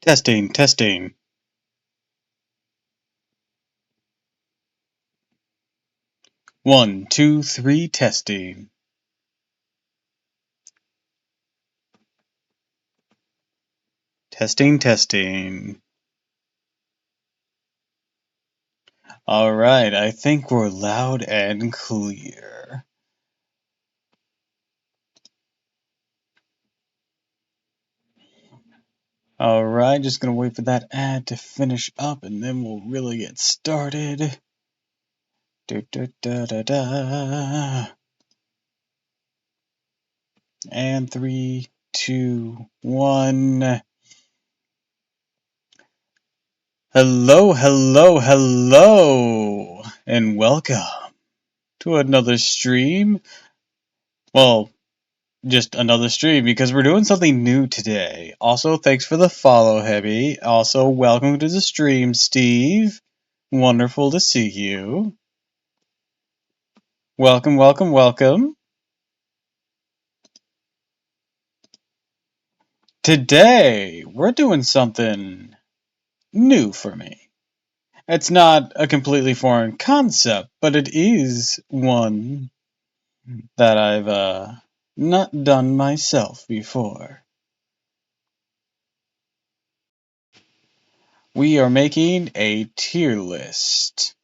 Testing, testing. One, two, three, testing. Testing, testing. Alright, I think we're loud and clear. Alright, just gonna wait for that ad to finish up and then we'll really get started. Da, da, da, da, da. And 3, 2, 1. Hello, hello, hello, and welcome to another stream. Well, just another stream because we're doing something new today. Also, thanks for the follow, Hebby. Also, welcome to the stream, Steve. Wonderful to see you. Welcome, welcome, welcome. Today, we're doing something new for me. It's not a completely foreign concept, but it is one that I've not done myself before. We are making a tier list.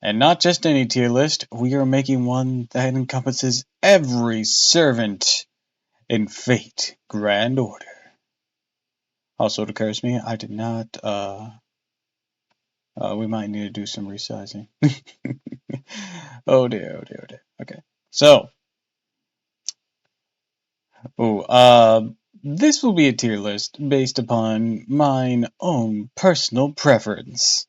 And not just any tier list, we are making one that encompasses every servant in Fate Grand Order. Also, it occurs to me, I did not, we might need to do some resizing. Oh dear, oh dear, oh dear. Okay, so, this will be a tier list based upon mine own personal preference.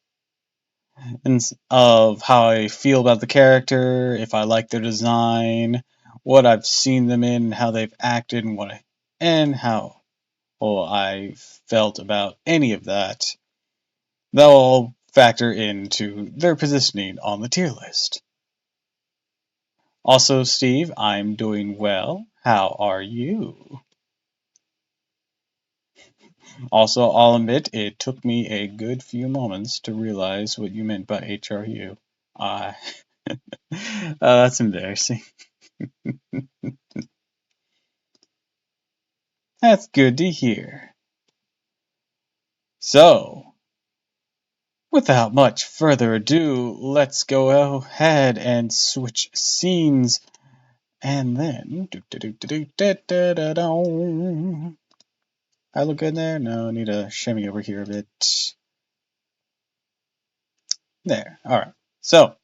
Of how I feel about the character, if I like their design, what I've seen them in, how they've acted, and how I felt about any of that. They'll all factor into their positioning on the tier list. Also, Steve, I'm doing well. How are you? Also, I'll admit it took me a good few moments to realize what you meant by HRU. That's embarrassing. That's good to hear. So, without much further ado, let's go ahead and switch scenes. And then, I look good there? No, I need to shimmy over here a bit. There, alright. So,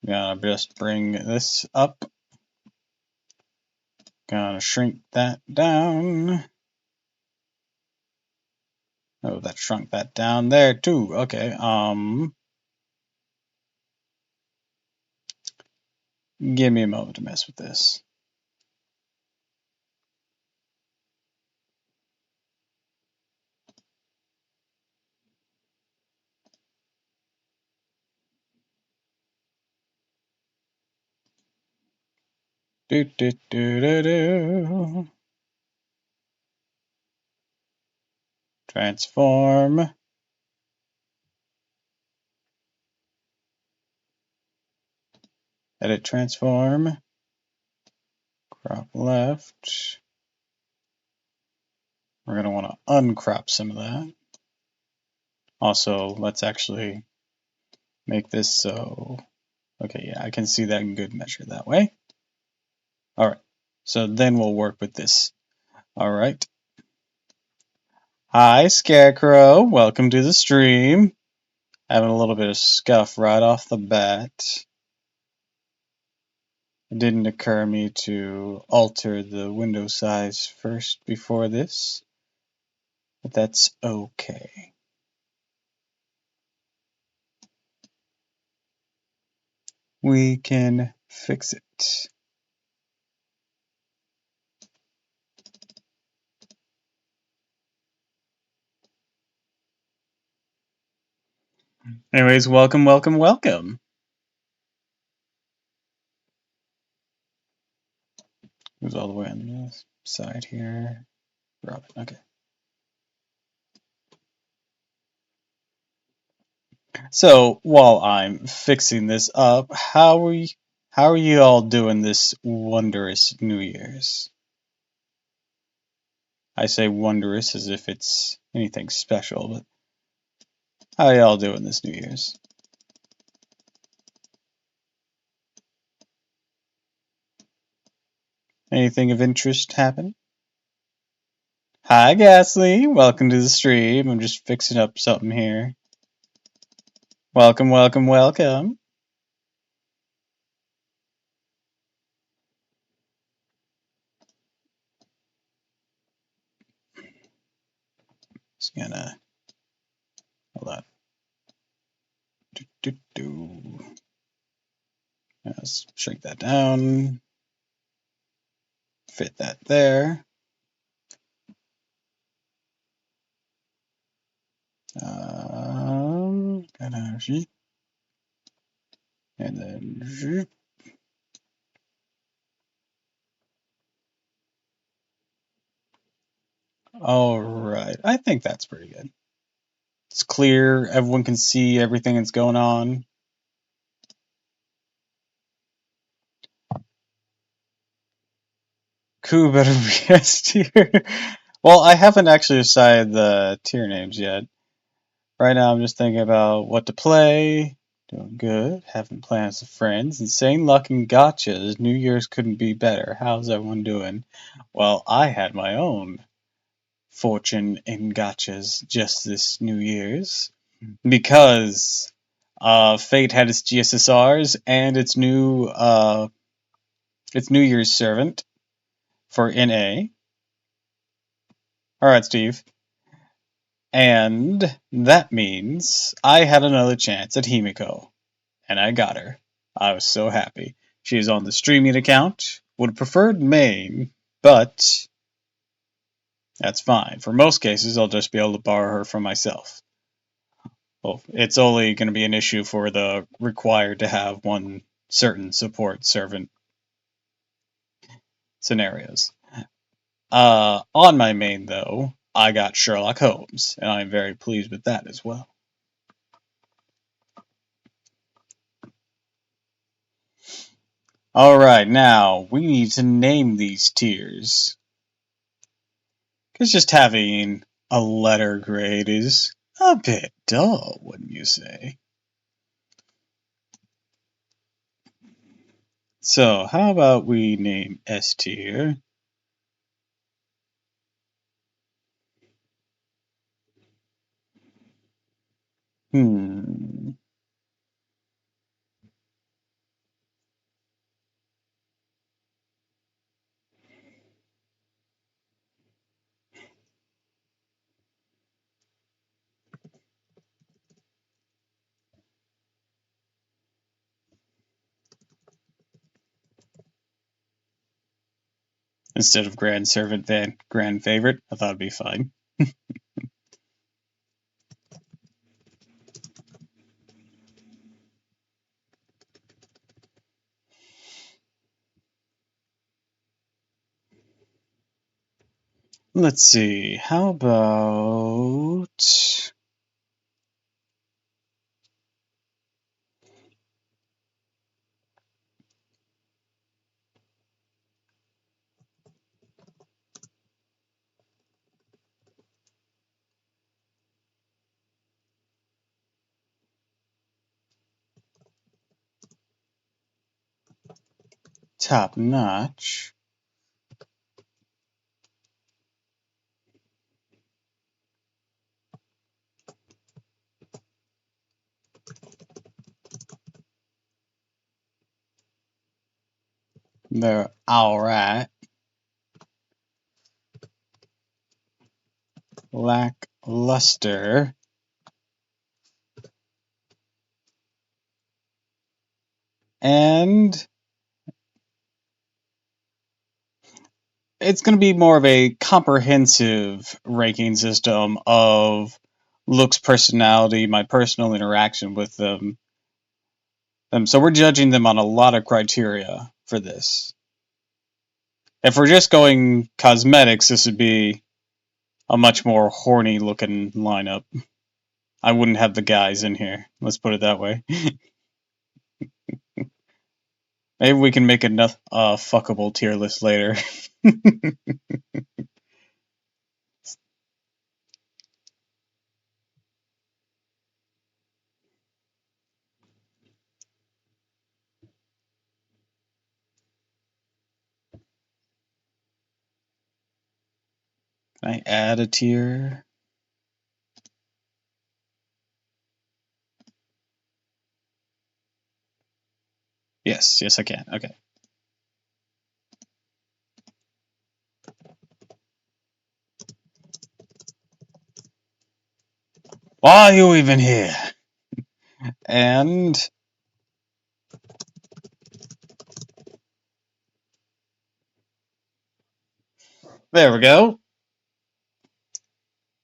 gonna just bring this up. Gonna shrink that down. Oh, that shrunk that down there too. Okay, give me a moment to mess with this. Do do do do do. Transform. Edit transform. Crop left. We're going to want to uncrop some of that. Also, let's actually make this so... Okay, yeah, I can see that in good measure that way. Alright, so then we'll work with this. Alright. Hi, Scarecrow. Welcome to the stream. Having a little bit of scuff right off the bat. It didn't occur to me to alter the window size first before this, but that's okay. We can fix it. Anyways, welcome, welcome, welcome. Who's all the way on the side here? Robin, okay. So while I'm fixing this up, how are you all doing this wondrous New Year's? I say wondrous as if it's anything special, but how y'all doing this New Year's? Anything of interest happen? Hi, Ghastly. Welcome to the stream. I'm just fixing up something here. Welcome, welcome, welcome. Just gonna hold on. Let's shrink that down. Fit that there. And then all right. I think that's pretty good. It's clear. Everyone can see everything that's going on. Who better be S tier? Well, I haven't actually decided the tier names yet. Right now, I'm just thinking about what to play. Doing good. Having plans with friends. Insane luck and gotchas. New Year's couldn't be better. How's everyone doing? Well, I had my own fortune in gotchas just this New Year's because Fate had its GSSRs and its New Year's servant for NA. All right, Steve. And that means I had another chance at Himiko, and I got her. I was so happy. She is on the streaming account. Would have preferred main, but that's fine. For most cases, I'll just be able to borrow her from myself. Well, it's only going to be an issue for the required to have one certain support servant scenarios. On my main, though, I got Sherlock Holmes, and I'm very pleased with that as well. Alright, now, we need to name these tiers. Because just having a letter grade is a bit dull, wouldn't you say? So, how about we name S tier? Hmm. Instead of Grand Servant than Grand Favorite, I thought it'd be fine. Let's see, how about... top notch? They're alright. Lackluster. And it's going to be more of a comprehensive ranking system of looks, personality, my personal interaction with them. So we're judging them on a lot of criteria for this. If we're just going cosmetics, this would be a much more horny looking lineup. I wouldn't have the guys in here. Let's put it that way. Maybe we can make a fuckable tier list later. Can I add a tier? Yes, I can. Okay. Why are you even here? And there we go.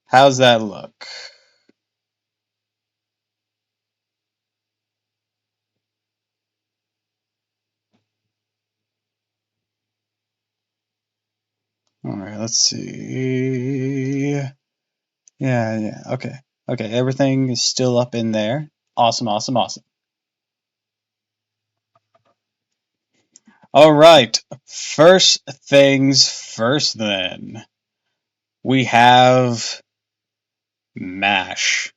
How's that look? Alright, let's see. Yeah, okay. Okay, everything is still up in there. Awesome. Alright, first things first then. We have MASH.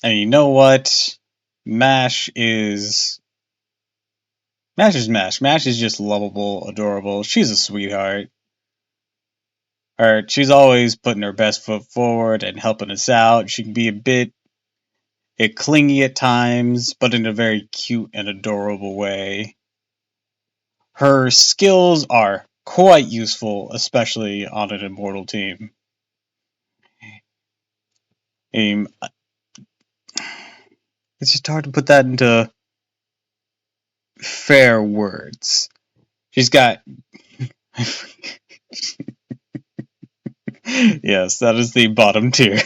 And you know what? MASH is MASH. MASH is just lovable, adorable. She's a sweetheart. She's always putting her best foot forward and helping us out. She can be a bit clingy at times, but in a very cute and adorable way. Her skills are quite useful, especially on an immortal team. It's just hard to put that into fair words. She's got. Yes, that is the bottom tier.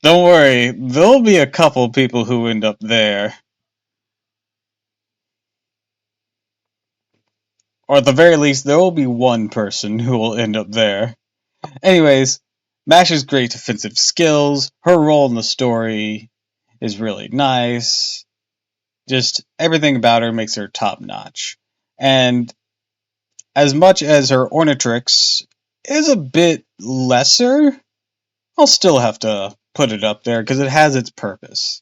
Don't worry, there'll be a couple people who end up there. Or at the very least, there will be one person who will end up there. Anyways, Mash's great defensive skills, her role in the story is really nice. Just everything about her makes her top notch. And as much as her Ornatrix is a bit lesser, I'll still have to put it up there because it has its purpose.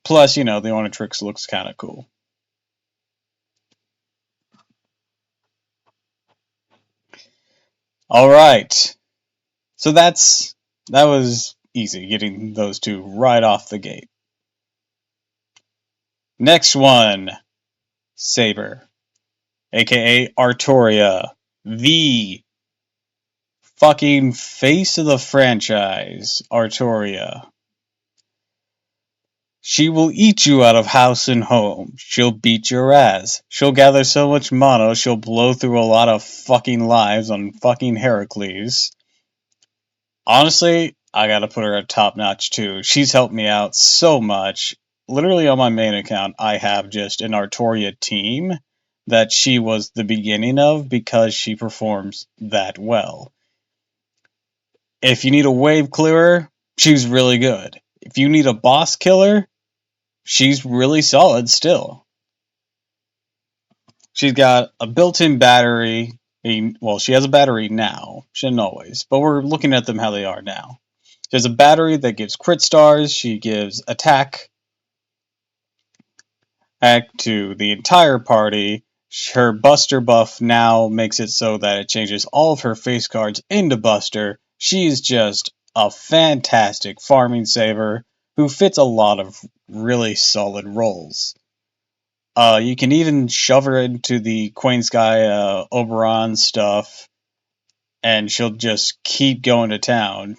Plus, the Ornatrix looks kind of cool. Alright. So that was easy, getting those two right off the gate. Next one, Saber, aka Artoria, the fucking face of the franchise, Artoria. She will eat you out of house and home. She'll beat your ass. She'll gather so much mono, she'll blow through a lot of fucking lives on fucking Heracles. Honestly, I gotta put her at top notch too. She's helped me out so much. Literally on my main account, I have just an Artoria team that she was the beginning of because she performs that well. If you need a wave clearer, she's really good. If you need a boss killer, she's really solid still. She's got a built-in battery. Well, she has a battery now. She didn't always, but we're looking at them how they are now. She has a battery that gives crit stars. She gives attack to the entire party. Her Buster buff now makes it so that it changes all of her face cards into Buster. She's just a fantastic farming saver who fits a lot of really solid roles. You can even shove her into the Queen Sky Oberon stuff, and she'll just keep going to town.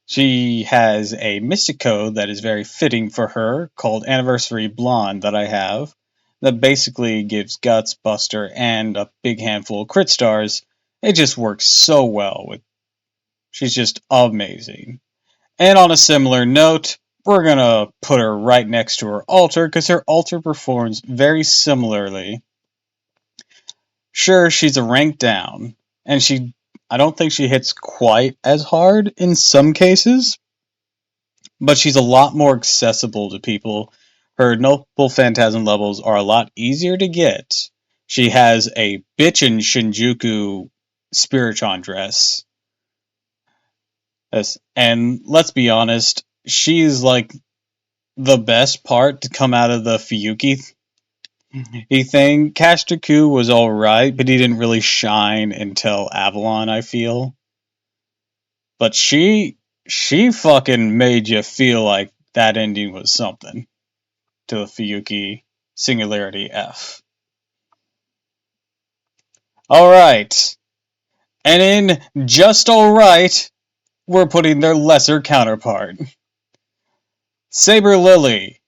She has a mystic code that is very fitting for her called Anniversary Blonde that I have that basically gives Guts, Buster, and a big handful of crit stars. It just works so well with. She's just amazing. And on a similar note, we're gonna put her right next to her altar because her altar performs very similarly. Sure, she's a rank down, and I don't think she hits quite as hard in some cases, but she's a lot more accessible to people. Her Noble Phantasm levels are a lot easier to get. She has a bitchin' Shinjuku Spiritron dress. And let's be honest, she's like the best part to come out of the Fuyuki thing. Castaku was alright, but he didn't really shine until Avalon, I feel. But she fucking made you feel like that ending was something to the Fuyuki Singularity F. Alright. And in just alright, we're putting their lesser counterpart. Saber Lily.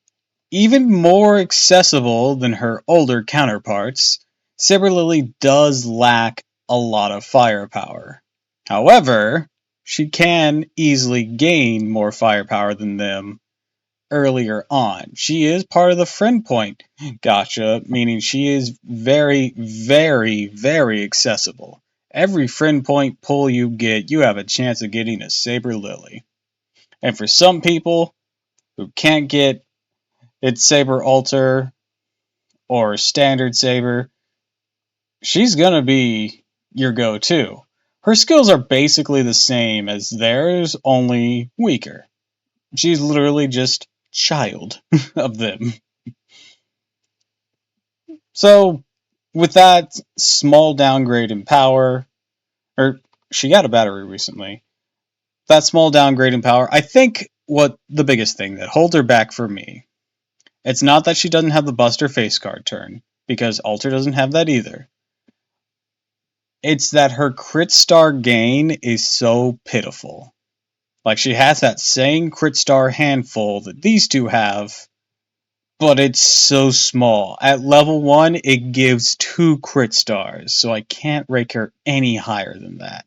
Even more accessible than her older counterparts, Saber Lily does lack a lot of firepower. However, she can easily gain more firepower than them earlier on. She is part of the friend point gotcha, meaning she is very, very, very accessible. Every friend point pull you get, you have a chance of getting a Saber Lily. And for some people who can't get its Saber Alter or Standard Saber, she's gonna be your go-to. Her skills are basically the same as theirs, only weaker. She's literally just child of them. So, with that small downgrade in power, or she got a battery recently, that small downgrade in power, I think what the biggest thing that holds her back for me, it's not that she doesn't have the Buster face card turn, because Alter doesn't have that either. It's that her crit star gain is so pitiful. Like, she has that same crit star handful that these two have, but it's so small. At level 1, it gives 2 crit stars, so I can't rake her any higher than that.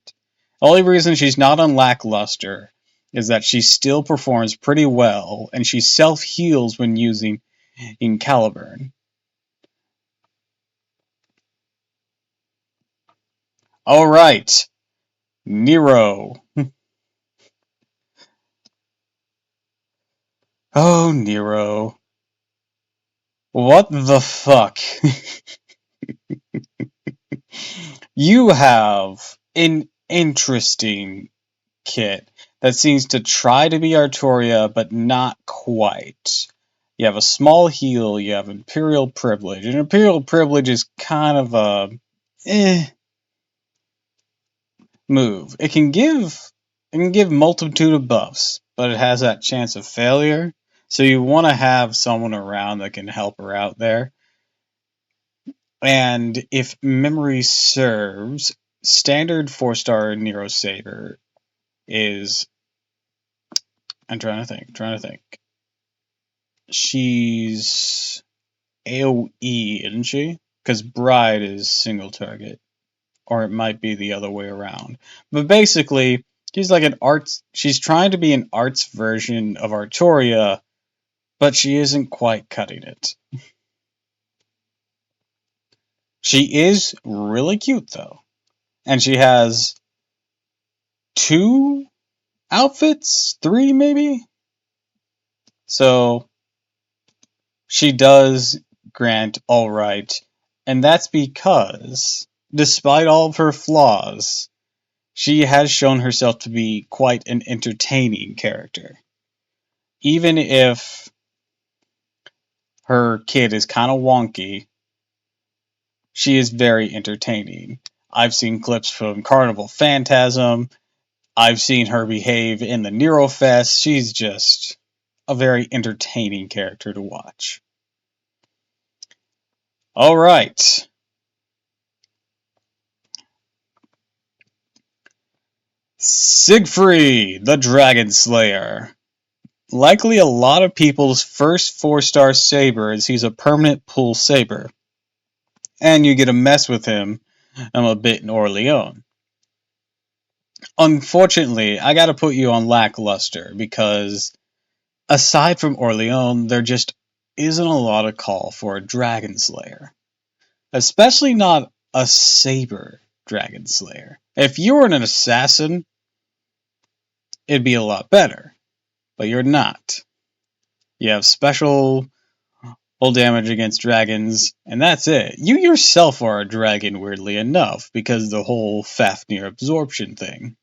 The only reason she's not on Lackluster is that she still performs pretty well, and she self-heals when using Caliburn. Alright, Nero. Oh, Nero. What the fuck? You have an interesting kit that seems to try to be Artoria, but not quite. You have a small heal, you have Imperial Privilege, and Imperial Privilege is kind of a move. It can give multitude of buffs, but it has that chance of failure. So you want to have someone around that can help her out there. And if memory serves, standard 4-star Nero Saber is. I'm trying to think. She's AoE, isn't she? Because Bride is single target. Or it might be the other way around. But basically, she's like an arts. She's trying to be an arts version of Artoria, but she isn't quite cutting it. She is really cute, though. And she has 2 outfits? 3, maybe? So, she does grant alright. And that's because, despite all of her flaws, she has shown herself to be quite an entertaining character. Even if her kid is kind of wonky, she is very entertaining. I've seen clips from Carnival Phantasm. I've seen her behave in the Nero Fest. She's just a very entertaining character to watch. Alright. Siegfried, the Dragon Slayer. Likely a lot of people's first 4-star saber is he's a permanent pull saber. And you get to mess with him a bit in Orleans. Unfortunately, I gotta put you on Lackluster because aside from Orleans, there just isn't a lot of call for a Dragon Slayer. Especially not a saber dragon slayer. If you were an assassin, it'd be a lot better, but you're not. You have special full damage against dragons, and that's it. You yourself are a dragon, weirdly enough, because the whole Fafnir absorption thing.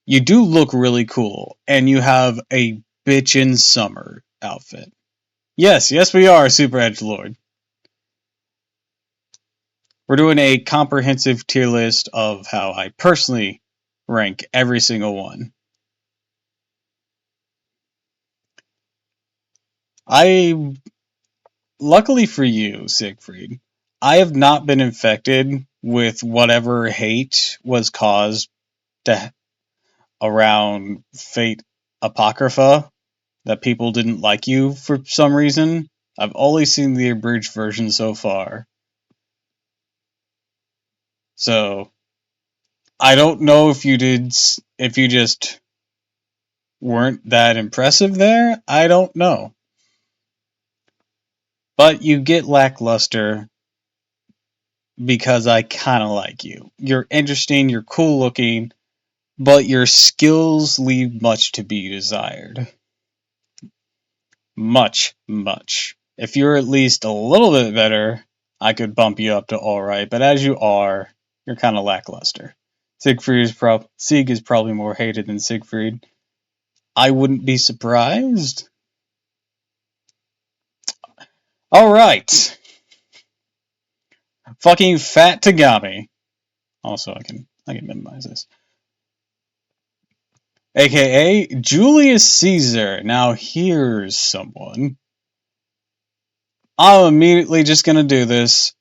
You do look really cool, and you have a bitchin' summer outfit. Yes, we are, Super Edgelord. We're doing a comprehensive tier list of how I personally rank every single one. Luckily for you, Siegfried, I have not been infected with whatever hate was caused to, around Fate Apocrypha, that people didn't like you for some reason. I've only seen the abridged version so far. So, I don't know if if you just weren't that impressive there. I don't know. But you get lackluster because I kind of like you. You're interesting, you're cool looking, but your skills leave much to be desired. Much, much. If you're at least a little bit better, I could bump you up to alright, but as you are, you're kind of lackluster. Sieg is probably more hated than Siegfried. I wouldn't be surprised. Alright. Fucking Fat Tagami. Also, I can minimize this. AKA Julius Caesar. Now here's someone. I'm immediately just gonna do this.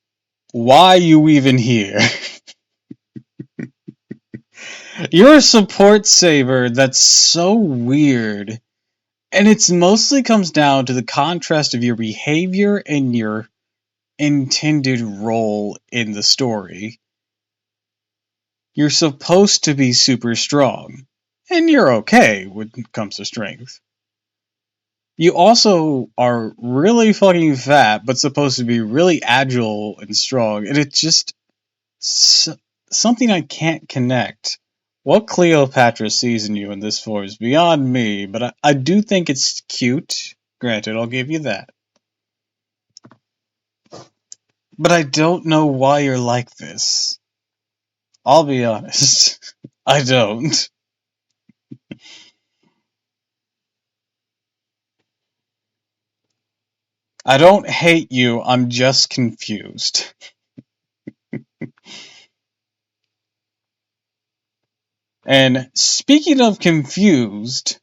Why you even here? You're a support saber that's so weird. And it mostly comes down to the contrast of your behavior and your intended role in the story. You're supposed to be super strong. And you're okay when it comes to strength. You also are really fucking fat, but supposed to be really agile and strong. And it's just something I can't connect. What Cleopatra sees in you in this form is beyond me, but I do think it's cute. Granted, I'll give you that. But I don't know why you're like this. I'll be honest. I don't. I don't hate you, I'm just confused. And speaking of confused,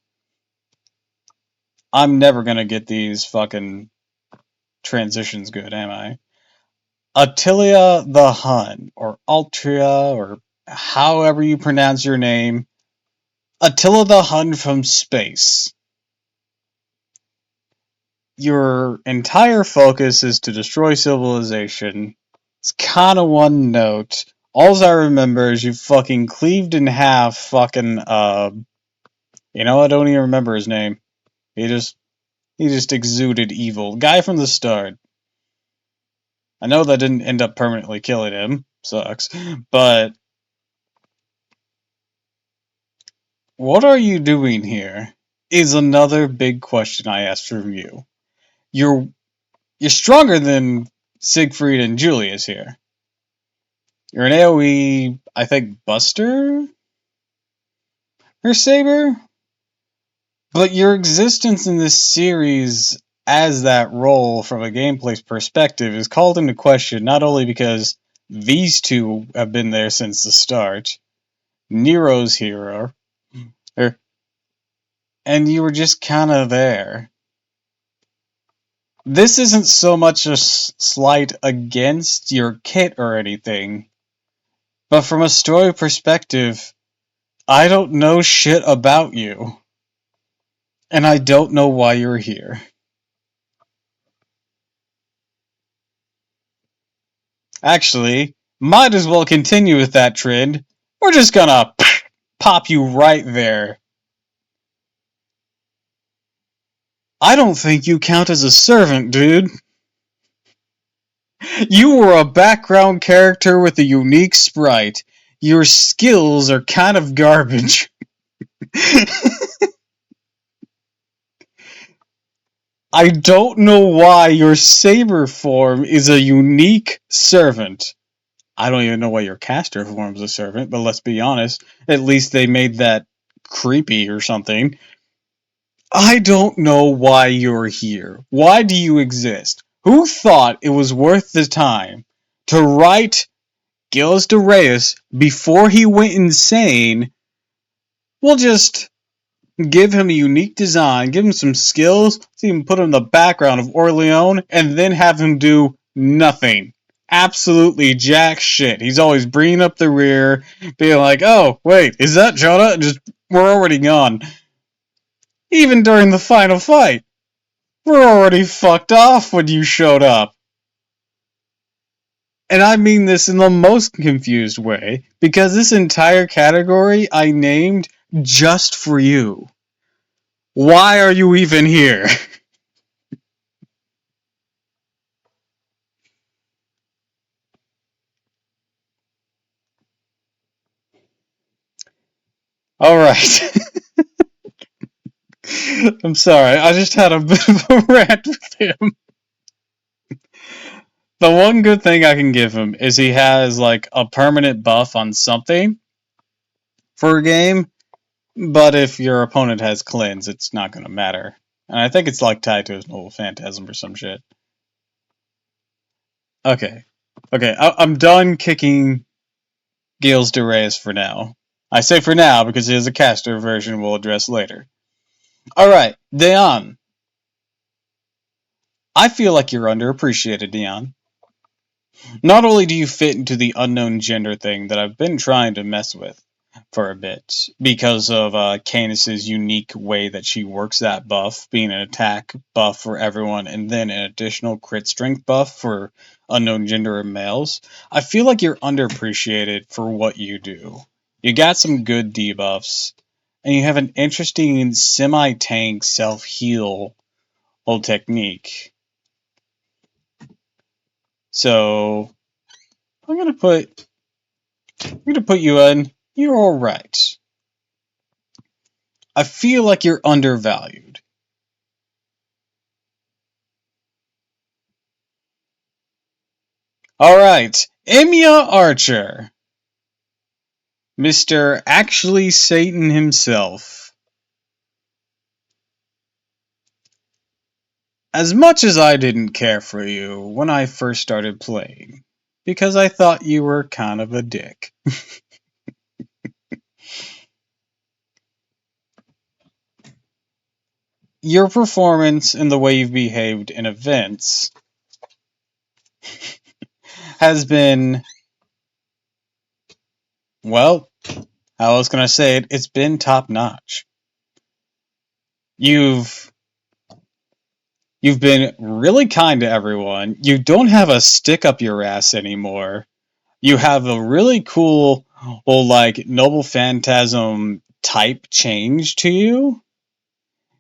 I'm never gonna get these fucking transitions good, am I? Attilia the Hun, or Altria, or however you pronounce your name. Attila the Hun from space. Your entire focus is to destroy civilization. It's kinda one note. All I remember is you fucking cleaved in half fucking, you know, I don't even remember his name. He just exuded evil. Guy from the start. I know that didn't end up permanently killing him. Sucks. But what are you doing here? Is another big question I asked from you. You're stronger than Siegfried and Julius here. You're an AoE, I think, Buster? Or Saber? But your existence in this series as that role from a gameplay perspective is called into question not only because these two have been there since the start, Nero's hero, and you were just kind of there. This isn't so much a slight against your kit or anything, but from a story perspective, I don't know shit about you. And I don't know why you're here. Actually, might as well continue with that trend. We're just gonna pop you right there. I don't think you count as a servant, dude. You were a background character with a unique sprite. Your skills are kind of garbage. I don't know why your saber form is a unique servant. I don't even know why your caster form's a servant, but let's be honest. At least they made that creepy or something. I don't know why you're here. Why do you exist? Who thought it was worth the time to write Gilles de Reyes before he went insane? We'll just give him a unique design, give him some skills, see him put him in the background of Orleans, and then have him do nothing. Absolutely jack shit. He's always bringing up the rear, being like, oh, wait, is that Jonah? Just, we're already gone. Even during the final fight, we're already fucked off when you showed up. And I mean this in the most confused way, because this entire category I named just for you. Why are you even here? Alright. I'm sorry, I just had a bit of a rant with him. The one good thing I can give him is he has like a permanent buff on something for a game, but if your opponent has cleanse, it's not going to matter. And I think it's like tied to his noble phantasm or some shit. Okay. Okay, I'm done kicking Gilles de Reyes for now. I say for now because he has a caster version we'll address later. Alright, Dion. I feel like you're underappreciated, Dion. Not only do you fit into the unknown gender thing that I've been trying to mess with for a bit because of Canis's unique way that she works that buff, being an attack buff for everyone and then an additional crit strength buff for unknown gender and males, I feel like you're underappreciated for what you do. You got some good debuffs, and you have an interesting semi-tank self-heal old technique. So I'm gonna put you in. You're alright. I feel like you're undervalued. Alright, Emiya Archer. Mr. Actually Satan himself. As much as I didn't care for you when I first started playing, because I thought you were kind of a dick. Your performance and the way you've behaved in events has been, well, how else can I say it? It's been top notch. You've You've been really kind to everyone. You don't have a stick up your ass anymore. You have a really cool, well, like, Noble Phantasm type change to you.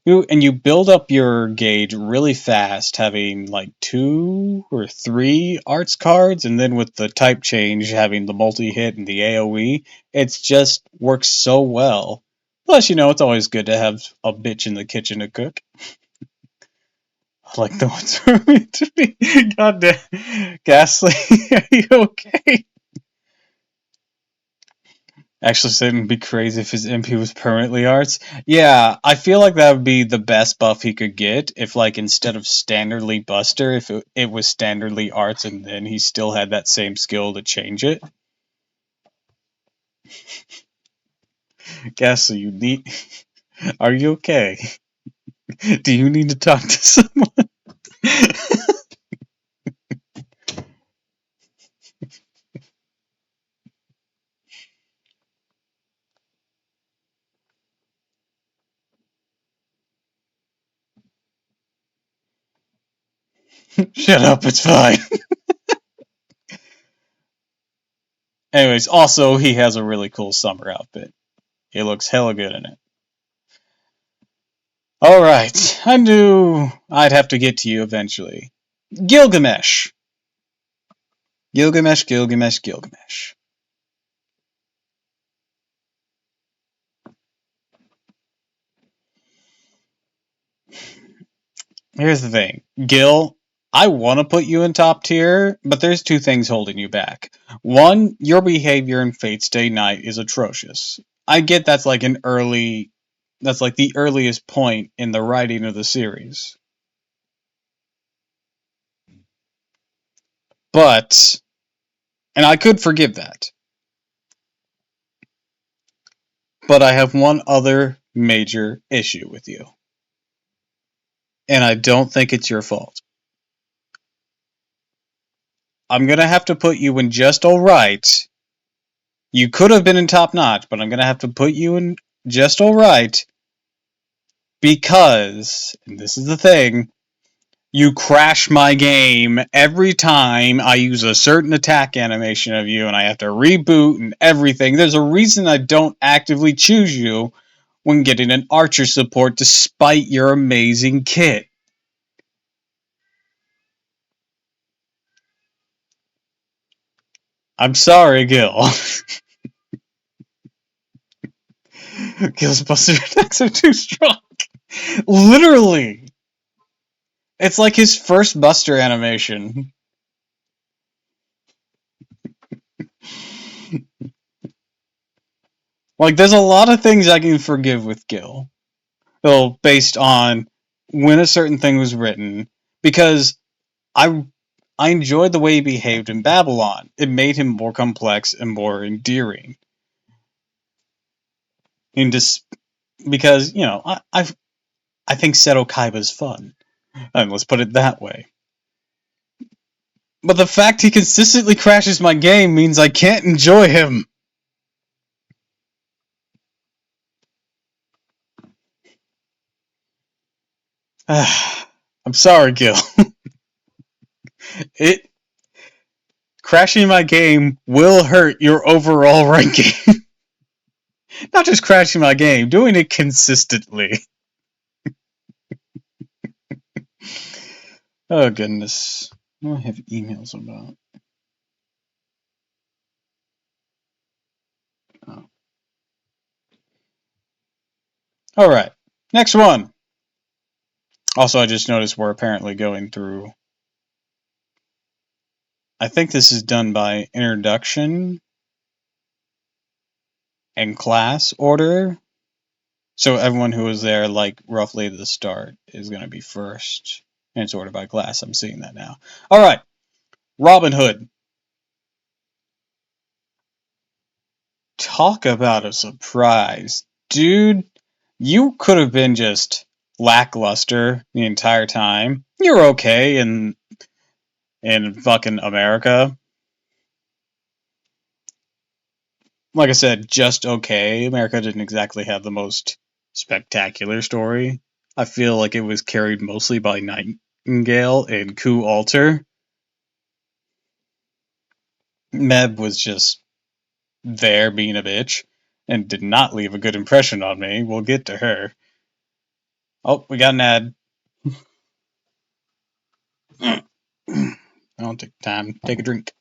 And you build up your gauge really fast, having like 2 or 3 arts cards, and then with the type change, having the multi-hit and the AoE, it's just works so well. Plus, it's always good to have a bitch in the kitchen to cook. Like the ones who are meant to be. Goddamn. Ghastly, are you okay? Actually, Satan would be crazy if his MP was permanently arts. Yeah, I feel like that would be the best buff he could get if, like, instead of standardly Buster, if it was standardly arts and then he still had that same skill to change it. Ghastly, you need. Are you okay? Do you need to talk to someone? Shut up, it's fine. Anyways, also, he has a really cool summer outfit. He looks hella good in it. Alright, I knew I'd have to get to you eventually. Gilgamesh! Gilgamesh, Gilgamesh, Gilgamesh. Here's the thing, Gil, I want to put you in top tier, but there's two things holding you back. One, your behavior in Fate's Day Night is atrocious. I get that's like that's like the earliest point in the writing of the series. But, and I could forgive that, but I have one other major issue with you. And I don't think it's your fault. I'm gonna have to put you in just alright. You could have been in top notch, but I'm gonna have to put you in just alright because, and this is the thing, you crash my game every time I use a certain attack animation of you and I have to reboot and everything. There's a reason I don't actively choose you when getting an archer support despite your amazing kit. I'm sorry, Gil. Gil's buster attacks are too strong. Literally. It's like his first buster animation. Like, there's a lot of things I can forgive with Gil. Well, based on when a certain thing was written, because I I enjoyed the way he behaved in Babylon. It made him more complex and more endearing. And just because I think Seto Kaiba's fun, and let's put it that way. But the fact he consistently crashes my game means I can't enjoy him. I'm sorry, Gil. It crashing my game will hurt your overall ranking. Not just crashing my game, doing it consistently. Oh goodness. What do I have emails about? Oh. Alright. Next one. Also, I just noticed we're apparently going through. I think this is done by introduction and class order. So everyone who was there, like, roughly at the start is going to be first. And it's ordered by class. I'm seeing that now. Alright. Robin Hood. Talk about a surprise. Dude, you could have been just lackluster the entire time. You're okay in fucking America. Like I said, just okay. America didn't exactly have the most spectacular story. I feel like it was carried mostly by Nightingale and Coup Alter. Meb was just there being a bitch and did not leave a good impression on me. We'll get to her. Oh, we got an ad. I'll take time. Take a drink.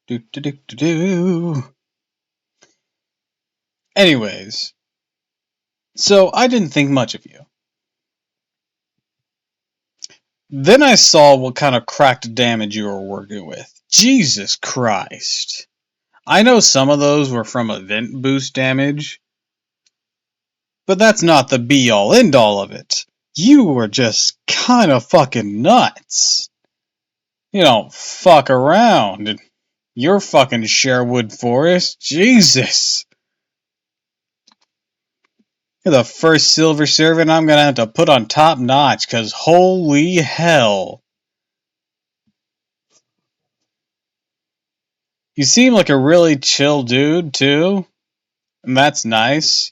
Do, do, do, do, do. Anyways, so I didn't think much of you. Then I saw what kind of cracked damage you were working with. Jesus Christ. I know some of those were from event boost damage, but that's not the be all end all of it. You were just kind of fucking nuts. You don't fuck around. You're fucking Sherwood Forest. Jesus. You're the first silver servant I'm gonna have to put on top notch, cause holy hell. You seem like a really chill dude, too. And that's nice.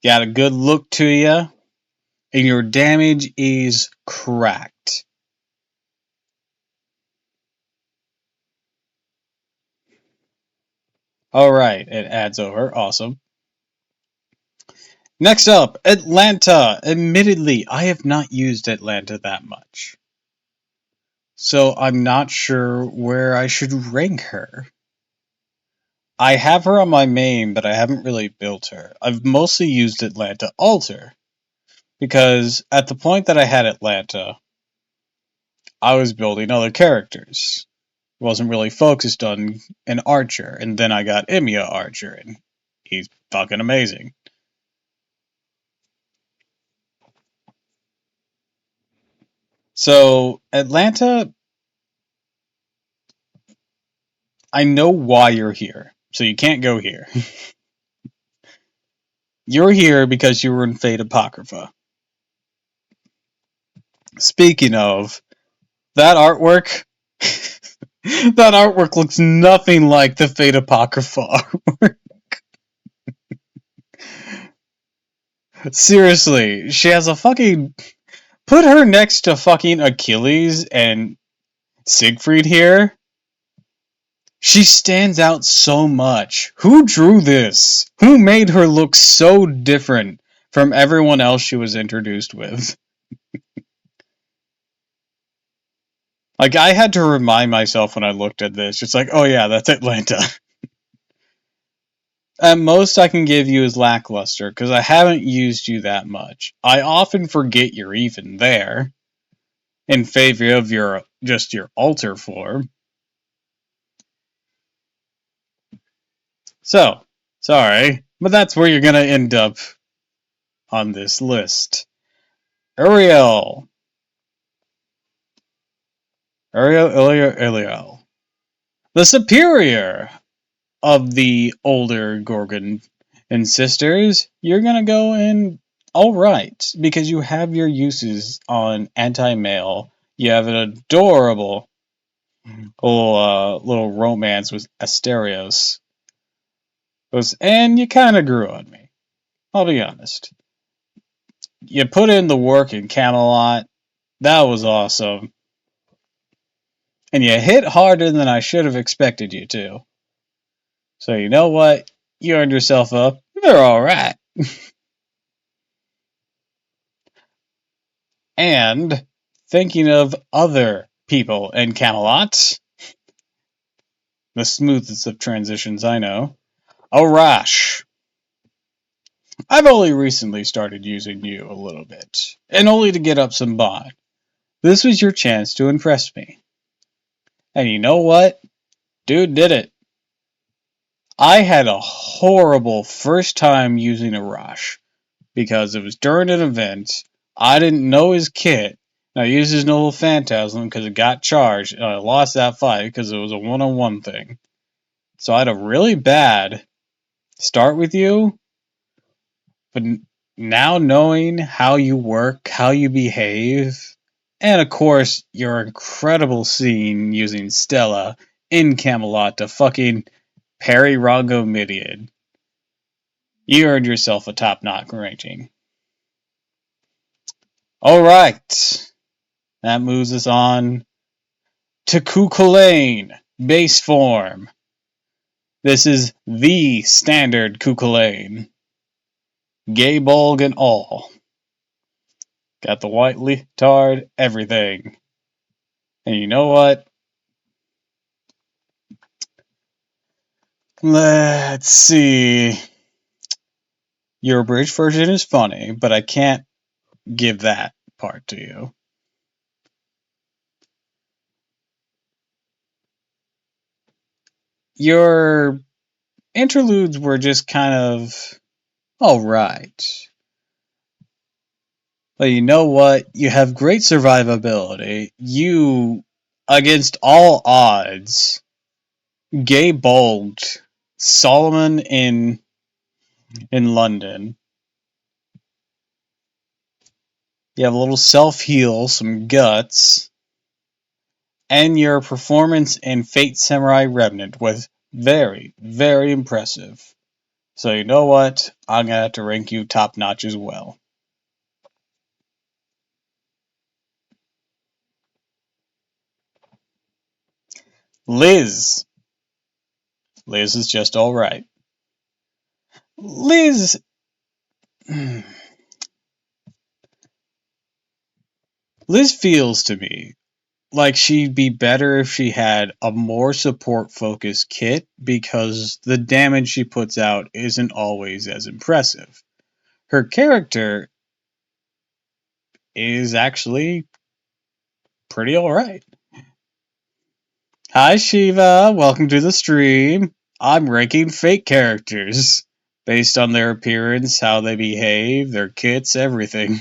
got a good look to you, and your damage is cracked. Alright, it adds over. Awesome. Next up, Atlanta. Admittedly, I have not used Atlanta that much. So I'm not sure where I should rank her. I have her on my main, but I haven't really built her. I've mostly used Atlanta Alter, because at the point that I had Atlanta, I was building other characters. Wasn't really focused on an Archer, and then I got Emiya Archer, and he's fucking amazing. So, Atlanta, I know why you're here, so you can't go here. You're here because you were in Fate Apocrypha. Speaking of, that artwork, that artwork looks nothing like the Fate Apocrypha artwork. Seriously, she has a fucking... Put her next to fucking Achilles and Siegfried here. She stands out so much. Who drew this? Who made her look so different from everyone else she was introduced with? Like, I had to remind myself when I looked at this. It's like, oh yeah, that's Atlanta. At most I can give you is lackluster, because I haven't used you that much. I often forget you're even there, in favor of just your alter form. So, sorry, but that's where you're gonna end up on this list. Uriel. Uriel. The superior of the older Gorgon and sisters, you're gonna go in alright, because you have your uses on anti-male. You have an adorable little romance with Asterios. And you kinda grew on me. I'll be honest. You put in the work in Camelot. That was awesome. And you hit harder than I should have expected you to. So you know what? You earned yourself up. They're alright. And thinking of other people in Camelot, the smoothest of transitions I know, Arash. I've only recently started using you a little bit, and only to get up some bond. This was your chance to impress me. And you know what? Dude did it. I had a horrible first time using Arash, because it was during an event. I didn't know his kit. And I used his Noble Phantasm because it got charged, and I lost that fight because it was a one-on-one thing. So I had a really bad start with you, but now knowing how you work, how you behave, and of course your incredible scene using Stella in Camelot to fucking parry Rongo Midian, you earned yourself a top-notch ranking. Alright, that moves us on to Cuchulainn, base form. This is the standard Cuchulainn. Gay bulg and all. Got the white leotard, everything. And you know what? Let's see. Your abridged version is funny, but I can't give that part to you. Your interludes were just kind of alright. But you know what? You have great survivability. You, against all odds, gay bulged Solomon in London. You have a little self-heal, some guts, and your performance in Fate Samurai Remnant was very, very impressive. So you know what? I'm gonna have to rank you top notch as well. Liz. Liz is just alright. Liz. Liz feels to me like she'd be better if she had a more support focused kit because the damage she puts out isn't always as impressive. Her character is actually pretty alright. Hi Shiva, welcome to the stream. I'm ranking fake characters based on their appearance, how they behave, their kits, everything.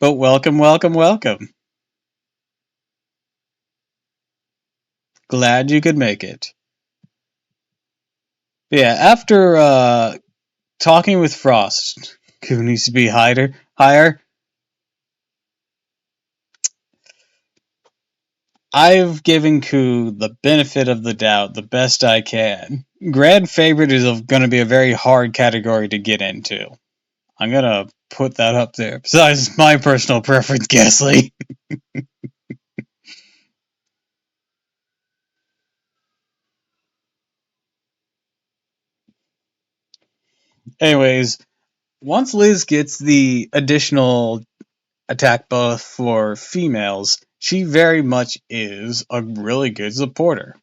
But welcome, welcome, welcome. Glad you could make it. Yeah, after talking with Frost, who needs to be higher. I've given Ku the benefit of the doubt the best I can. Grand favorite is going to be a very hard category to get into. I'm going to put that up there. Besides my personal preference, Gasly. Anyways, once Liz gets the additional attack buff for females, she very much is a really good supporter.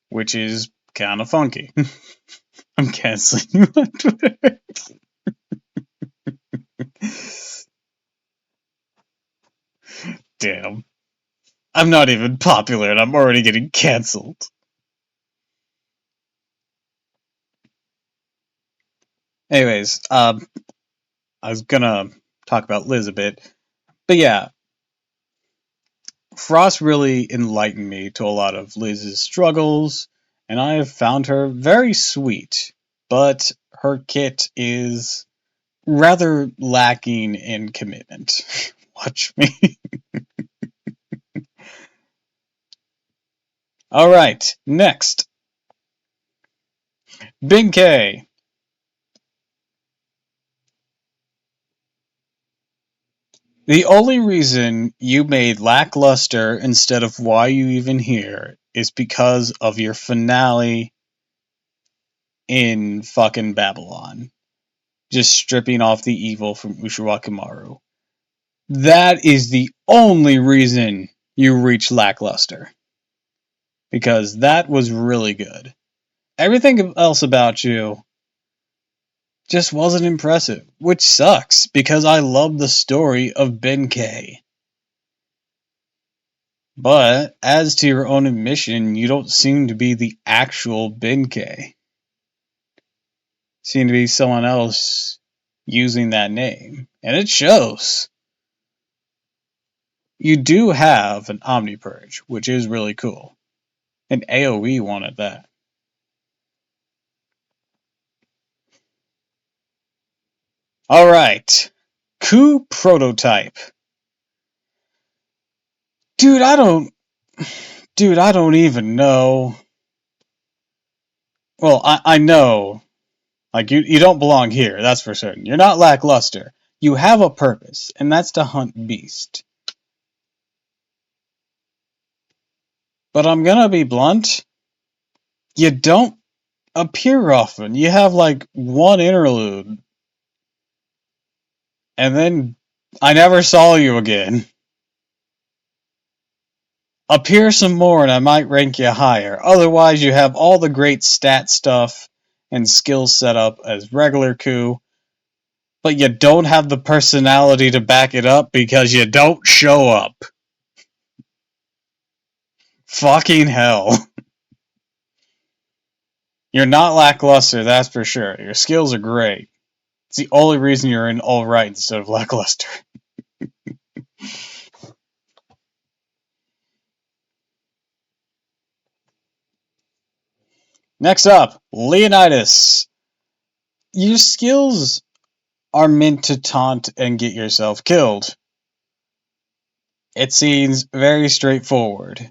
Which is kind of funky. I'm canceling you on Twitter. Damn. I'm not even popular and I'm already getting cancelled. Anyways, I was gonna talk about Liz a bit. But yeah, Frost really enlightened me to a lot of Liz's struggles, and I have found her very sweet. But her kit is rather lacking in commitment. Watch me. Alright, next. Big K. The only reason you made Lackluster instead of Why You Even Here is because of your finale in fucking Babylon. Just stripping off the evil from Ushiwakimaru. That is the only reason you reach Lackluster. Because that was really good. Everything else about you just wasn't impressive, which sucks because I love the story of Ben K. But, as to your own admission, you don't seem to be the actual Benkei. Seem to be someone else using that name. And it shows. You do have an Omnipurge, which is really cool. And AoE wanted that. Alright. Ku Prototype. Dude, I don't even know. Well, I know. Like, you don't belong here, that's for certain. You're not lackluster. You have a purpose, and that's to hunt beast. But I'm gonna be blunt. You don't appear often. You have like one interlude. And then I never saw you again. Appear some more and I might rank you higher. Otherwise, you have all the great stat stuff and skills set up as regular Ku, but you don't have the personality to back it up because you don't show up. Fucking hell. You're not lackluster, that's for sure. Your skills are great. It's the only reason you're in alright instead of lackluster. Next up, Leonidas. Your skills are meant to taunt and get yourself killed. It seems very straightforward.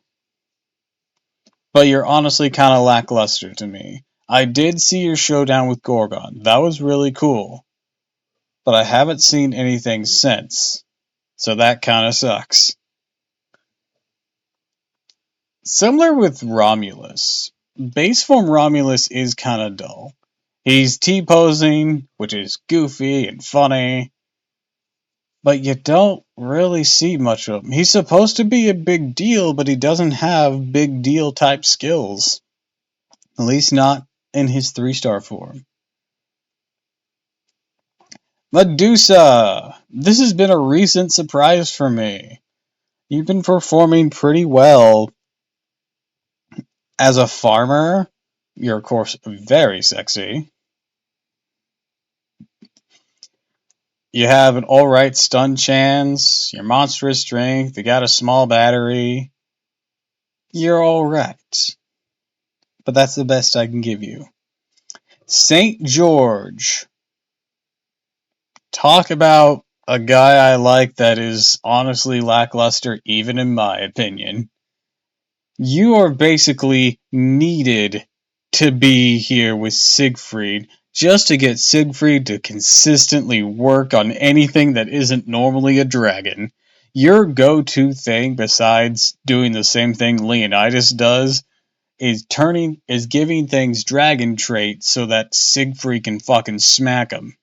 but you're honestly kind of lackluster to me. I did see your showdown with Gorgon. That was really cool, but I haven't seen anything since, so that kind of sucks. Similar with Romulus. Base form Romulus is kind of dull. He's T-posing, which is goofy and funny, but you don't really see much of him. He's supposed to be a big deal, but he doesn't have big deal type skills. At least not in his 3-star form. Medusa! This has been a recent surprise for me. You've been performing pretty well as a farmer. You're, of course, very sexy. You have an alright stun chance, your monstrous strength, you got a small battery. You're alright. But that's the best I can give you. St. George. Talk about a guy I like that is honestly lackluster, even in my opinion. You are basically needed to be here with Siegfried just to get Siegfried to consistently work on anything that isn't normally a dragon. Your go-to thing, besides doing the same thing Leonidas does, is giving things dragon traits so that Siegfried can fucking smack them.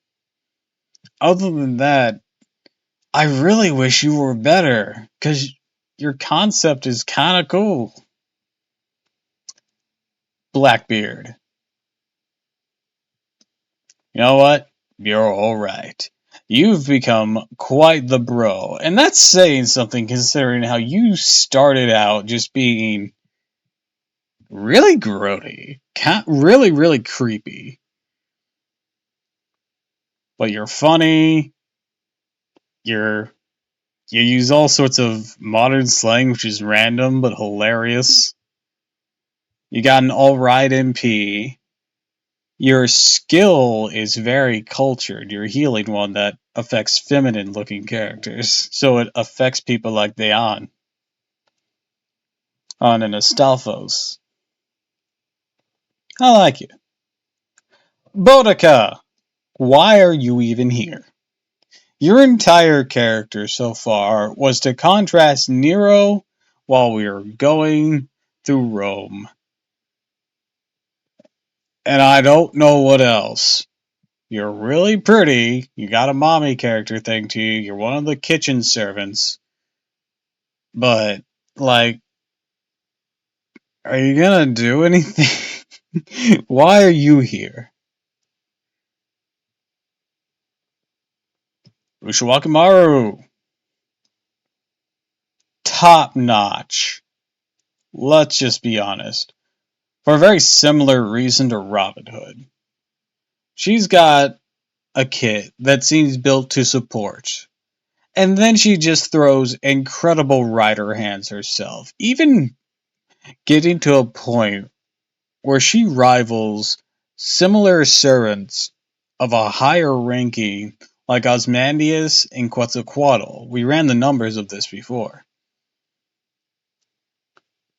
Other than that, I really wish you were better, cause your concept is kinda cool. Blackbeard. You know what? You're alright. You've become quite the bro, and that's saying something considering how you started out just being really grody, really, really creepy. But you're funny, you're you use all sorts of modern slang, which is random but hilarious. You got an alright MP. Your skill is very cultured. You're healing one that affects feminine looking characters. So it affects people like Theon on an Astolphos. I like you. Boudica! Why are you even here? Your entire character so far was to contrast Nero while we were going through Rome. And I don't know what else. You're really pretty. You got a mommy character thing to you. You're one of the kitchen servants. But, like, are you gonna do anything? Why are you here? Ushiwakamaru. Top notch. Let's just be honest. For a very similar reason to Robin Hood. She's got a kit that seems built to support. And then she just throws incredible rider hands herself. Even getting to a point where she rivals similar servants of a higher ranking like Osmandius and Quetzalcoatl. We ran the numbers of this before.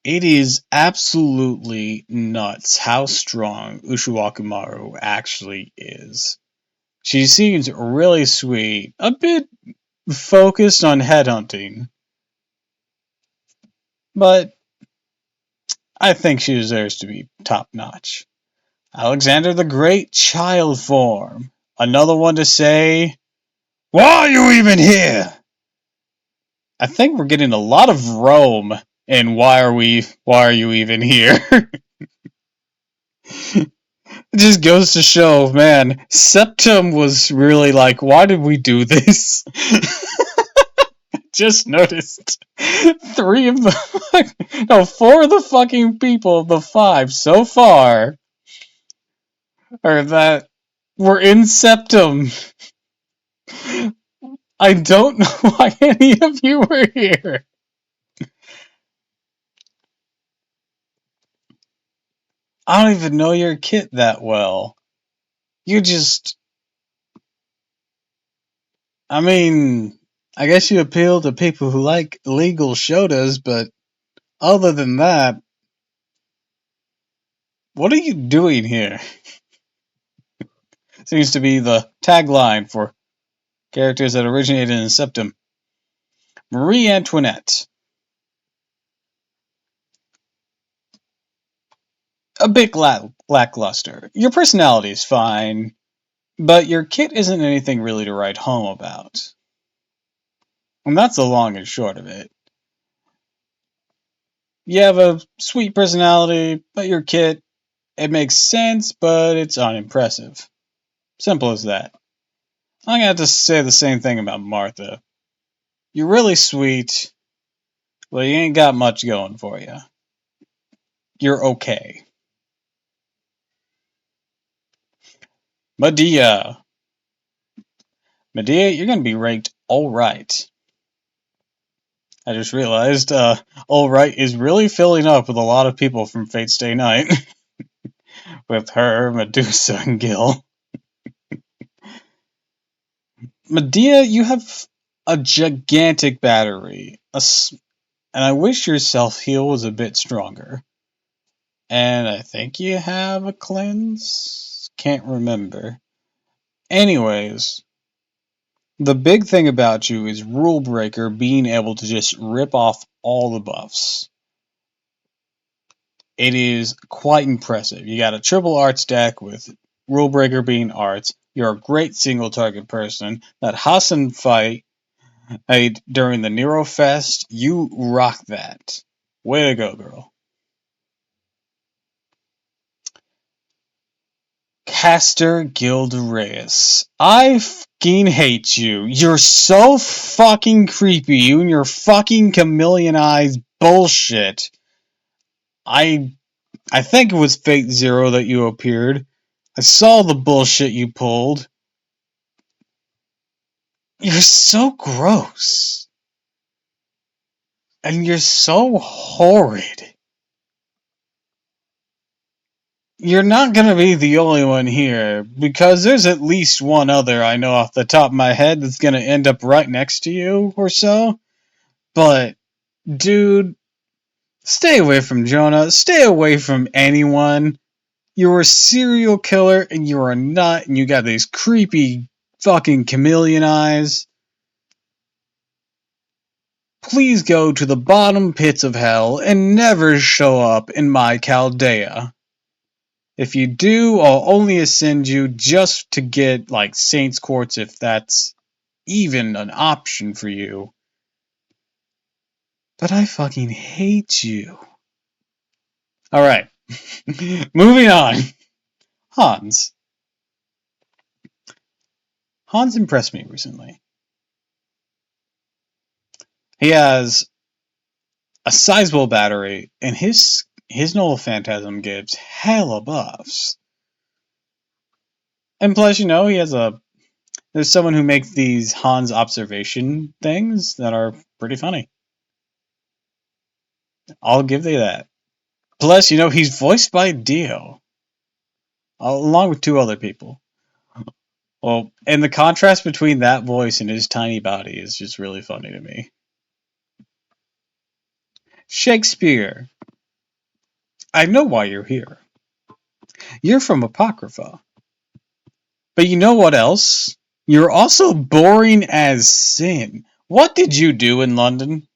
It is absolutely nuts how strong Ushiwakamaru actually is. She seems really sweet, a bit focused on headhunting, but I think she deserves to be top notch. Alexander the Great, child form. Another one to say, why are you even here? I think we're getting a lot of Rome and why are you even here? It just goes to show, man, Septum was really like, why did we do this? Just noticed four of the fucking people of the 5 so far are that were in Septum. I don't know why any of you were here. I don't even know your kit that well. You just, I mean, I guess you appeal to people who like legal shotas, but other than that, What are you doing here? Seems to be the tagline for characters that originated in Septum. Marie Antoinette. A bit lackluster. Your personality is fine, but your kit isn't anything really to write home about. And that's the long and short of it. You have a sweet personality, but your kit, it makes sense, but it's unimpressive. Simple as that. I'm gonna have to say the same thing about Martha. You're really sweet, but you ain't got much going for you. You're okay. Medea. Medea, you're gonna be ranked alright. I just realized, alright is really filling up with a lot of people from Fate Stay Night. With her, Medusa, and Gil. Medea, you have a gigantic battery, and I wish your self-heal was a bit stronger. And I think you have a cleanse? Can't remember. Anyways, the big thing about you is Rule Breaker being able to just rip off all the buffs. It is quite impressive. You got a triple arts deck with Rule Breaker being arts. You're a great single target person. That Hassan fight during the Nero Fest, you rock that. Way to go, girl. Caster Gildereus. I fucking hate you. You're so fucking creepy. You and your fucking chameleon eyes bullshit. I think it was Fate Zero that you appeared. I saw the bullshit you pulled. You're so gross. And you're so horrid. You're not gonna be the only one here, because there's at least one other I know off the top of my head that's gonna end up right next to you or so. But, dude, stay away from Jonah. Stay away from anyone. You're a serial killer and you're a nut and you got these creepy fucking chameleon eyes. Please go to the bottom pits of hell and never show up in my Chaldea. If you do, I'll only ascend you just to get, like, Saints Quartz if that's even an option for you. But I fucking hate you. Alright. Moving on. Hans. Hans impressed me recently. He has a sizable battery, and his Noble Phantasm gives hella buffs. And plus, he has there's someone who makes these Hans observation things that are pretty funny. I'll give you that. Plus, he's voiced by Dio, along with two other people. Well, and the contrast between that voice and his tiny body is just really funny to me. Shakespeare. I know why you're here. You're from Apocrypha. But you know what else? You're also boring as sin. What did you do in London?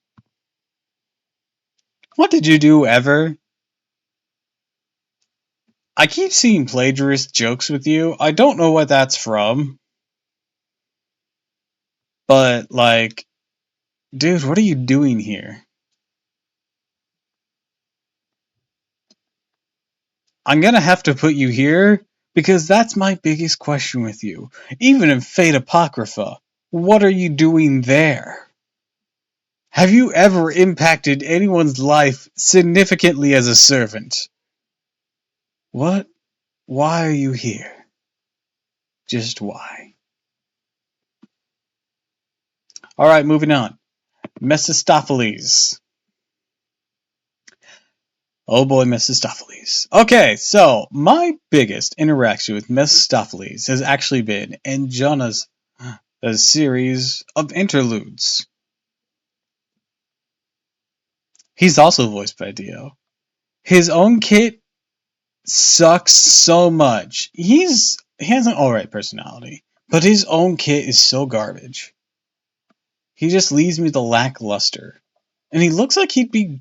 What did you do ever? I keep seeing plagiarist jokes with you. I don't know what that's from. But, like, dude, what are you doing here? I'm gonna have to put you here because that's my biggest question with you. Even in Fate Apocrypha, what are you doing there? Have you ever impacted anyone's life significantly as a servant? What? Why are you here? Just why? Alright, moving on. Mephistopheles. Oh boy, Mephistopheles. Okay, so my biggest interaction with Mephistopheles has actually been in Jonah's series of interludes. He's also voiced by Dio. His own kit sucks so much. He has an alright personality, but his own kit is so garbage. He just leaves me the lackluster. And he looks like he'd be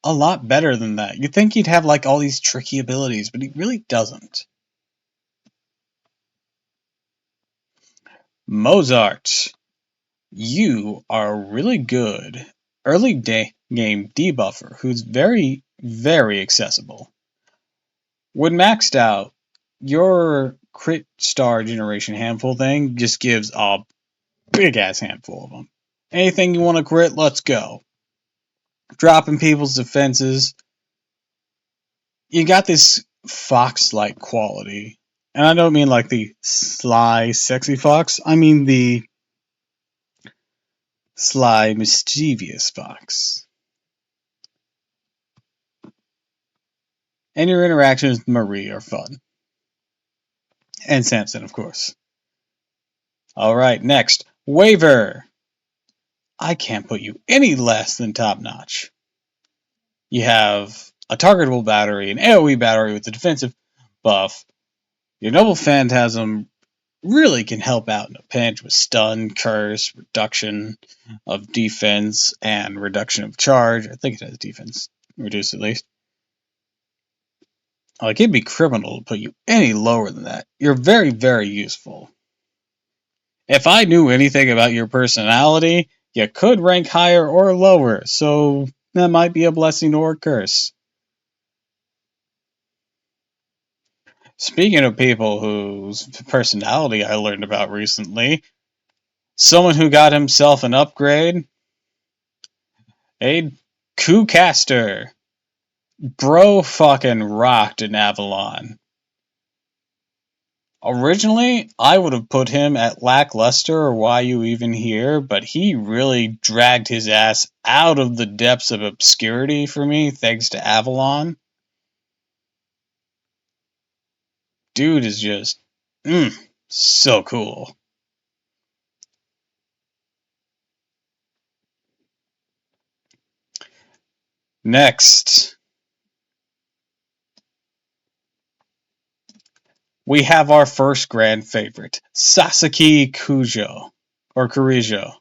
a lot better than that. You'd think he'd have like all these tricky abilities, but he really doesn't. Mozart, you are really good. Early day game debuffer who's very, very accessible. When maxed out, your crit star generation handful thing just gives a big ass handful of them. Anything you want to crit, let's go. Dropping people's defenses. You got this fox like quality. And I don't mean like the sly, sexy fox. I mean the sly, mischievous fox. And your interactions with Marie are fun. And Samson, of course. Alright, next. Waver. I can't put you any less than top notch. You have a targetable battery, an AoE battery with a defensive buff. Your Noble Phantasm really can help out in a pinch with stun, curse, reduction of defense, and reduction of charge. I think it has defense reduced at least. Like, it'd be criminal to put you any lower than that. You're very, very useful. If I knew anything about your personality, you could rank higher or lower, so that might be a blessing or a curse. Speaking of people whose personality I learned about recently, someone who got himself an upgrade, a Caster. Bro fucking rocked in Avalon. Originally, I would have put him at lackluster or why you even here, but he really dragged his ass out of the depths of obscurity for me thanks to Avalon. Dude is just, so cool. Next, we have our first grand favorite, Sasaki Kujo, or Kurijo.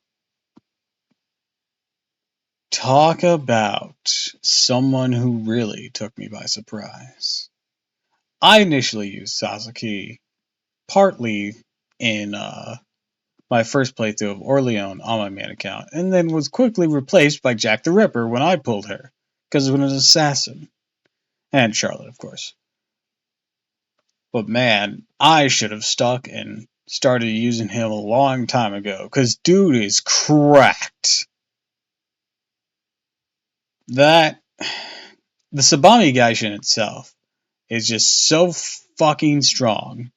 Talk about someone who really took me by surprise. I initially used Sasaki partly in my first playthrough of Orleans on my main account, and then was quickly replaced by Jack the Ripper when I pulled her, because it was an assassin. And Charlotte, of course. But man, I should have stuck and started using him a long time ago, because dude is cracked. That. The Sabami Gaishin itself is just so fucking strong.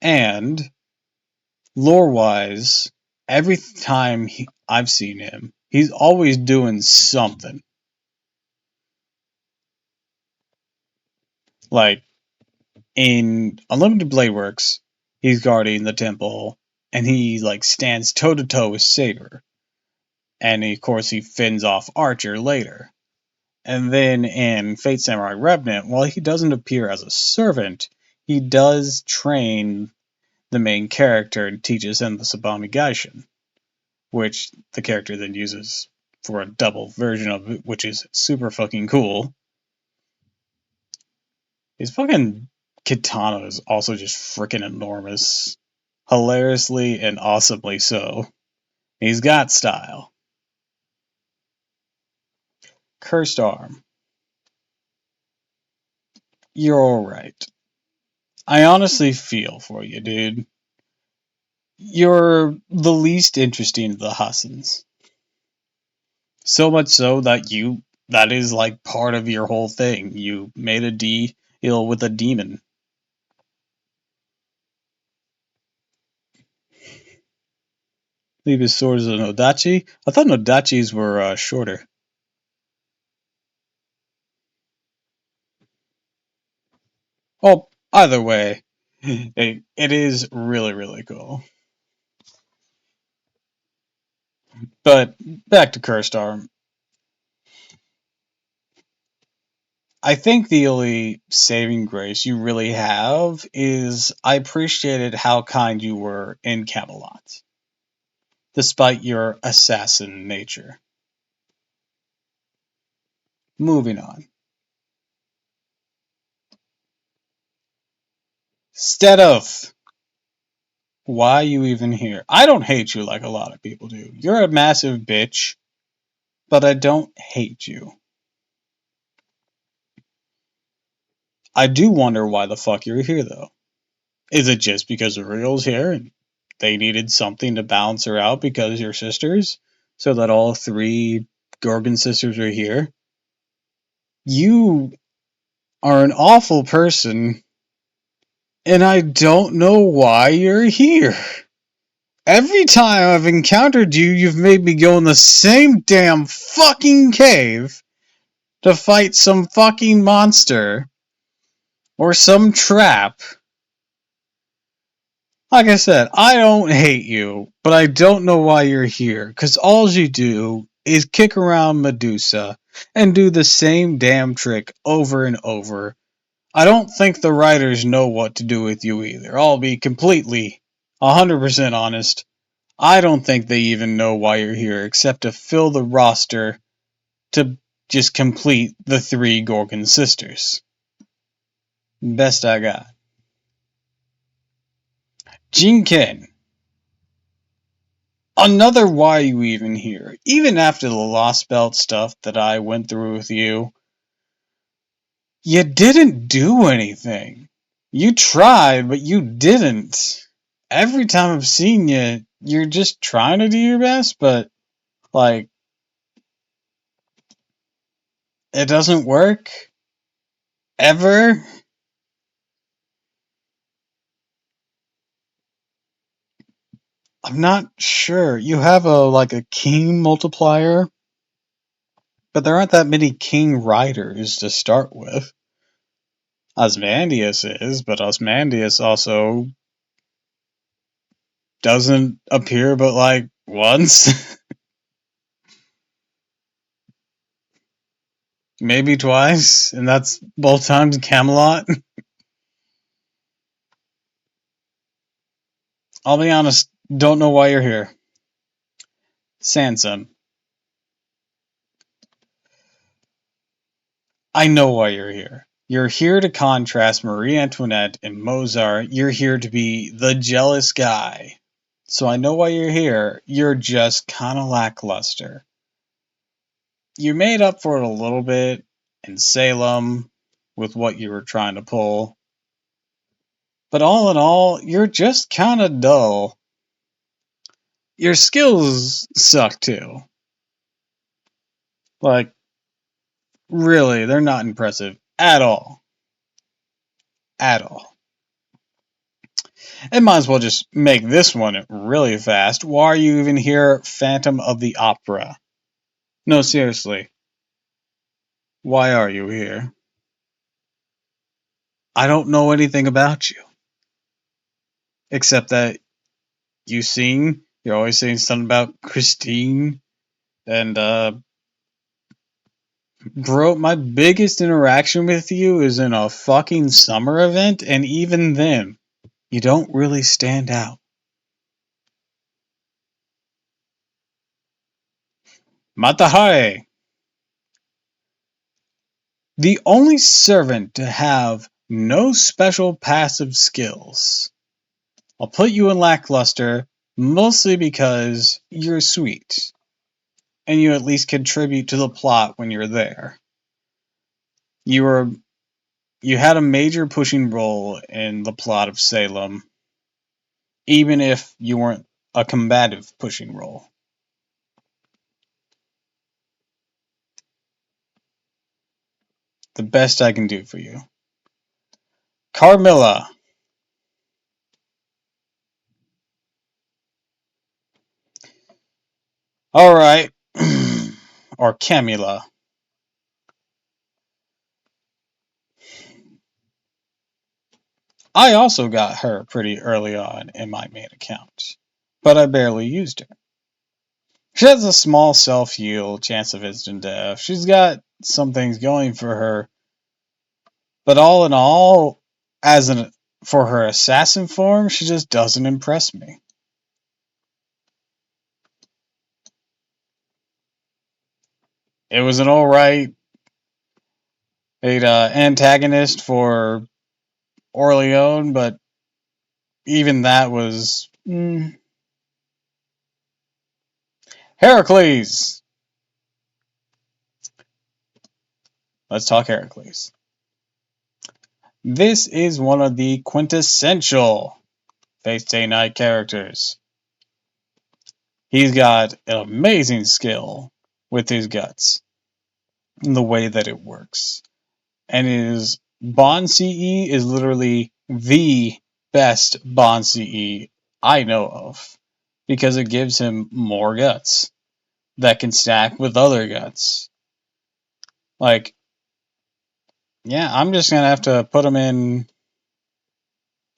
And lore-wise, every time I've seen him, he's always doing something. Like, in Unlimited Blade Works, he's guarding the temple, and he, like, stands toe-to-toe with Saber. And, of course, he fins off Archer later. And then in Fate Samurai Revenant, while he doesn't appear as a servant, he does train the main character and teaches him the Sabami Gaishin, which the character then uses for a double version of it, which is super fucking cool. His fucking katana is also just freaking enormous. Hilariously and awesomely so. He's got style. Cursed Arm. You're alright. I honestly feel for you, dude. You're the least interesting of the Hassans. So much so that is like part of your whole thing. You made a deal with a demon. Leave his sword as an Odachi? I thought Odachis were shorter. Well, either way, it is really, really cool. But back to Cursed Arm. I think the only saving grace you really have is I appreciated how kind you were in Camelot, despite your assassin nature. Moving on. Stedov, why are you even here? I don't hate you like a lot of people do. You're a massive bitch, but I don't hate you. I do wonder why the fuck you're here, though. Is it just because Uriel's here and they needed something to balance her out because you're sisters? So that all three Gorgon sisters are here? You are an awful person, and I don't know why you're here. Every time I've encountered you, you've made me go in the same damn fucking cave to fight some fucking monster or some trap. Like I said, I don't hate you, but I don't know why you're here, because all you do is kick around Medusa and do the same damn trick over and over. I don't think the writers know what to do with you either. I'll be completely 100% honest. I don't think they even know why you're here except to fill the roster to just complete the three Gorgon sisters. Best I got. Jinken. Another why you even here. Even after the Lost Belt stuff that I went through with you, you didn't do anything. You tried, but you didn't. Every time I've seen you, you're just trying to do your best, but, like, it doesn't work. Ever. I'm not sure. You have a king multiplier, but there aren't that many king riders to start with. Osmandius is, but Osmandius also doesn't appear but like once, maybe twice, and that's both times in Camelot. I'll be honest, don't know why you're here. Sansom, I know why you're here. You're here to contrast Marie Antoinette and Mozart. You're here to be the jealous guy. So I know why you're here. You're just kind of lackluster. You made up for it a little bit in Salem with what you were trying to pull. But all in all, you're just kind of dull. Your skills suck too. Like, really, they're not impressive at all. At all. And might as well just make this one really fast. Why are you even here, Phantom of the Opera? No, seriously. Why are you here? I don't know anything about you. Except that you sing. You're always saying something about Christine. And, bro, my biggest interaction with you is in a fucking summer event, and even then, you don't really stand out. Matahare. The only servant to have no special passive skills. I'll put you in lackluster, mostly because you're sweet. And you at least contribute to the plot when you're there. You had a major pushing role in the plot of Salem, even if you weren't a combative pushing role. The best I can do for you. Carmilla. Alright. Or Camilla. I also got her pretty early on in my main account, but I barely used her. She has a small self-heal, chance of instant death. She's got some things going for her, But all in all, as an for her assassin form, she just doesn't impress me. It was an alright antagonist for Orleone, but even that was Heracles. Let's talk Heracles. This is one of the quintessential Fate Stay Night characters. He's got an amazing skill with his guts and the way that it works. And his Bond CE is literally the best Bond CE I know of because it gives him more guts that can stack with other guts. Like, yeah, I'm just going to have to put him in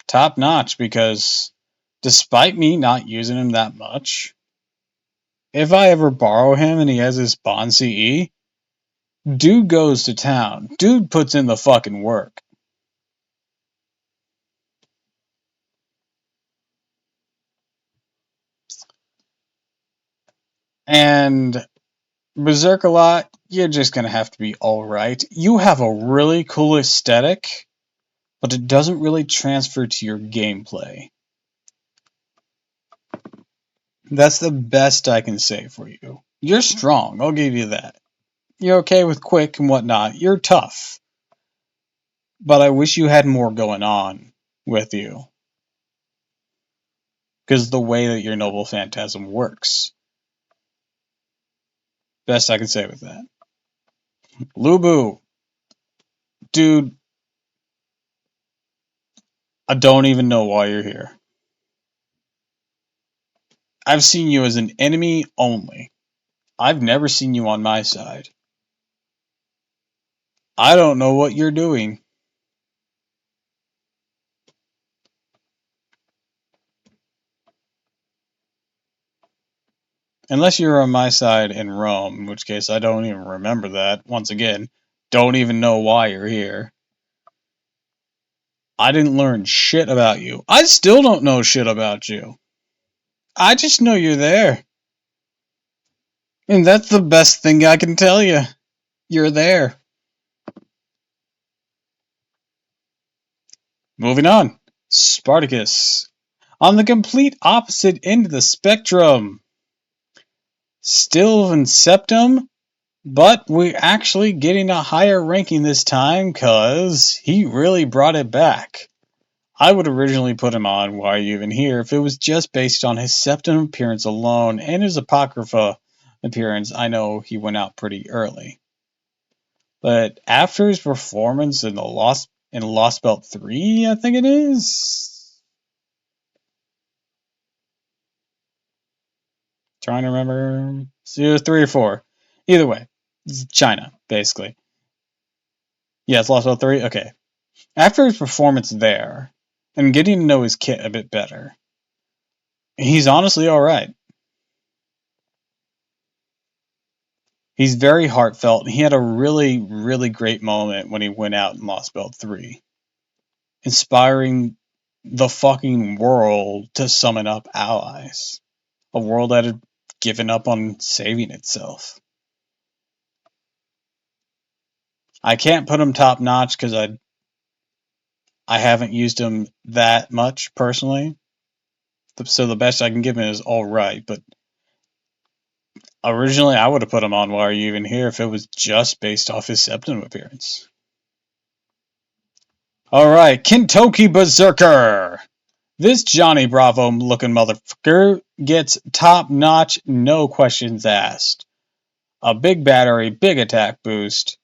top notch because despite me not using him that much, if I ever borrow him and he has his Bond CE, dude goes to town. Dude puts in the fucking work. And Berserk a lot, you're just gonna have to be alright. You have a really cool aesthetic, but it doesn't really transfer to your gameplay. That's the best I can say for you. You're strong, I'll give you that. You're okay with quick and whatnot. You're tough. But I wish you had more going on with you. Because the way that your Noble Phantasm works. Best I can say with that. Lubu. Dude, I don't even know why you're here. I've seen you as an enemy only. I've never seen you on my side. I don't know what you're doing. Unless you're on my side in Rome, in which case I don't even remember that. Once again, don't even know why you're here. I didn't learn shit about you. I still don't know shit about you. I just know you're there. And that's the best thing I can tell you. You're there. Moving on. Spartacus. On the complete opposite end of the spectrum. Still in Septum, but we're actually getting a higher ranking this time because he really brought it back. I would originally put him on Why Are You Even Here if it was just based on his Septum appearance alone and his Apocrypha appearance. I know he went out pretty early. But after his performance in Lost Belt 3, I think it is. Trying to remember. So 3 or 4. Either way, it's China, basically. Yeah, it's Lost Belt 3? Okay. After his performance there, and getting to know his kit a bit better, he's honestly alright. He's very heartfelt. He had a really, really great moment when he went out in Lost Belt 3. Inspiring the fucking world to summon up allies. A world that had given up on saving itself. I can't put him top notch because I haven't used him that much personally. So the best I can give him is alright, but originally I would have put him on Why Are You Even Here if it was just based off his Septum appearance. Alright, Kentucky Berserker! This Johnny Bravo looking motherfucker gets top notch, no questions asked. A big battery, big attack boost,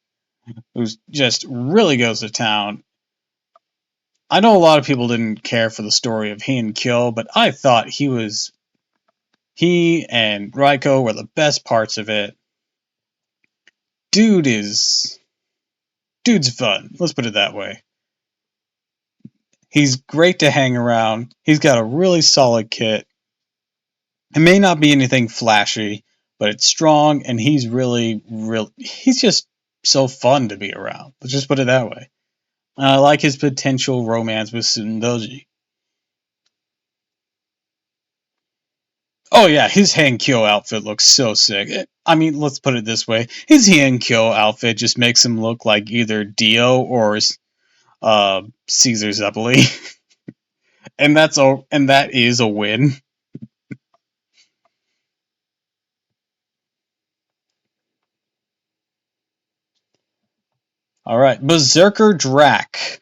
who's just really goes to town. I know a lot of people didn't care for the story of he and Kill, but I thought he and Raiko were the best parts of it. Dude's fun. Let's put it that way. He's great to hang around. He's got a really solid kit. It may not be anything flashy, but it's strong, and he's just so fun to be around. Let's just put it that way. I like his potential romance with Sundoji. Oh yeah, his Hankyo outfit looks so sick. I mean, let's put it this way: his Hankyo outfit just makes him look like either Dio or Caesar Zeppeli, and that is a win. All right, Berserker Drac.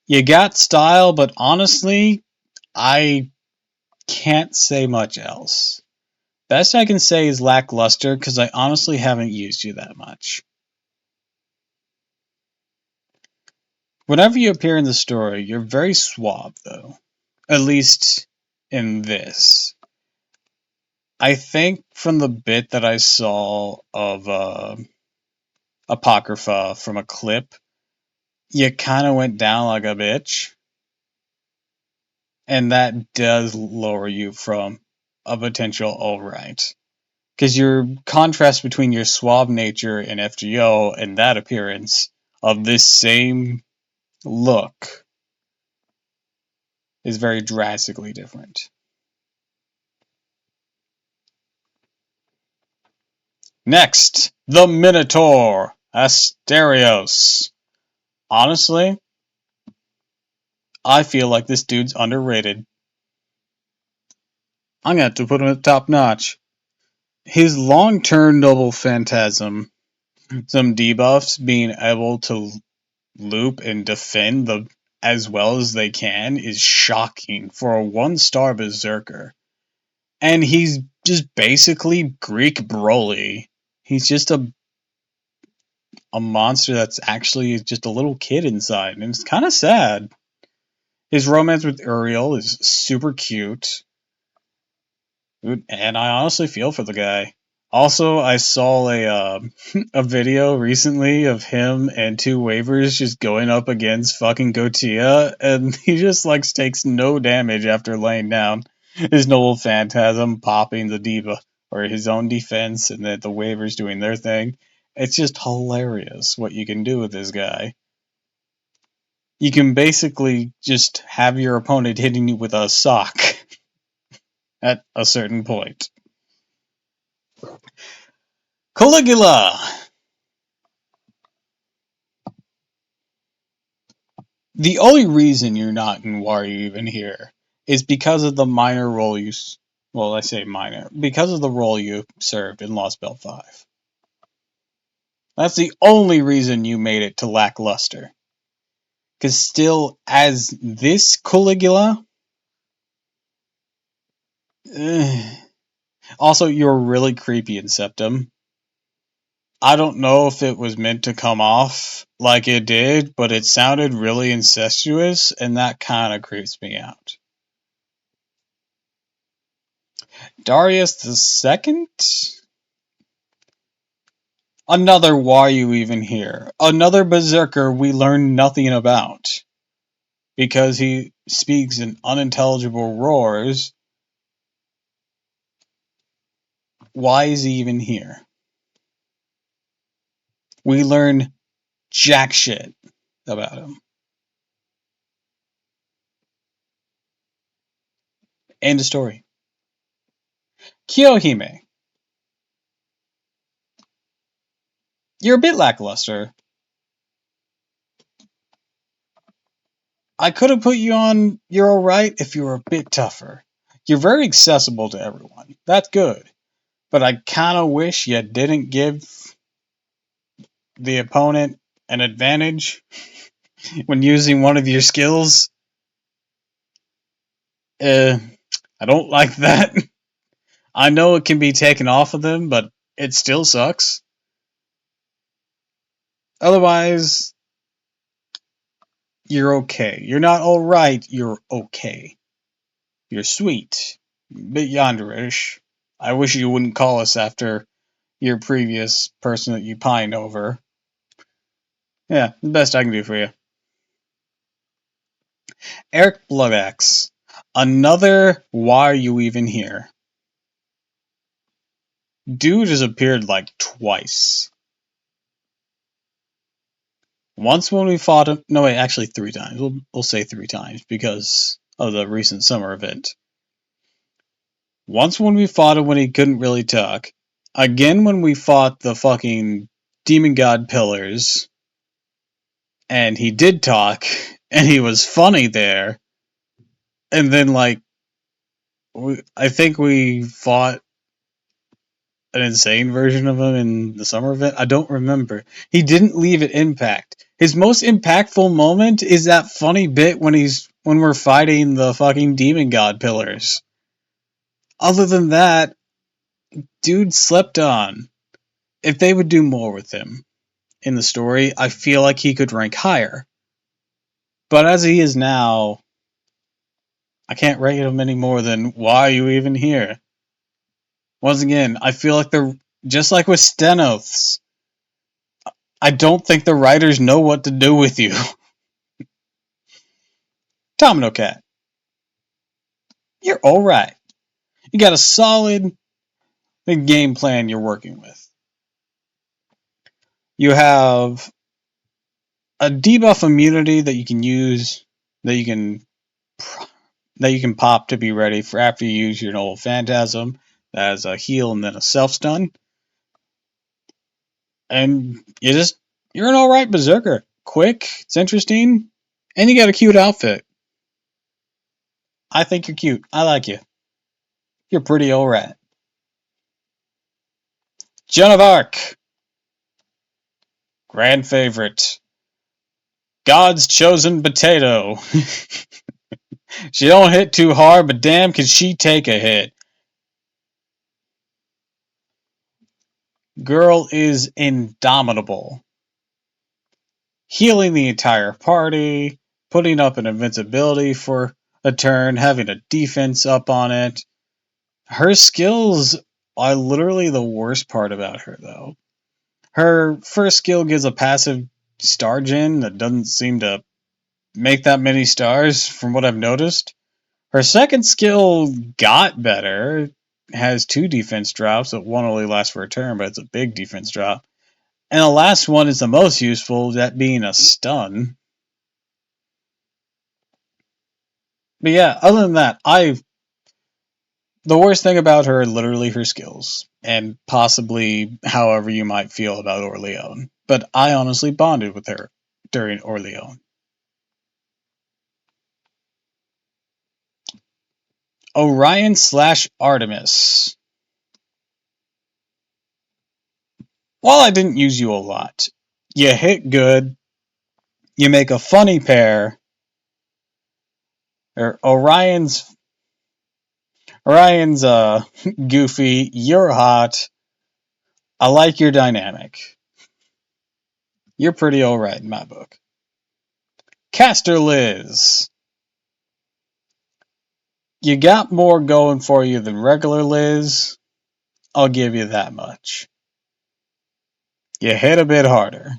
You got style, but honestly, I can't say much else. Best I can say is lackluster because I honestly haven't used you that much. Whenever you appear in the story, you're very suave, though. At least in this. I think from the bit that I saw of Apocrypha from a clip, you kind of went down like a bitch. And that does lower you from a potential alright. Because your contrast between your suave nature in FGO and that appearance of this same look is very drastically different. Next, the Minotaur, Asterios. Honestly, I feel like this dude's underrated. I'm gonna have to put him at top notch. His long-term noble phantasm, some debuffs, being able to loop and defend the as well as they can is shocking for a 1-star berserker. And he's just basically Greek Broly. He's just a monster that's actually just a little kid inside, and it's kind of sad. His romance with Uriel is super cute, and I honestly feel for the guy. Also, I saw a video recently of him and two waivers just going up against fucking Gotia, and he just like takes no damage after laying down. His noble phantasm popping the diva or his own defense, and then the waivers doing their thing. It's just hilarious what you can do with this guy. You can basically just have your opponent hitting you with a sock at a certain point. Caligula! The only reason you're not in Why Are You Even Here is because of the minor role you. Well, I say minor. Because of the role you served in Lost Belt 5. That's the only reason you made it to lackluster. Because still, as this Caligula. Also, you're really creepy in Septum. I don't know if it was meant to come off like it did, but it sounded really incestuous, and that kind of creeps me out. Darius the Second? Another Why Are You Even Here? Another berserker we learn nothing about. Because he speaks in unintelligible roars. Why is he even here? We learn jack shit about him. End of story. Kiyohime. You're a bit lackluster. I could have put you on You're Alright if you were a bit tougher. You're very accessible to everyone. That's good. But I kind of wish you didn't give the opponent an advantage when using one of your skills. I don't like that. I know it can be taken off of them, but it still sucks. Otherwise, you're okay. You're not alright, you're okay. You're sweet. A bit yanderish. I wish you wouldn't call us after your previous person that you pined over. Yeah, the best I can do for you. Eric Bloodaxe. Another Why Are You Even Here? Dude has appeared like twice. Once when we fought him, no wait, actually 3 times. We'll say 3 times because of the recent summer event. Once when we fought him when he couldn't really talk. Again when we fought the fucking demon god pillars, and he did talk, and he was funny there. And then I think we fought an insane version of him in the summer event. I don't remember. He didn't leave an impact. His most impactful moment is that funny bit when we're fighting the fucking demon god pillars. Other than that, dude slept on. If they would do more with him in the story, I feel like he could rank higher. But as he is now, I can't rate him any more than why are you even here? Once again, I feel like they're just like with Stenos. I don't think the writers know what to do with you. Domino Cat, you're alright. You got a solid game plan you're working with. You have a debuff immunity that you can use, that you can pop to be ready for after you use your Noble Phantasm. That is a heal and then a self-stun. And you're an alright berserker. Quick, it's interesting, and you got a cute outfit. I think you're cute. I like you. You're pretty alright. Joan of Arc. Grand favorite. God's chosen potato. She don't hit too hard, but damn can she take a hit. Girl is indomitable. Healing the entire party, putting up an invincibility for a turn, having a defense up on it. Her skills are literally the worst part about her, though. Her first skill gives a passive star gen that doesn't seem to make that many stars, from what I've noticed. Her second skill got better, has 2 defense drops, that one only lasts for a turn, but it's a big defense drop. And the last one is the most useful, that being a stun. But yeah, other than that, the worst thing about her are literally her skills, and possibly however you might feel about Orleone. But I honestly bonded with her during Orleone. Orion/Artemis. While I didn't use you a lot, you hit good, you make a funny pair. Orion's goofy, you're hot. I like your dynamic. You're pretty alright in my book. Caster Liz. You got more going for you than regular Liz. I'll give you that much. You hit a bit harder.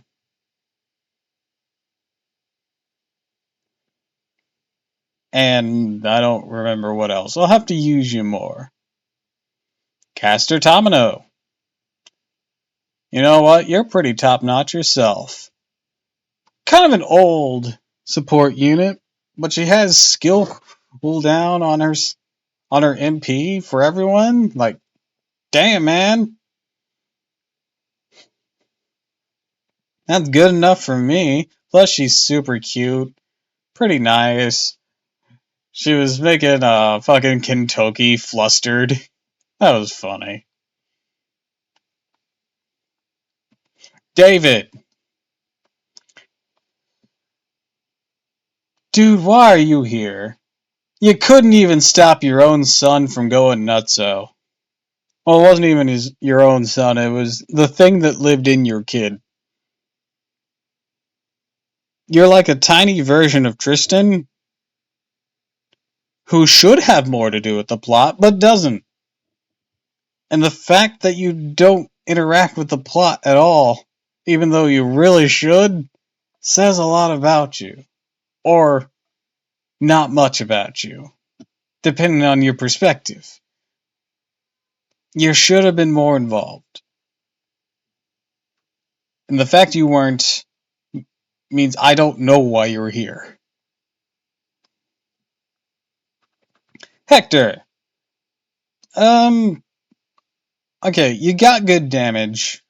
And I don't remember what else. I'll have to use you more. Caster Tamino. You know what? You're pretty top-notch yourself. Kind of an old support unit, but she has skill cooldown on her MP for everyone. Like, damn, man. That's good enough for me. Plus, she's super cute. Pretty nice. She was making fucking Kentucky flustered. That was funny. David. Dude, why are you here? You couldn't even stop your own son from going nutso. Well, it wasn't even your own son, it was the thing that lived in your kid. You're like a tiny version of Tristan, who should have more to do with the plot, but doesn't. And the fact that you don't interact with the plot at all, even though you really should, says a lot about you. Or not much about you, depending on your perspective. You should have been more involved. And the fact you weren't means I don't know why you're here. Hector! Um, okay, you got good damage,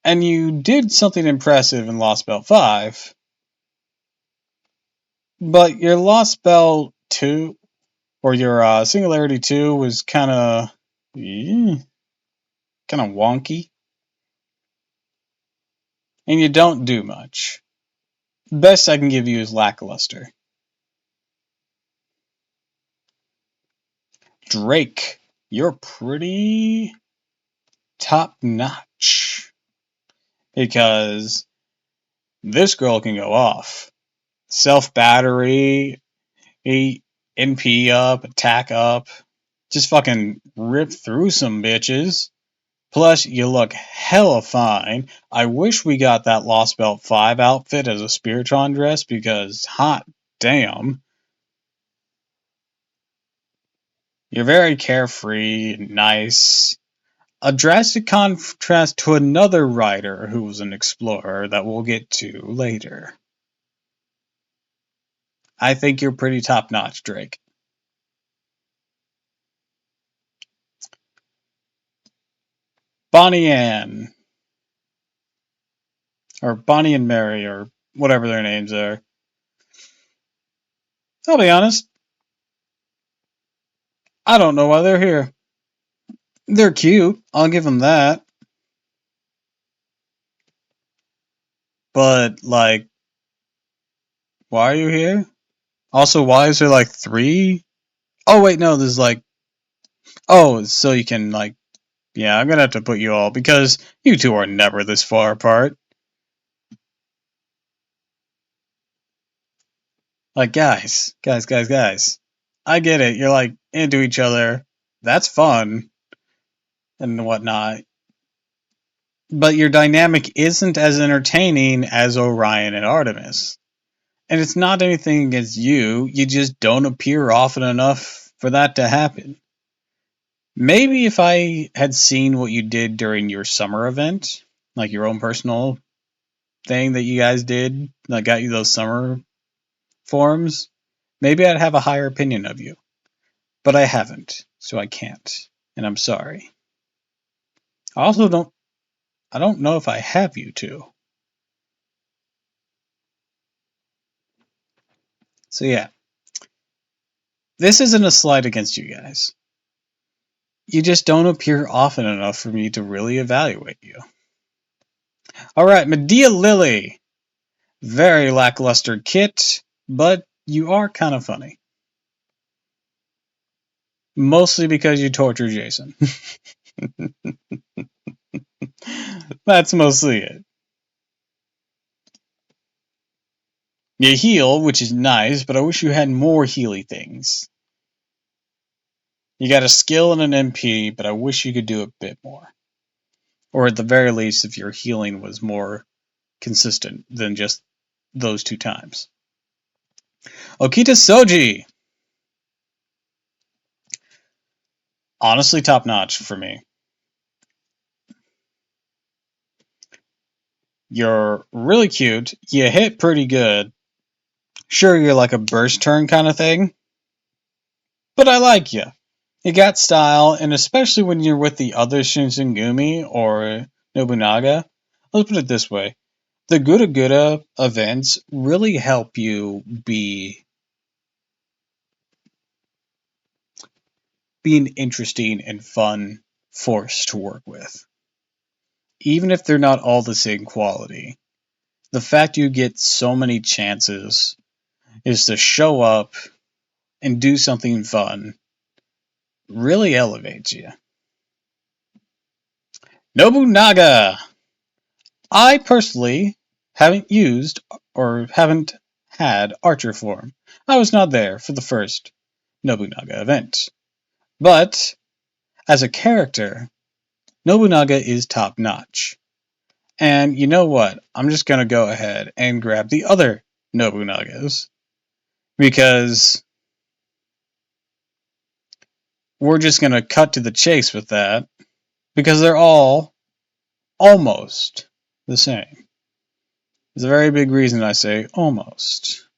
and you did something impressive in Lost Belt 5, but your Lost Belt 2, or your Singularity 2 was kinda wonky, and you don't do much. Best I can give you is lackluster. Drake, you're pretty top notch. Because this girl can go off. Self battery, NP up, attack up. Just fucking rip through some bitches. Plus, you look hella fine. I wish we got that Lost Belt 5 outfit as a Spiritron dress because, hot damn. You're very carefree and nice. A drastic contrast to another rider who was an explorer that we'll get to later. I think you're pretty top notch, Drake. Bonnie Ann, or Bonnie and Mary, or whatever their names are. I'll be honest, I don't know why they're here. They're cute, I'll give them that. But, like, why are you here? Also, why is there like three? Oh, wait, no, there's like. Oh, so you can, like. Yeah, I'm gonna have to put you all, because you two are never this far apart. Like, guys. I get it, you're like into each other. That's fun. And whatnot. But your dynamic isn't as entertaining as Orion and Artemis. And it's not anything against you, you just don't appear often enough for that to happen. Maybe if I had seen what you did during your summer event, like your own personal thing that you guys did that got you those summer forms, maybe I'd have a higher opinion of you. But I haven't, so I can't. And I'm sorry. I don't know if I have you two. So yeah. This isn't a slight against you guys. You just don't appear often enough for me to really evaluate you. Alright, Medea Lily. Very lackluster kit, but you are kind of funny. Mostly because you torture Jason. That's mostly it. You heal, which is nice, but I wish you had more healy things. You got a skill and an MP, but I wish you could do a bit more. Or at the very least, if your healing was more consistent than just those two times. Okita Soji! Honestly, top notch for me. You're really cute. You hit pretty good. Sure, you're like a burst turn kind of thing. But I like you. You got style, and especially when you're with the other Shinsengumi or Nobunaga. Let's put it this way. The Gura Gura events really help you be an interesting and fun force to work with. Even if they're not all the same quality. The fact you get so many chances is to show up and do something fun really elevates you. Nobunaga! I personally haven't used or haven't had Archer form. I was not there for the first Nobunaga event. But, as a character, Nobunaga is top notch. And you know what? I'm just going to go ahead and grab the other Nobunagas. Because we're just going to cut to the chase with that. Because they're all almost the same. There's a very big reason I say almost.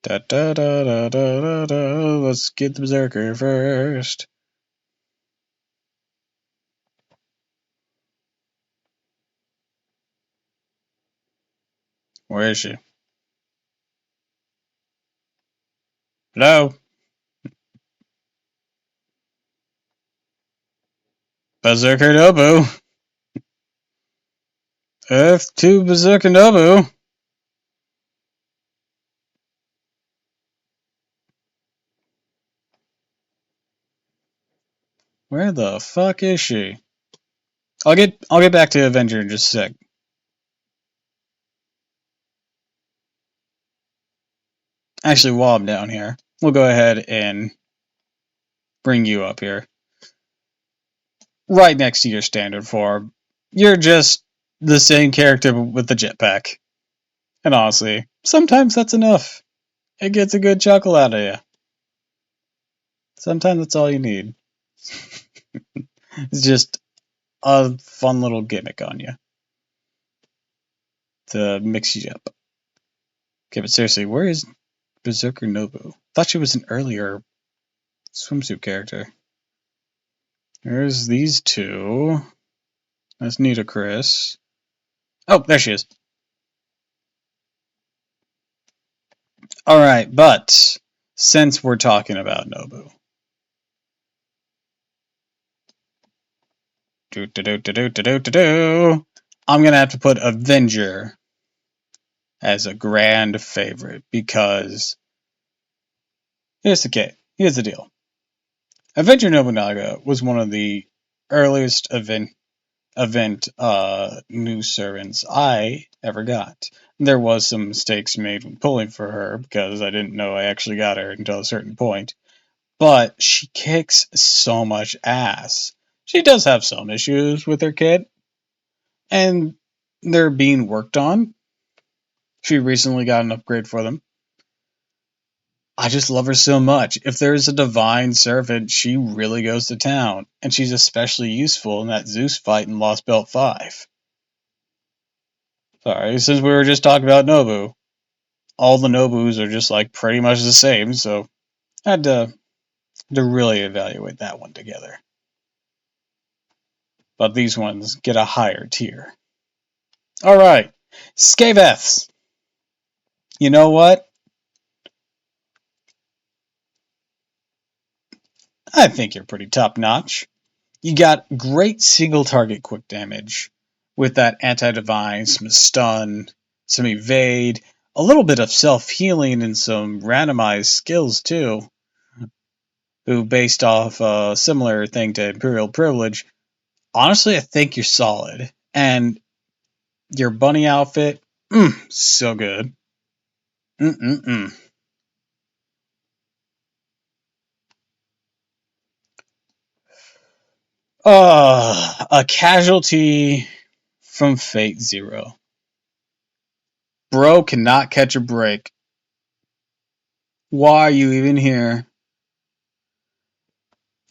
Da da da da da da da. Let's get the Berserker first. Where is she? Hello? Berserker Nobu. F2 Berserker Nobu. Where the fuck is she? I'll get back to Avenger in just a sec. Actually, while I'm down here, we'll go ahead and bring you up here. Right next to your standard form. You're just the same character with the jetpack. And honestly, sometimes that's enough. It gets a good chuckle out of you. Sometimes that's all you need. It's just a fun little gimmick on you to mix you up. Okay, but seriously, where is Berserker Nobu? Thought she was an earlier swimsuit character. There's these two. That's Nita Chris. Oh, there she is. Alright, but since we're talking about Nobu. I'm gonna have to put Avenger as a grand favorite because here's the deal. Avenger Nobunaga was one of the earliest event news servants I ever got. There was some mistakes made when pulling for her because I didn't know I actually got her until a certain point. But she kicks so much ass. She does have some issues with her kid, and they're being worked on. She recently got an upgrade for them. I just love her so much. If there's a divine servant, she really goes to town, and she's especially useful in that Zeus fight in Lost Belt 5. Sorry, since we were just talking about Nobu, all the Nobus are just like pretty much the same, so I had to really evaluate that one together. But these ones get a higher tier. Alright, Skaveths. You know what? I think you're pretty top notch. You got great single target quick damage with that anti-divine, some stun, some evade, a little bit of self-healing, and some randomized skills too. Who, based off a similar thing to Imperial Privilege, honestly, I think you're solid. And your bunny outfit, so good. Mm-mm-mm. A casualty from Fate Zero. Bro cannot catch a break. Why are you even here?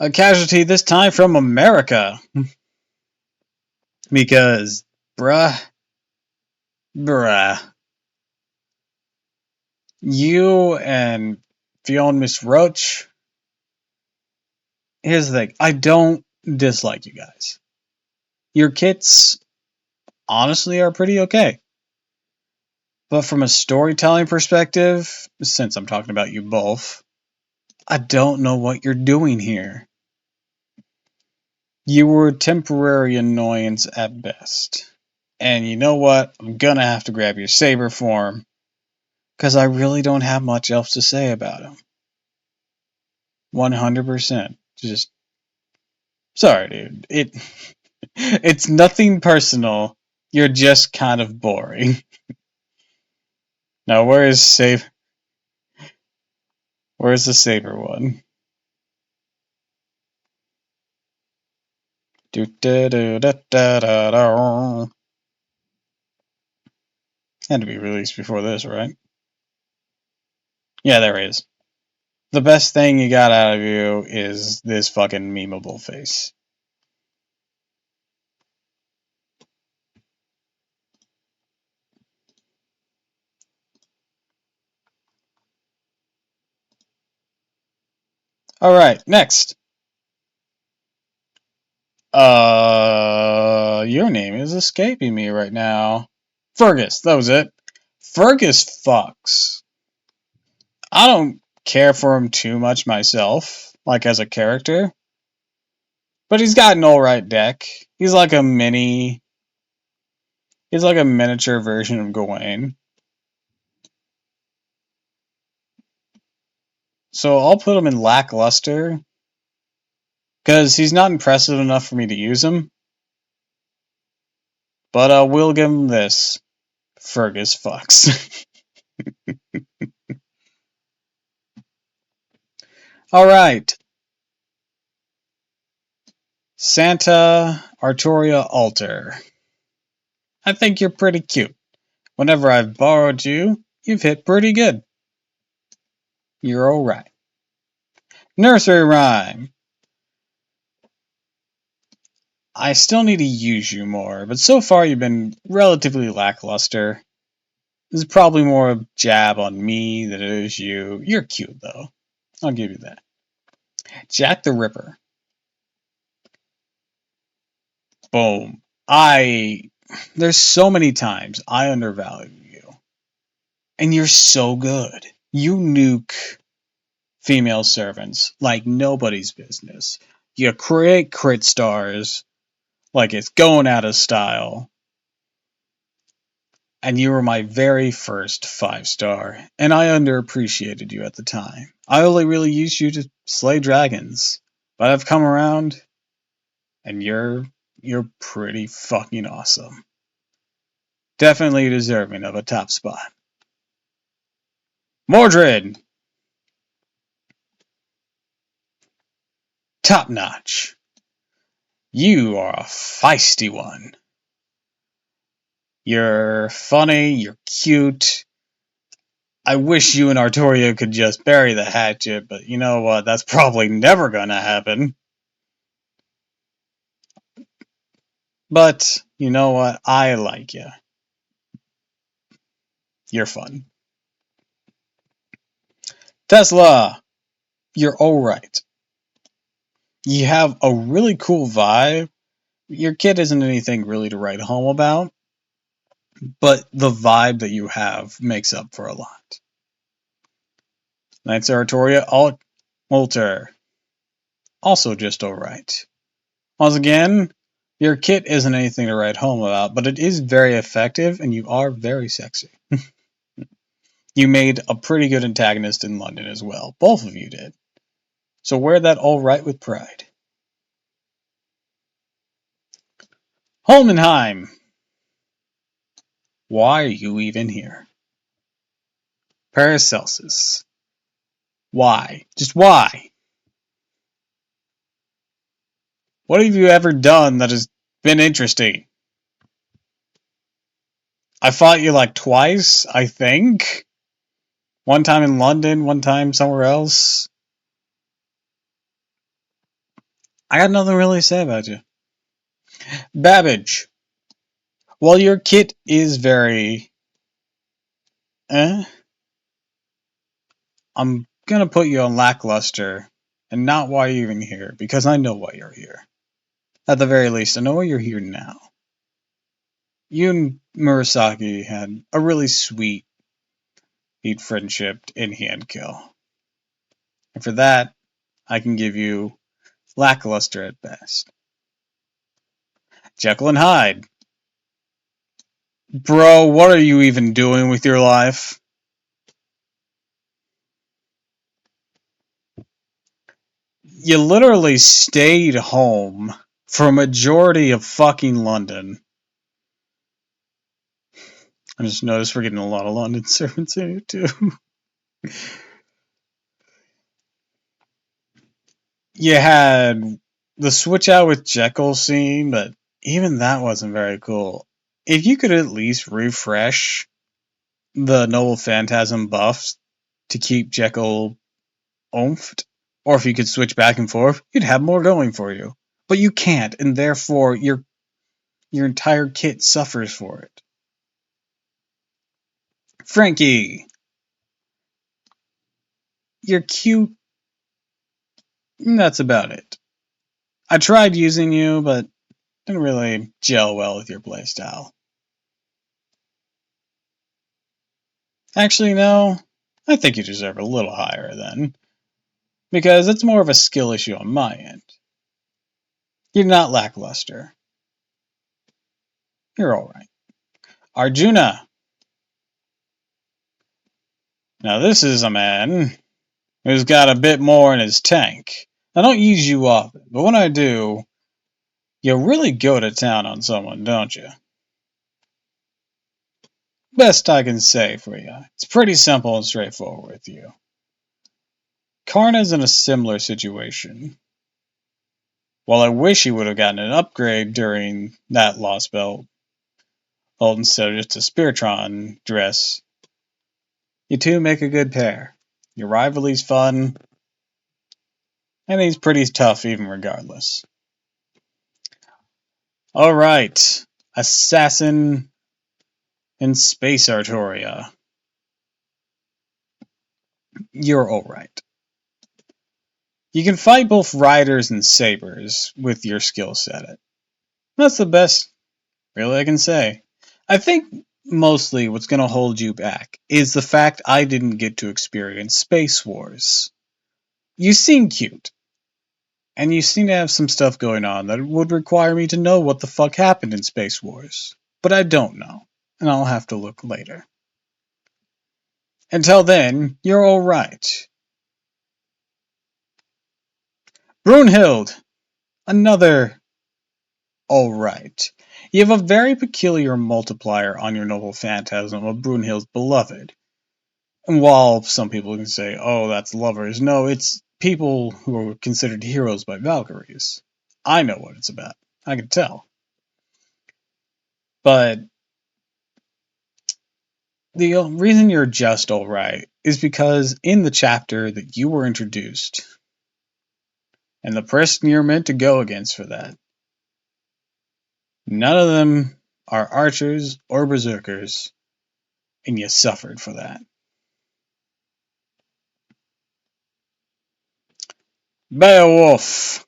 A casualty this time from America. Because, bruh, you and Fionn Miss Roach, here's the thing. I don't dislike you guys. Your kits, honestly, are pretty okay. But from a storytelling perspective, since I'm talking about you both, I don't know what you're doing here. You were a temporary annoyance at best. And you know what? I'm gonna have to grab your saber form, because I really don't have much else to say about him. 100%. Just, sorry, dude. It's nothing personal. You're just kind of boring. Now, where's the saber one? Had to be released before this, right? Yeah, there it is. The best thing you got out of you is this fucking memeable face. Alright, next. Your name is escaping me right now. Fergus, that was it. Fergus fucks. I don't care for him too much myself, like as a character. But he's got an alright deck. He's like a miniature version of Gawain. So I'll put him in lackluster, because he's not impressive enough for me to use him. But I will give him this. Fergus fucks. Alright. Santa Artoria Altar. I think you're pretty cute. Whenever I've borrowed you, you've hit pretty good. You're alright. Nursery Rhyme. I still need to use you more, but so far you've been relatively lackluster. This is probably more a jab on me than it is you. You're cute, though. I'll give you that. Jack the Ripper. Boom. There's so many times I undervalue you. And you're so good. You nuke female servants like nobody's business. You create crit stars like it's going out of style. And you were my very first 5-star, and I underappreciated you at the time. I only really used you to slay dragons, but I've come around, and you're pretty fucking awesome. Definitely deserving of a top spot. Mordred! Top notch. You are a feisty one. You're funny, you're cute. I wish you and Artoria could just bury the hatchet, but you know what? That's probably never gonna happen. But, you know what? I like you. You're fun. Tesla! You're alright. You have a really cool vibe. Your kid isn't anything really to write home about, but the vibe that you have makes up for a lot. Knights Artoria Alter. Also just alright. Once again, your kit isn't anything to write home about, but it is very effective and you are very sexy. You made a pretty good antagonist in London as well. Both of you did. So wear that alright with pride. Holmenheim! Why are you even here? Paracelsus. Why? Just why? What have you ever done that has been interesting? I fought you like twice, I think. One time in London, one time somewhere else. I got nothing really to say about you. Babbage. Well, your kit is very... I'm gonna put you on lackluster, and not why you're even here, because I know why you're here. At the very least, I know why you're here now. You and Murasaki had a really sweet friendship in hand kill. And for that, I can give you lackluster at best. Jekyll and Hyde. Bro, what are you even doing with your life? You literally stayed home for a majority of fucking London. I just noticed we're getting a lot of London servants in here too. You had the switch out with Jekyll scene, but even that wasn't very cool. If you could at least refresh the Noble Phantasm buffs to keep Jekyll oomphed, or if you could switch back and forth, you'd have more going for you. But you can't, and therefore your entire kit suffers for it. Frankie, you're cute, And that's about it. I tried using you, but didn't really gel well with your playstyle. Actually, no. I think you deserve a little higher then, because it's more of a skill issue on my end. You're not lackluster. You're alright. Arjuna. Now this is a man who's got a bit more in his tank. I don't use you often, but when I do, you really go to town on someone, don't you? Best I can say for you. It's pretty simple and straightforward with you. Karna's in a similar situation. While I wish he would have gotten an upgrade during that Lost Belt, instead of just a Spiritron dress, you two make a good pair. Your rivalry's fun, and he's pretty tough even regardless. Alright, Assassin in Space Artoria. You're alright. You can fight both riders and sabers with your skill set. That's the best, really, I can say. I think mostly what's going to hold you back is the fact I didn't get to experience Space Wars. You seem cute, and you seem to have some stuff going on that would require me to know what the fuck happened in Space Wars. But I don't know, and I'll have to look later. Until then, you're alright. Brunhild! Another alright. You have a very peculiar multiplier on your noble phantasm of Brunhild's beloved. And while some people can say, oh, that's lovers, no, it's people who are considered heroes by Valkyries. I know what it's about. I can tell. But the reason you're just alright is because in the chapter that you were introduced, and the person you're meant to go against for that, none of them are archers or berserkers, and you suffered for that. Beowulf!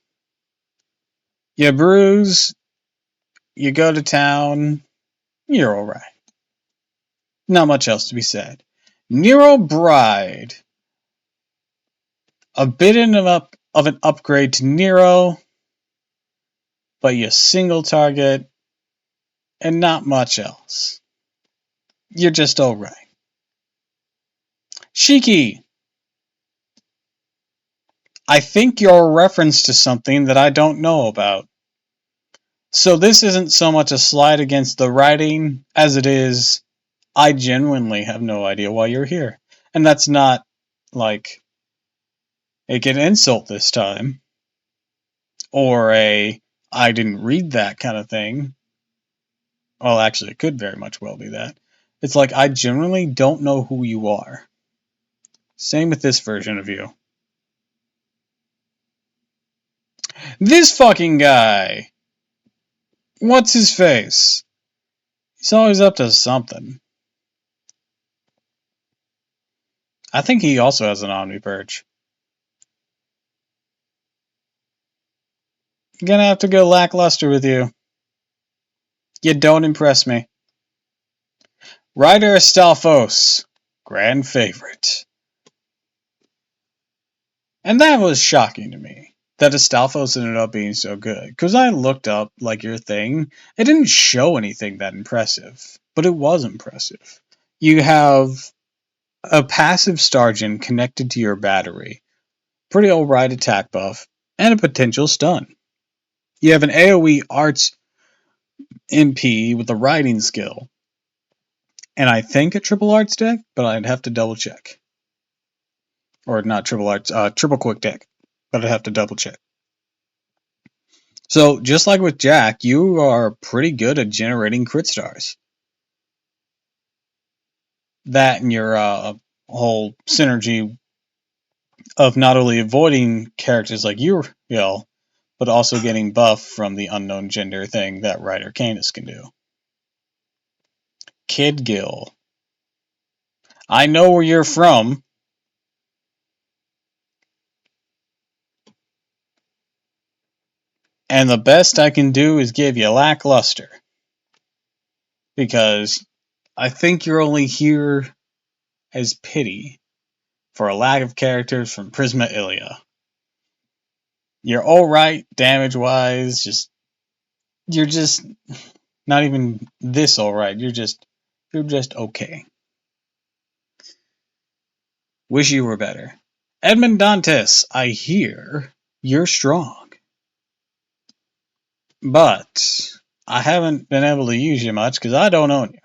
You bruise, you go to town, you're alright. Not much else to be said. Nero Bride. A bit of an upgrade to Nero, but you single target, and not much else. You're just alright. Shiki. I think you're a reference to something that I don't know about. So this isn't so much a slide against the writing as it is I genuinely have no idea why you're here. And that's not like an insult this time. Or a I didn't read that kind of thing. Well, actually, it could very much well be that. It's like I genuinely don't know who you are. Same with this version of you. This fucking guy! What's his face? He's always up to something. I think he also has an Omni Perch. I'm gonna have to go lackluster with you. You don't impress me. Ryder Stalfos. Grand favorite. And that was shocking to me. That Astolfos ended up being so good. Because I looked up, like, your thing. It didn't show anything that impressive. But it was impressive. You have a passive Stargen connected to your battery. Pretty alright attack buff. And a potential stun. You have an AoE Arts MP with a riding skill. And I think a triple arts deck, but I'd have to double check. Or not triple arts, triple quick deck. But I'd have to double check. So, just like with Jack, you are pretty good at generating crit stars. That and your whole synergy of not only avoiding characters like Uriel, but also getting buff from the unknown gender thing that Ryder Canis can do. Kid Gill. I know where you're from. And the best I can do is give you lackluster. Because I think you're only here as pity for a lack of characters from Prisma Ilia. You're alright damage wise, you're just not even this alright. You're just okay. Wish you were better. Edmond Dantes, I hear you're strong. But I haven't been able to use you much because I don't own you.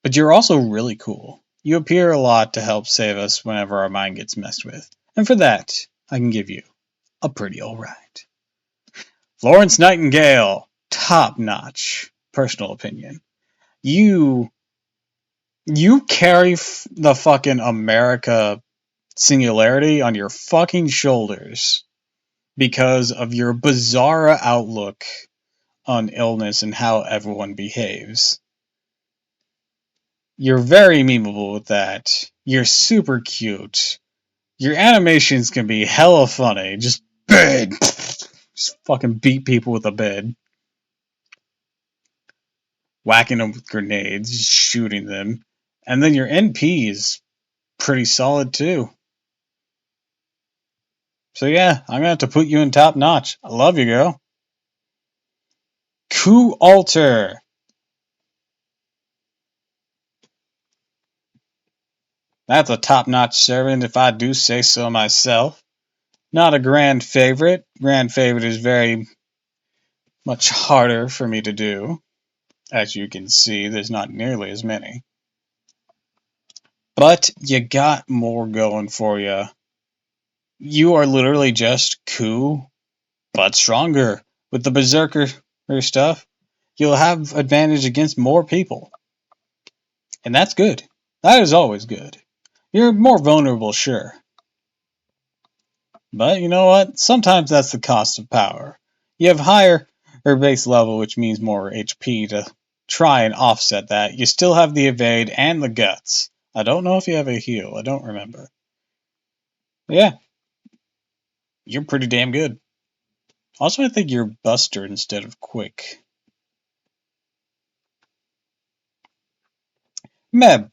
But you're also really cool. You appear a lot to help save us whenever our mind gets messed with. And for that, I can give you a pretty alright. Florence Nightingale, top notch. Personal opinion. You carry the fucking America singularity on your fucking shoulders because of your bizarre outlook on illness and how everyone behaves. You're very memeable with that. You're super cute. Your animations can be hella funny. Just bed. Just fucking beat people with a bed. Whacking them with grenades, just shooting them. And then your NP is pretty solid too. So yeah, I'm gonna have to put you in top notch. I love you, girl. Coup Alter. That's a top notch servant if I do say so myself. Not a grand favorite. Grand favorite is very much harder for me to do. As you can see, there's not nearly as many. But you got more going for you. You are literally just Coup, but stronger. With the Berserker stuff, you'll have advantage against more people. And that's good. That is always good. You're more vulnerable, sure. But you know what? Sometimes that's the cost of power. You have higher base level, which means more HP to try and offset that. You still have the evade and the guts. I don't know if you have a heal. I don't remember. But yeah, you're pretty damn good. Also, I think you're Buster instead of Quick. Meb.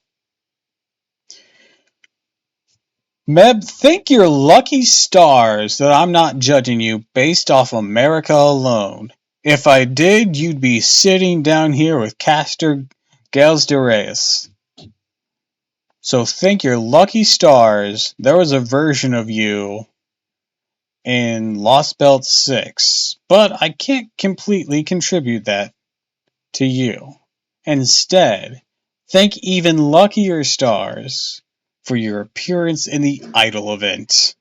Meb, think your lucky stars that I'm not judging you based off America alone. If I did, you'd be sitting down here with Castor Gales de Reyes. So think your lucky stars there was a version of you in Lost Belt 6, but I can't completely contribute that to you. Instead, thank even luckier stars for your appearance in the Idol event.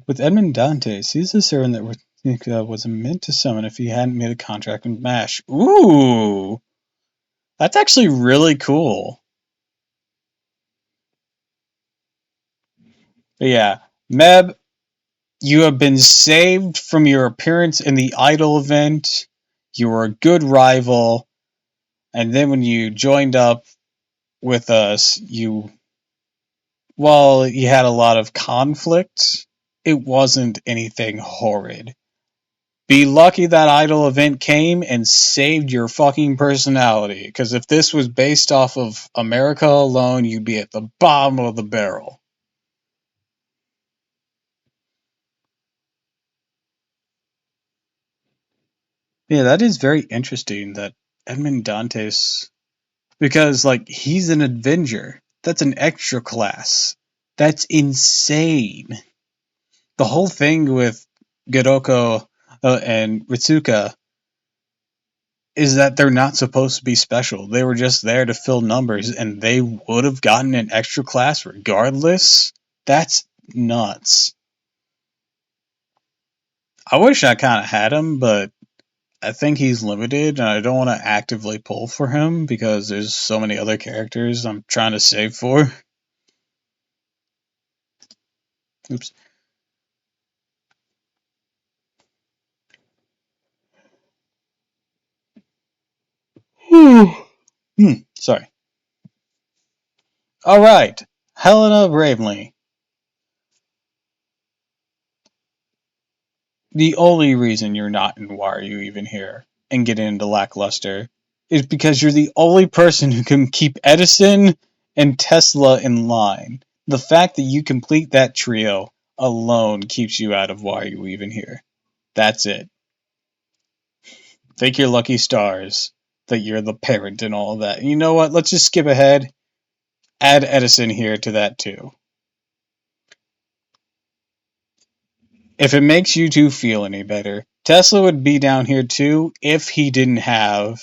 With Edmond Dantes, he's the servant that was meant to summon if he hadn't made a contract with MASH. Ooh! That's actually really cool. But yeah, Meb, you have been saved from your appearance in the Idol event. You were a good rival. And then when you joined up with us, while you had a lot of conflict, it wasn't anything horrid. Be lucky that Idol event came and saved your fucking personality. Because if this was based off of America alone, you'd be at the bottom of the barrel. Yeah, that is very interesting that Edmond Dantes, because like he's an Avenger. That's an extra class. That's insane. The whole thing with Gedoko and Ritsuka is that they're not supposed to be special. They were just there to fill numbers, and they would have gotten an extra class regardless. That's nuts. I wish I kind of had him, but I think he's limited, and I don't want to actively pull for him because there's so many other characters I'm trying to save for. Oops. Sorry. All right, Helena Bravely. The only reason you're not in Why Are You Even Here and get into Lackluster is because you're the only person who can keep Edison and Tesla in line. The fact that you complete that trio alone keeps you out of Why Are You Even Here. That's it. Thank your lucky stars that you're the parent and all of that. You know what? Let's just skip ahead. Add Edison here to that too. If it makes you two feel any better, Tesla would be down here too if he didn't have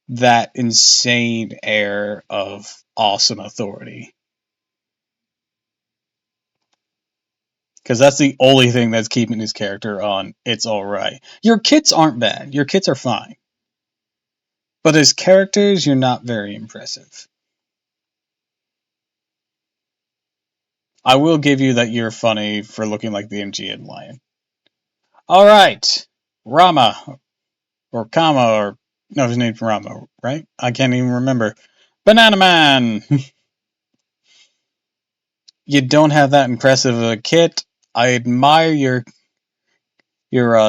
that insane air of awesome authority. Because that's the only thing that's keeping his character on It's Alright. Your kits aren't bad. Your kits are fine. But as characters, you're not very impressive. I will give you that you're funny for looking like the MGM lion. Alright. Rama. Or Kama, or... No, his name's Rama, right? I can't even remember. Banana Man! You don't have that impressive of a kit. I admire your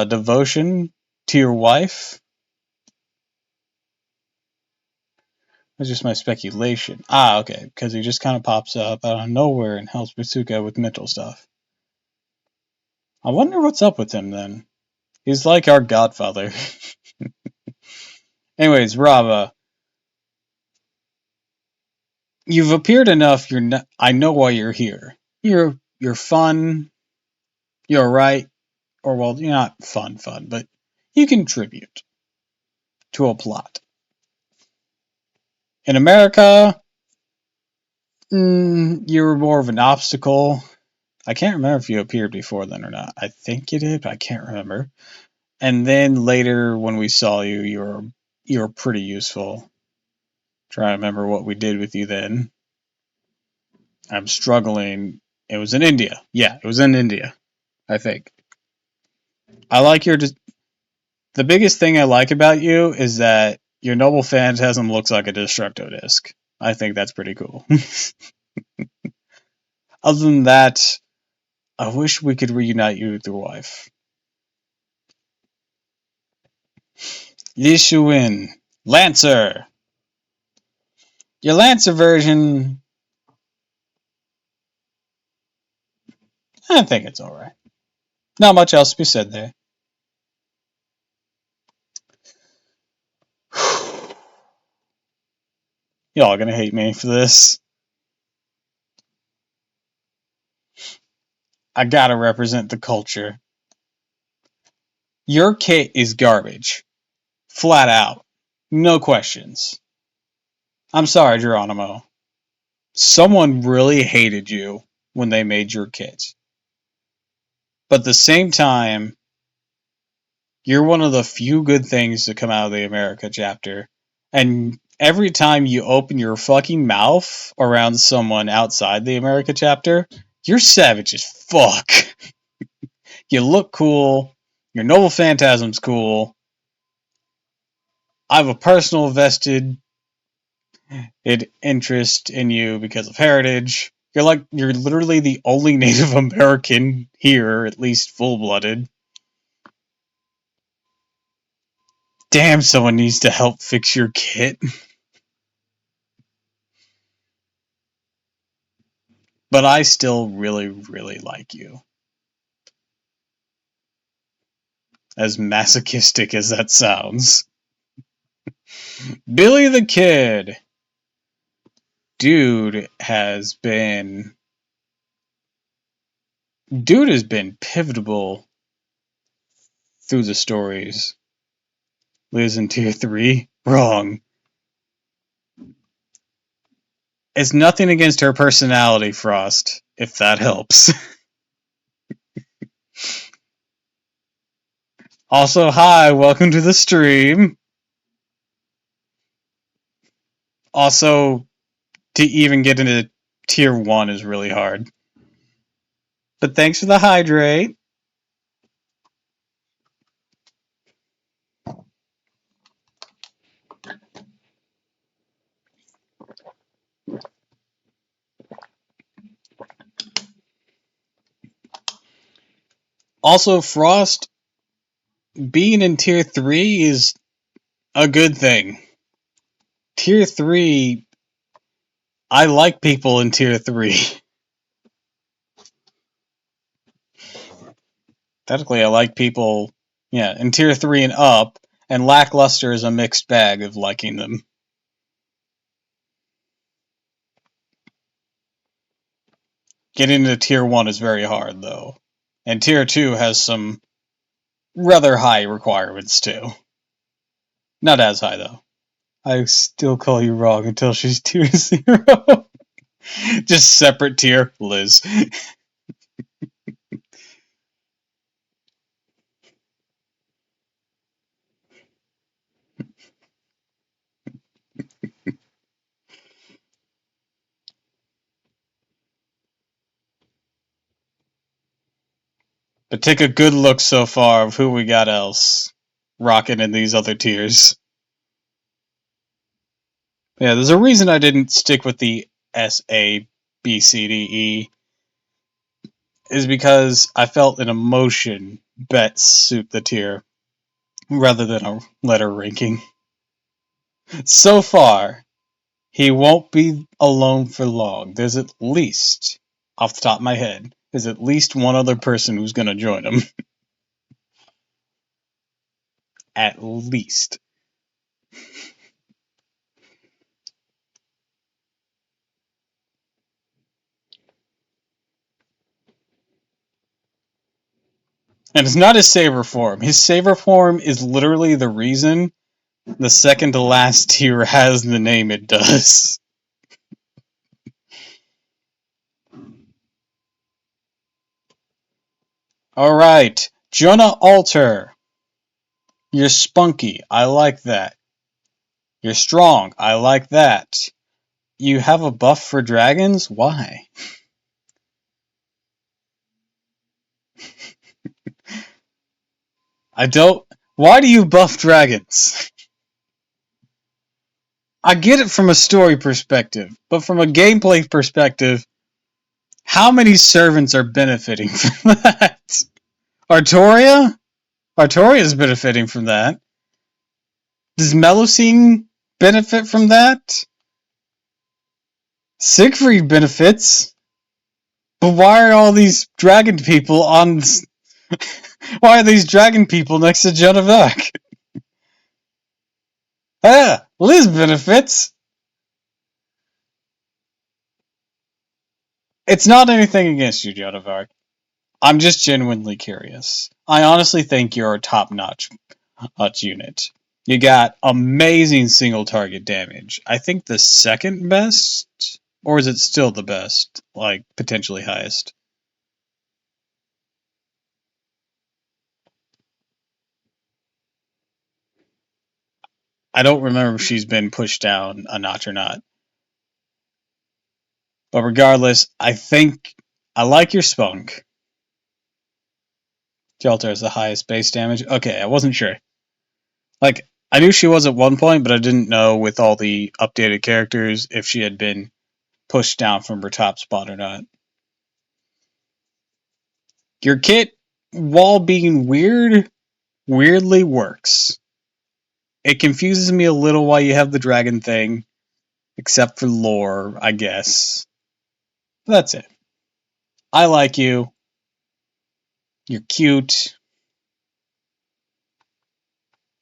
devotion to your wife. That's just my speculation. Ah, okay, because he just kind of pops up out of nowhere and helps Mitsuka with mental stuff. I wonder what's up with him then. He's like our godfather. Anyways, Rava, you've appeared enough. I know why you're here. You're fun. You're right. Or well, you're not fun, but you contribute to a plot. In America, you're more of an obstacle. I can't remember if you appeared before then or not. I think you did, but I can't remember. And then later, when we saw you, you were pretty useful. Trying to remember what we did with you then. I'm struggling. It was in India. Yeah, it was in India, I think. I like your. The biggest thing I like about you is that your Noble Phantasm looks like a Destructo disc. I think that's pretty cool. Other than that, I wish we could reunite you with your wife. Yishuin. Lancer. Your Lancer version, I think it's alright. Not much else to be said there. Y'all gonna hate me for this. I gotta represent the culture. Your kit is garbage. Flat out. No questions. I'm sorry, Geronimo. Someone really hated you when they made your kit. But at the same time, you're one of the few good things to come out of the America chapter. And every time you open your fucking mouth around someone outside the America chapter, you're savage as fuck. You look cool. Your Noble Phantasm's cool. I have a personal vested interest in you because of heritage. You're literally the only Native American here, at least full-blooded. Damn, someone needs to help fix your kit. But I still really, really like you. As masochistic as that sounds. Billy the Kid. Dude has been pivotal through the stories. Lives in tier 3? Wrong. It's nothing against her personality, Frost, if that helps. Also, hi, welcome to the stream. Also, to even get into tier 1 is really hard. But thanks for the hydrate. Also, Frost being in tier 3 is a good thing. Tier 3, I like people in tier 3. Technically, I like people, yeah, in tier 3 and up, and lackluster is a mixed bag of liking them. Getting into tier 1 is very hard, though. And tier 2 has some rather high requirements, too. Not as high, though. I still call you wrong until she's tier 0. Just separate tier, Liz. But take a good look so far of who we got else rocking in these other tiers. Yeah, there's a reason I didn't stick with the S, A, B, C, D, E. Is because I felt an emotion bet suit the tier rather than a letter ranking. So far, he won't be alone for long. There's at least, off the top of my head, there's at least one other person who's going to join him. At least. And it's not his saber form. His saber form is literally the reason the second to last tier has the name it does. Alright, Jonah Alter. You're spunky. I like that. You're strong. I like that. You have a buff for dragons? Why? I don't. Why do you buff dragons? I get it from a story perspective, but from a gameplay perspective, how many servants are benefiting from that? Artoria? Artoria's benefiting from that. Does Melusine benefit from that? Siegfried benefits. But why are all these dragon people on... Why are these dragon people next to Joan of Arc? Ah, Liz benefits. It's not anything against you, Joan of Arc. I'm just genuinely curious. I honestly think you're a top-notch unit. You got amazing single target damage. I think the second best, or is it still the best? Like, potentially highest. I don't remember if she's been pushed down a notch or not. But regardless, I think I like your spunk. Shelter has the highest base damage. Okay, I wasn't sure. Like, I knew she was at one point, but I didn't know with all the updated characters if she had been pushed down from her top spot or not. Your kit, while being weird, weirdly works. It confuses me a little why you have the dragon thing, except for lore, I guess. But that's it. I like you. You're cute.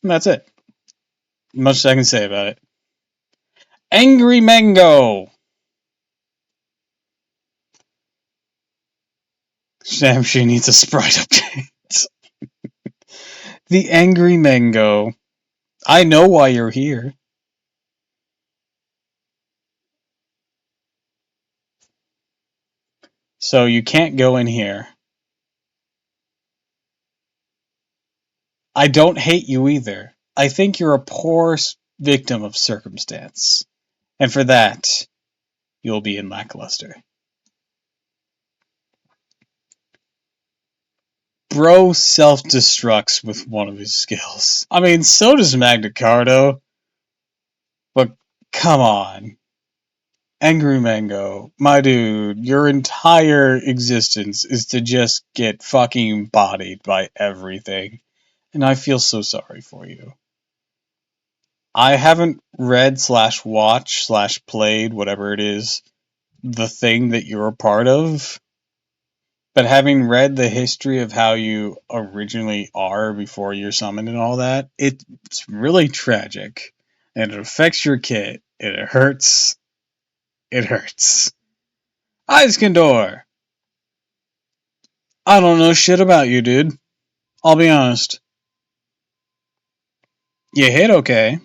And that's it. Much I can say about it. Angry Mango! Damn, she needs a sprite update. The Angry Mango. I know why you're here. So you can't go in here. I don't hate you either. I think you're a poor victim of circumstance. And for that, you'll be in lackluster. Bro self-destructs with one of his skills. I mean, so does Magna Carta. But come on. Angry Mango, my dude, your entire existence is to just get fucking bodied by everything. and I feel so sorry for you. I haven't read slash watched slash played, whatever it is, the thing that you're a part of, but having read the history of how you originally are before you're summoned and all that, it's really tragic. And it affects your kid. And it hurts. It hurts. Iskandor! I don't know shit about you, dude. I'll be honest. You hit okay.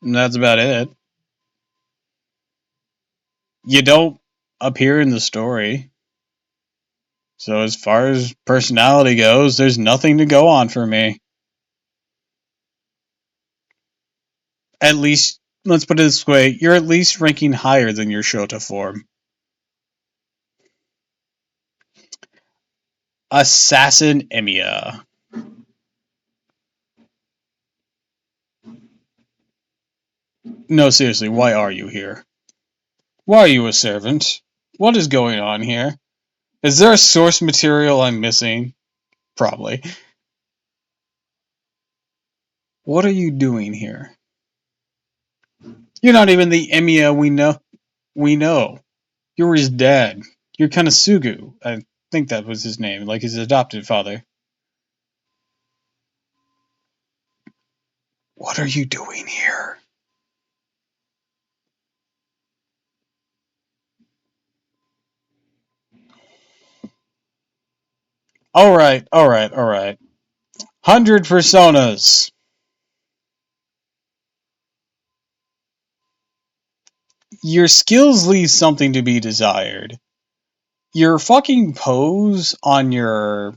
And that's about it. You don't appear in the story. So as far as personality goes, there's nothing to go on for me. At least, let's put it this way, you're at least ranking higher than your Shota form. Assassin Emiya. No, seriously, why are you here? Why are you a servant? What is going on here? Is there a source material I'm missing? Probably. What are you doing here? You're not even the Emiya we know. We know. You're his dad. You're Kanasugu. I think that was his name, like his adopted father. What are you doing here? Alright, alright, alright. 100 personas. Your skills leave something to be desired. Your fucking pose on your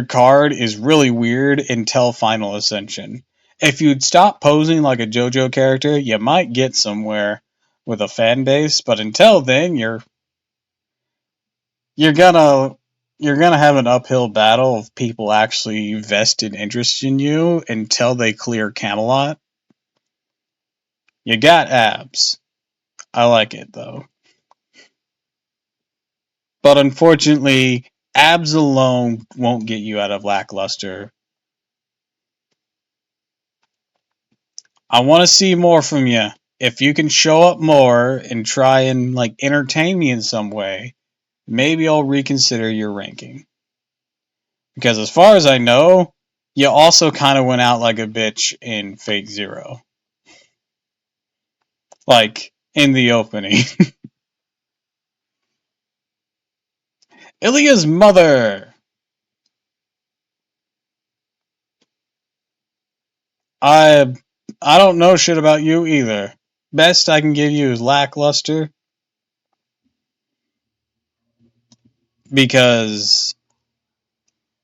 card is really weird until Final Ascension. If you'd stop posing like a JoJo character, you might get somewhere with a fan base, but until then, you're gonna you're gonna have an uphill battle of people actually vested interest in you until they clear Camelot. You got abs. I like it though. But unfortunately, abs alone won't get you out of lackluster. I want to see more from you. If you can show up more and try and like entertain me in some way, maybe I'll reconsider your ranking. Because as far as I know, you also kind of went out like a bitch in Fate Zero. Like in the opening. Ilya's mother. I I don't know shit about you either. Best I can give you is lackluster because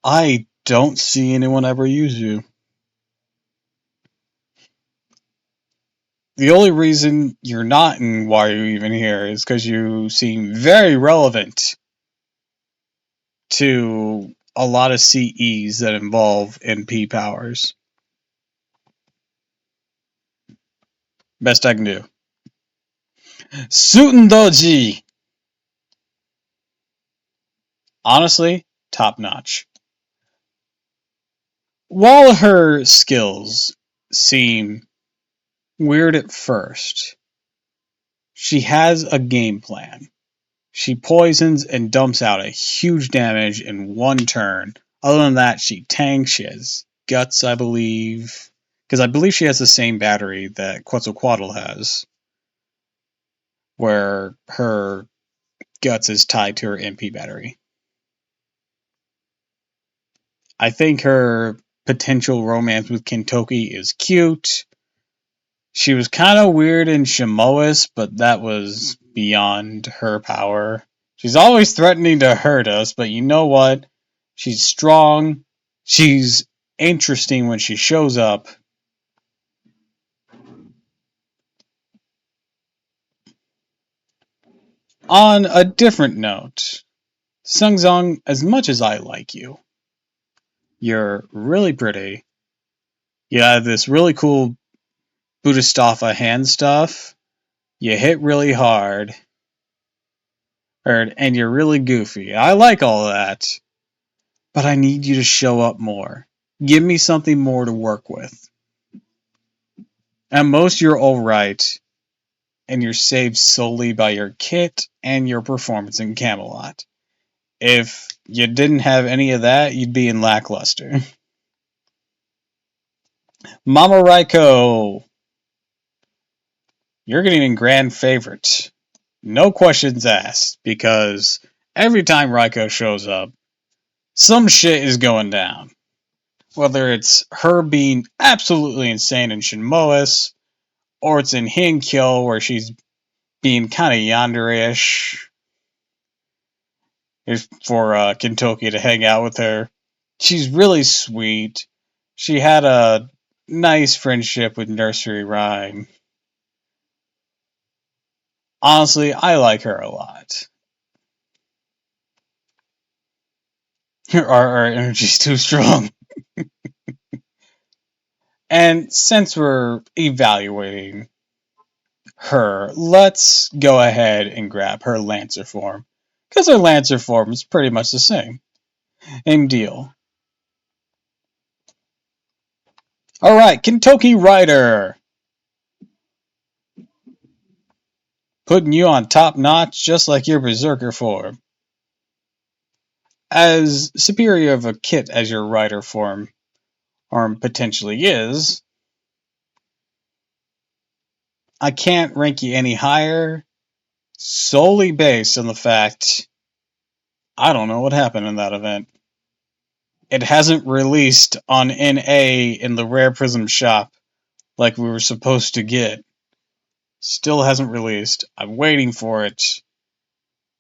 I don't see anyone ever use you. The only reason you're not in Why Are You Even Here is because you seem very relevant to a lot of CEs that involve MP powers. Best I can do. Sutendoji! Honestly, top notch. While her skills seem weird at first, she has a game plan. She poisons and dumps out a huge damage in one turn. Other than that, she tanks. She has guts, I believe. Because I believe she has the same battery that Quetzalcoatl has. Where her guts is tied to her MP battery. I think her potential romance with Kintoki is cute. She was kind of weird in Shimois, but that was beyond her power. She's always threatening to hurt us, but you know what? She's strong. She's interesting when she shows up. On a different note, Sungzong, as much as I like you, you're really pretty. You have this really cool Buddhistafa hand stuff. You hit really hard. And you're really goofy. I like all that. but I need you to show up more. Give me something more to work with. At most, you're alright, and you're saved solely by your kit and your performance in Camelot. If you didn't have any of that, you'd be in lackluster. Mama Raiko, you're getting in grand favorite. No questions asked, because every time Raiko shows up, some shit is going down. Whether it's her being absolutely insane in Shinmois, or it's in Hinkyo where she's being kind of yandere-ish for Kintoki to hang out with her. She's really sweet. She had a nice friendship with Nursery Rhyme. Honestly, I like her a lot. Our energy's too strong. And since we're evaluating her, let's go ahead and grab her Lancer form. Because her Lancer form is pretty much the same. Same deal. Alright, Kentucky Rider. Putting you on top notch just like your Berserker form. As superior of a kit as your Rider form potentially is, I can't rank you any higher solely based on the fact I don't know what happened in that event. It hasn't released on NA in the Rare Prism shop like we were supposed to get. Still hasn't released. I'm waiting for it.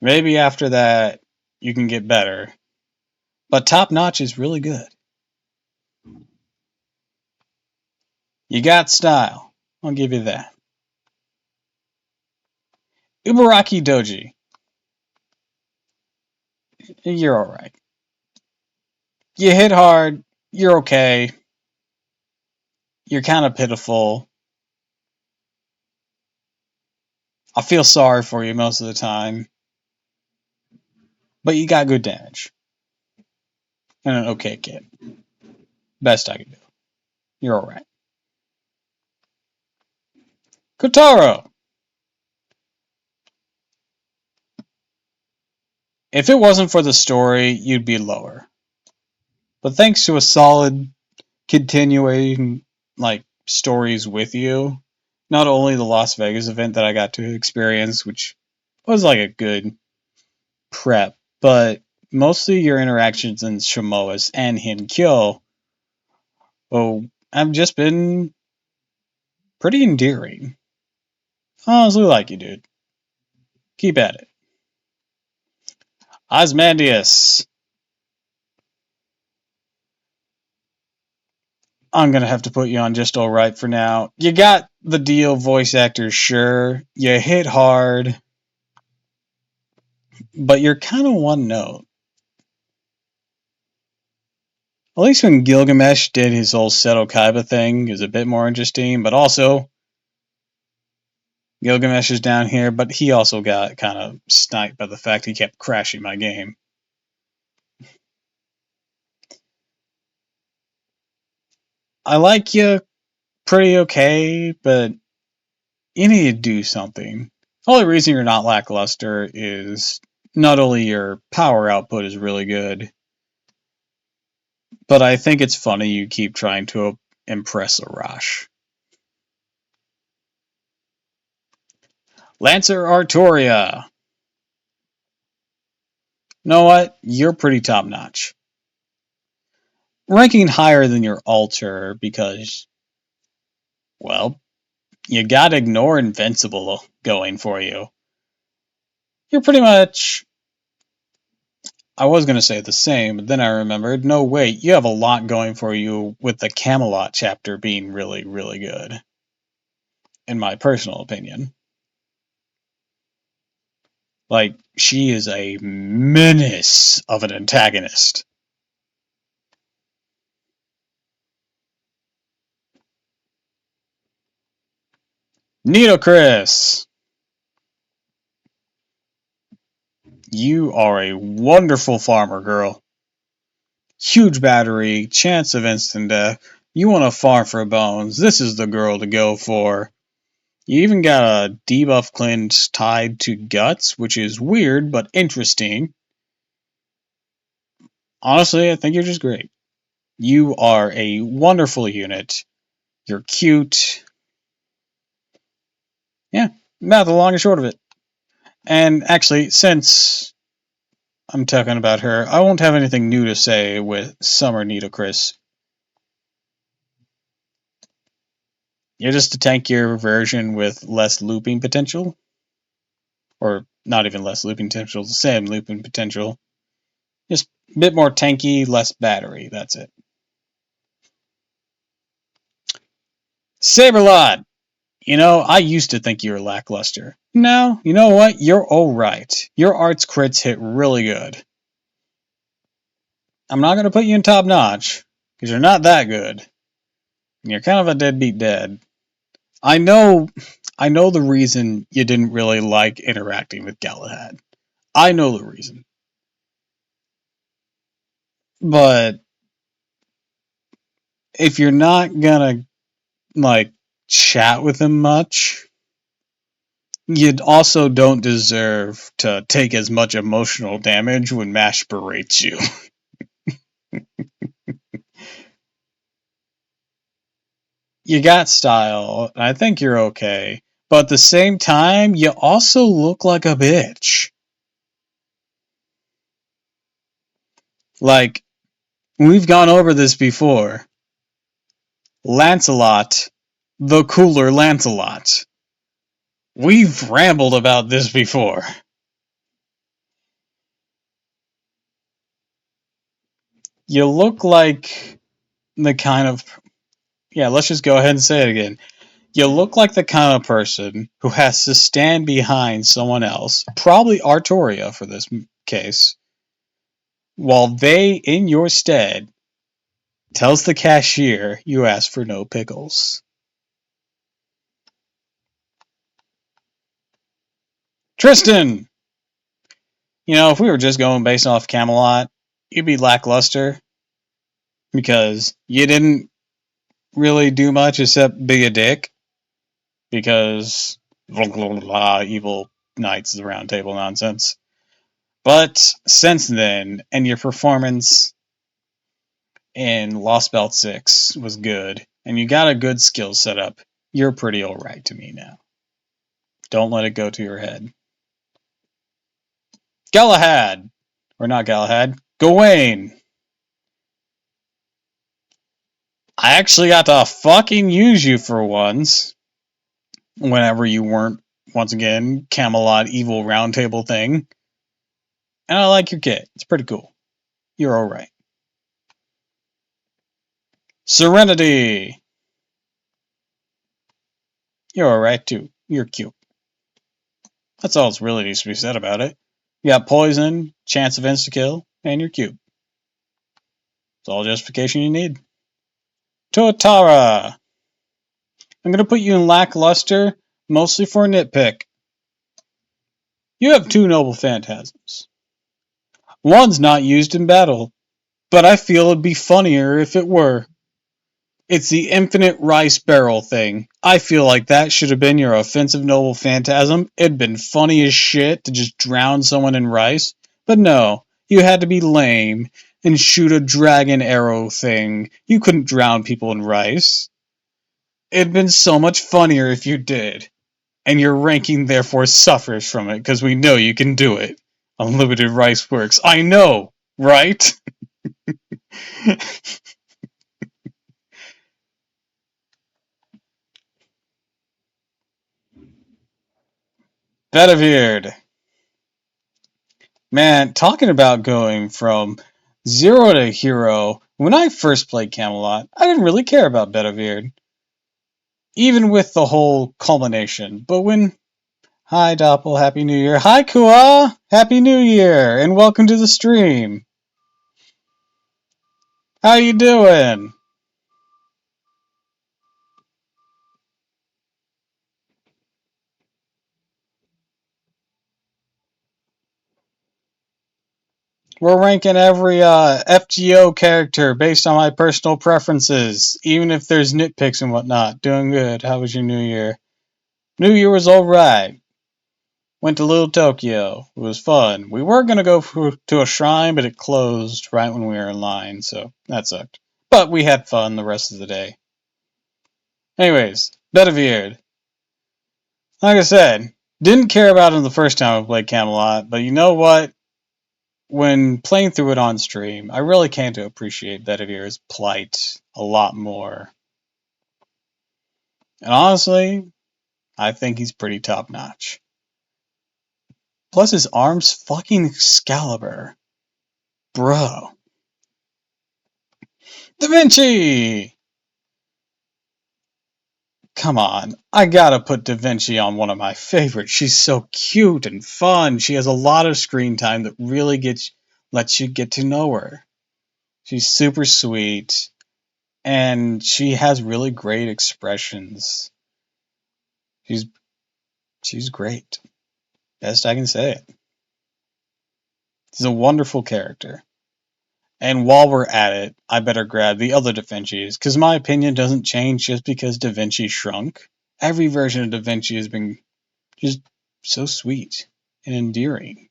Maybe after that you can get better. But Top Notch is really good. You got style. I'll give you that. Ubaraki Doji. You're alright. You hit hard. You're okay. You're kind of pitiful. I feel sorry for you most of the time. But you got good damage. And an okay kit. Best I can do. You're alright. Kotaro! If it wasn't for the story, you'd be lower. But thanks to a solid continuing stories with you, not only the Las Vegas event that I got to experience, which was like a good prep, but mostly your interactions in Shimoas and Hinkyo have just been pretty endearing. I honestly like you, dude. Keep at it. Osmandius. I'm gonna have to put you on just alright for now. You got the deal, voice actor, sure. You hit hard, but you're kind of one note. At least when Gilgamesh did his whole Seto Kaiba thing, it was a bit more interesting, but also Gilgamesh is down here, but he also got kind of sniped by the fact he kept crashing my game. I like you pretty okay, but you need to do something. The only reason you're not lackluster is not only your power output is really good, but I think it's funny you keep trying to impress Arash. Lancer Artoria. You know what? You're pretty top notch. Ranking higher than your alter because, well, you gotta ignore Invincible going for you. You're pretty much. I was gonna say the same, but then I remembered, no wait, you have a lot going for you with the Camelot chapter being really, really good. In my personal opinion. Like, she is a menace of an antagonist. Nitocris! You are a wonderful farmer, girl. huge battery, chance of instant death. You want a far for bones. This is the girl to go for. You even got a debuff cleanse tied to guts, which is weird but interesting. Honestly, I think you're just great. You are a wonderful unit. You're cute. Yeah, about the long and short of it. And actually, since I'm talking about her, I won't have anything new to say with Summer Chris. You're just a tankier version with less looping potential. Or not even less looping potential, the same looping potential. Just a bit more tanky, less battery, that's it. Saberlot! You know, I used to think you were lackluster. No, you know what? You're alright. Your arts crits hit really good. I'm not going to put you in top notch, because you're not that good. And you're kind of a deadbeat dead. I know the reason you didn't really like interacting with Galahad. I know the reason. But if you're not gonna like chat with him much, you also don't deserve to take as much emotional damage when Mash berates you. You got style, and I think you're okay. But at the same time, you also look like a bitch. Like, we've gone over this before. Lancelot, the cooler Lancelot. We've rambled about this before. You look like the kind of. Yeah, let's just go ahead and say it again. You look like the kind of person who has to stand behind someone else, probably Artoria for this case, while they, in your stead, tells the cashier you asked for no pickles. Tristan! You know, if we were just going based off Camelot, you'd be lackluster because you didn't really do much except be a dick because blah, blah, blah, evil knights of the round table nonsense. But since then, and your performance in Lost Belt 6 was good, and you got a good skill setup, you're pretty alright to me now. Don't let it go to your head. Galahad! Or not Galahad, Gawain! I actually got to fucking use you for once. Whenever you weren't, once again, Camelot evil roundtable thing. And I like your kit. It's pretty cool. You're alright. Serenity! You're alright too. You're cute. That's all that's really needs to be said about it. You got poison, chance of insta-kill, and you're cute. It's all justification you need. Totara! I'm gonna put you in lackluster, mostly for a nitpick. You have two noble phantasms. One's not used in battle, but I feel it'd be funnier if it were. It's the infinite rice barrel thing. I feel like that should have been your offensive noble phantasm. It'd been funny as shit to just drown someone in rice. But no, you had to be lame and shoot a dragon arrow thing. You couldn't drown people in rice. It'd been so much funnier if you did. And your ranking therefore suffers from it, because we know you can do it. Unlimited rice works. I know, right? Bedivere. Man, talking about going from zero to hero, when I first played Camelot, I didn't really care about Bedivere. Even with the whole culmination. But when... Hi, Doppel, Happy New Year. Hi, Kua! Happy New Year, and welcome to the stream. How you doing? We're ranking every FGO character based on my personal preferences, even if there's nitpicks and whatnot. Doing good. How was your New Year? New Year was alright. Went to Little Tokyo. It was fun. We were going to go to a shrine, but it closed right when we were in line, so that sucked. But we had fun the rest of the day. Anyways, Betevierd. Like I said, didn't care about him the first time I played Camelot, but you know what? When playing through it on stream, I really came to appreciate Bedivier's plight a lot more. And honestly, I think he's pretty top notch. Plus his arm's fucking Excalibur. Bro. Da Vinci! Come on, I gotta put Da Vinci on one of my favorites. She's so cute and fun. She has a lot of screen time that really lets you get to know her. She's super sweet, and she has really great expressions. She's great. Best I can say it. She's a wonderful character. And while we're at it, I better grab the other Da Vinci's, because my opinion doesn't change just because Da Vinci shrunk. Every version of Da Vinci has been just so sweet and endearing.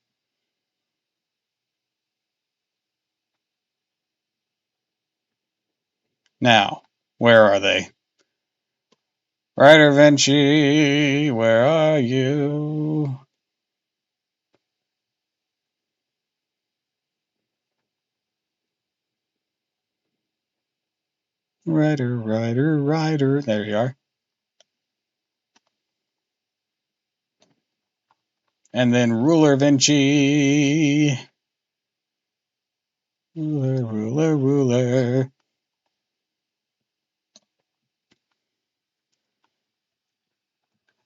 Now, where are they? Ryder Vinci, where are you? Ryder, Ryder, Ryder. There you are. And then Ruler Vinci. Ruler, ruler, ruler.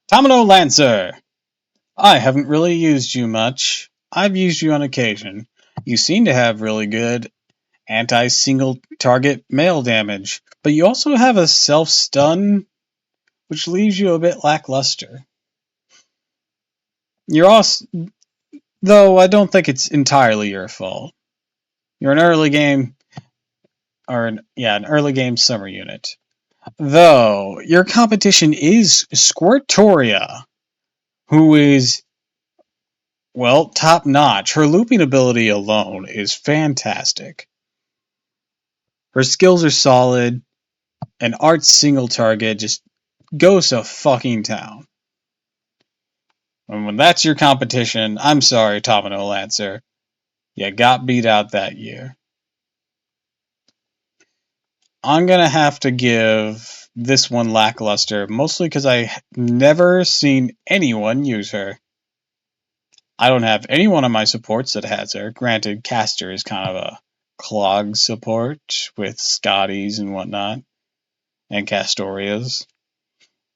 Domino Lancer. I haven't really used you much. I've used you on occasion. You seem to have really good anti-single target melee damage, but you also have a self-stun, which leaves you a bit lackluster. You're also, though I don't think it's entirely your fault. You're an early game, an early game summer unit. Though your competition is Squirtoria, who is, well, top notch. Her looping ability alone is fantastic. Her skills are solid, and Art's single target just goes to fucking town. And when that's your competition, I'm sorry, Domino Lancer. You got beat out that year. I'm gonna have to give this one lackluster, mostly because I never seen anyone use her. I don't have anyone on my supports that has her. Granted, Caster is kind of a clog support with Scotties and whatnot, and Castorias.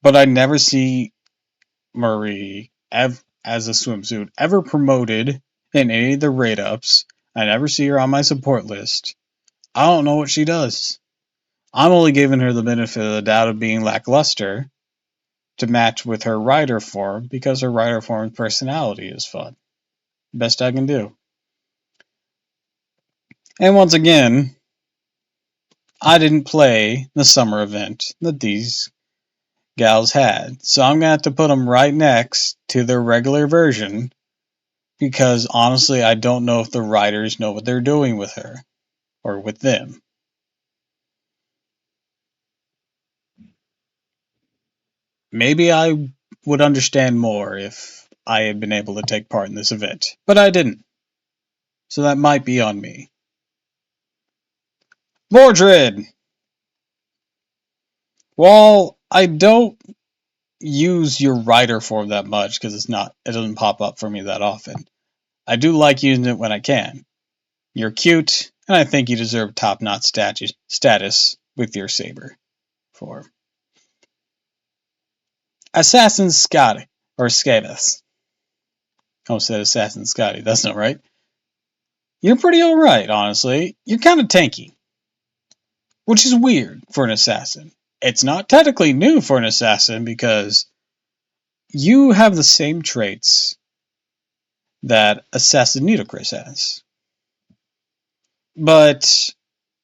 But I never see Marie as a swimsuit ever promoted in any of the raid ups. I never see her on my support list. I don't know what she does. I'm only giving her the benefit of the doubt of being lackluster to match with her rider form because her rider form's personality is fun. Best I can do. And once again, I didn't play the summer event that these gals had, so I'm going to have to put them right next to their regular version because honestly, I don't know if the writers know what they're doing with her or with them. Maybe I would understand more if I had been able to take part in this event, but I didn't. So that might be on me. Mordred! While I don't use your rider form that much because it doesn't pop up for me that often, I do like using it when I can. You're cute, and I think you deserve top-notch status with your saber form. Assassin Scotty, or Scatus. I said Assassin Scotty, that's not right. You're pretty alright, honestly. You're kind of tanky, which is weird for an assassin. It's not technically new for an assassin because you have the same traits that Assassin Nitocris has. but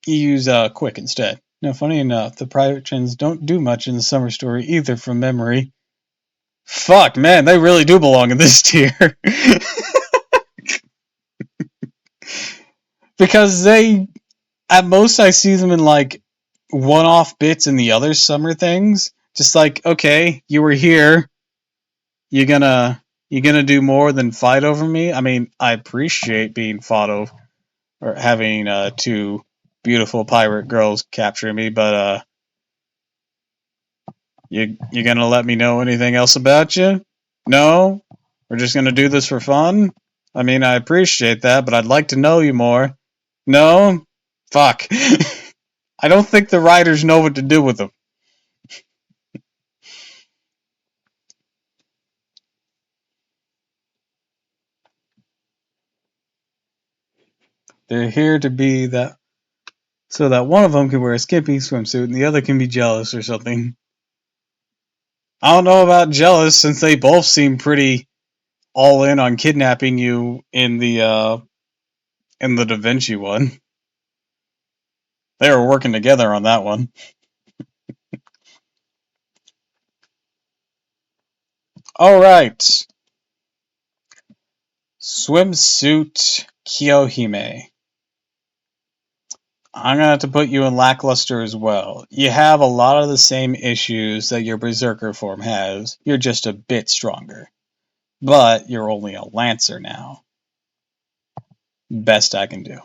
you use quick instead. Now, funny enough, the private gens don't do much in the summer story either from memory. Fuck, man, they really do belong in this tier. Because they, at most, I see them in like one-off bits in the other summer things. Just like, okay, you were here. You gonna you gonna do more than fight over me? I mean, I appreciate being fought over or having two beautiful pirate girls capture me, but you gonna let me know anything else about you? No? We're just gonna do this for fun? I mean, I appreciate that, but I'd like to know you more. No? Fuck. I don't think the writers know what to do with them. They're here to be that so that one of them can wear a skimpy swimsuit and the other can be jealous or something. I don't know about jealous since they both seem pretty all in on kidnapping you in the Da Vinci one. They were working together on that one. All right. Swimsuit Kyohime. I'm gonna have to put you in lackluster as well. You have a lot of the same issues that your Berserker form has. You're just a bit stronger. But you're only a Lancer now. Best I can do.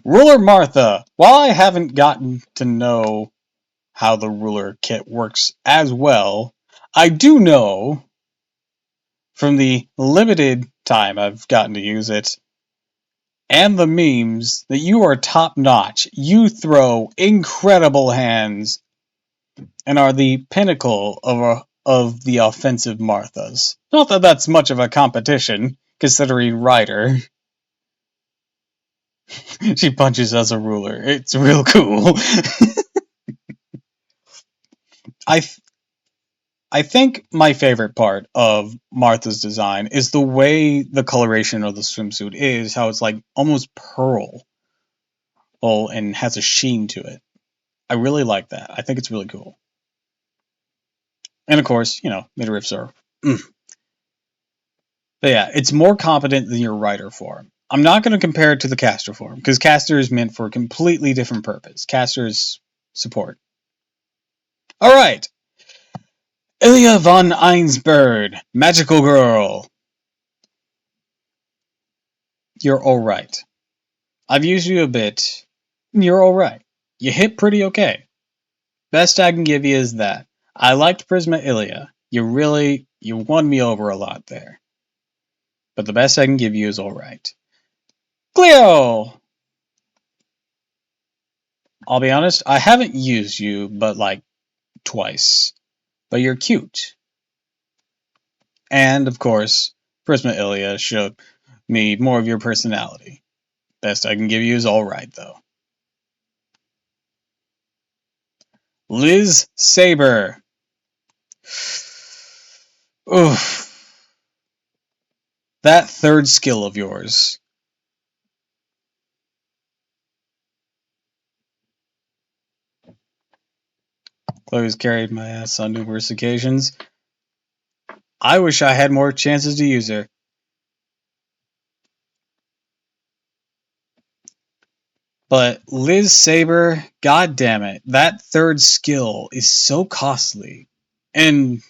Ruler Martha. While I haven't gotten to know how the ruler kit works as well, I do know from the limited time I've gotten to use it and the memes that you are top notch. You throw incredible hands and are the pinnacle of the offensive Marthas. Not that that's much of a competition, considering Ryder. She punches as a ruler. It's real cool. I I think my favorite part of Martha's design is the way the coloration of the swimsuit is, how it's like almost pearl and has a sheen to it. I really like that. I think it's really cool. And of course, midriffs are. Mm. But yeah, it's more competent than your Rider form. I'm not going to compare it to the Caster form, because Caster is meant for a completely different purpose. Caster is support. Alright! Ilya von Einsberg, Magical Girl. You're alright. I've used you a bit. You're alright. You hit pretty okay. Best I can give you is that. I liked Prisma Ilya. You won me over a lot there. But the best I can give you is alright. Cleo! I'll be honest, I haven't used you but like twice. But you're cute. And, of course, Prisma Ilya showed me more of your personality. Best I can give you is alright, though. Liz Saber. Oof. That third skill of yours. Chloe's carried my ass on numerous occasions. I wish I had more chances to use her. But Liz Saber, god damn it, that third skill is so costly. And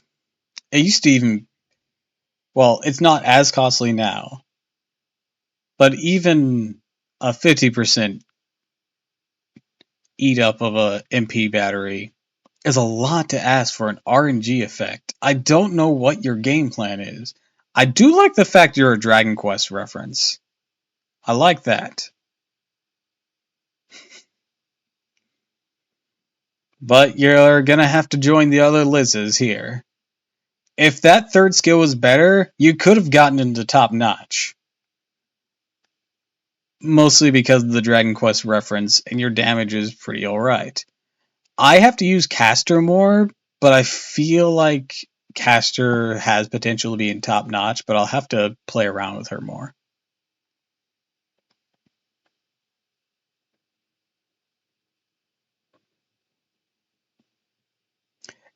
it used to even, well, it's not as costly now. But even a 50% eat up of a MP battery is a lot to ask for an RNG effect. I don't know what your game plan is. I do like the fact you're a Dragon Quest reference. I like that. But you're gonna have to join the other Liz's here. If that third skill was better, you could have gotten into top notch. Mostly because of the Dragon Quest reference, and your damage is pretty alright. I have to use Caster more, but I feel like Caster has potential to be in top notch, but I'll have to play around with her more.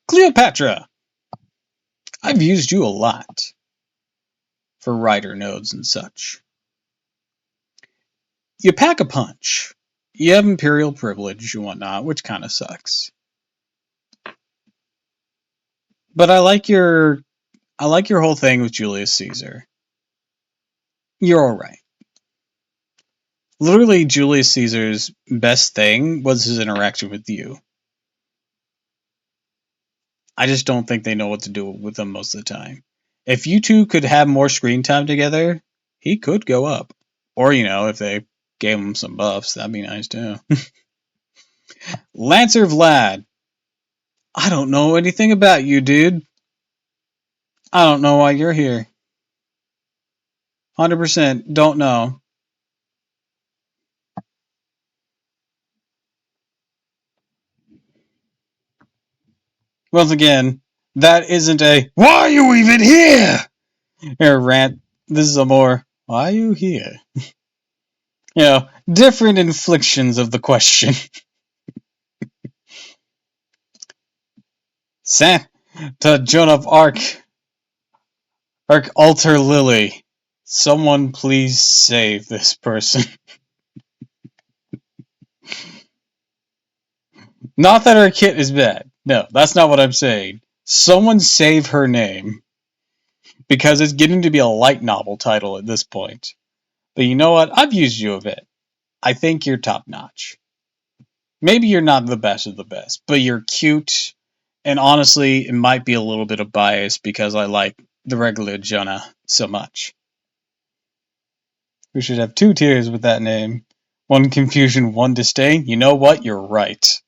Cleopatra! I've used you a lot for writer nodes and such. You pack a punch. You have imperial privilege and whatnot, which kind of sucks. But I like your whole thing with Julius Caesar. You're alright. Literally, Julius Caesar's best thing was his interaction with you. I just don't think they know what to do with him most of the time. If you two could have more screen time together, he could go up. Or, if they gave him some buffs, that'd be nice too. Lancer Vlad. I don't know anything about you, dude. I don't know why you're here. 100% don't know. Once again, that isn't a "Why are you even here?" or rant. This is a more "Why are you here?" Different inflictions of the question. Santa Joan of Arc Altar Lily. Someone please save this person. Not that her kit is bad. No, that's not what I'm saying. Someone save her name. Because it's getting to be a light novel title at this point. But you know what? I've used you a bit. I think you're top notch. Maybe you're not the best of the best, but you're cute. And honestly, it might be a little bit of bias because I like the regular Jonah so much. We should have 2 tiers with that name. 1 confusion, 1 disdain. You know what? You're right.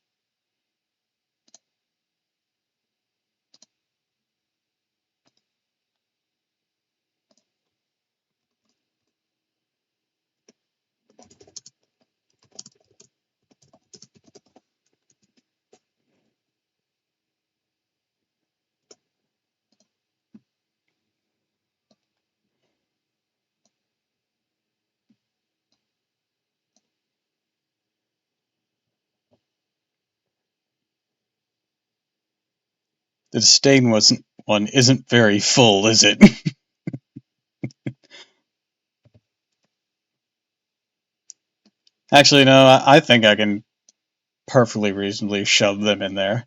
The disdain one isn't very full, is it? Actually, no, I think I can perfectly reasonably shove them in there.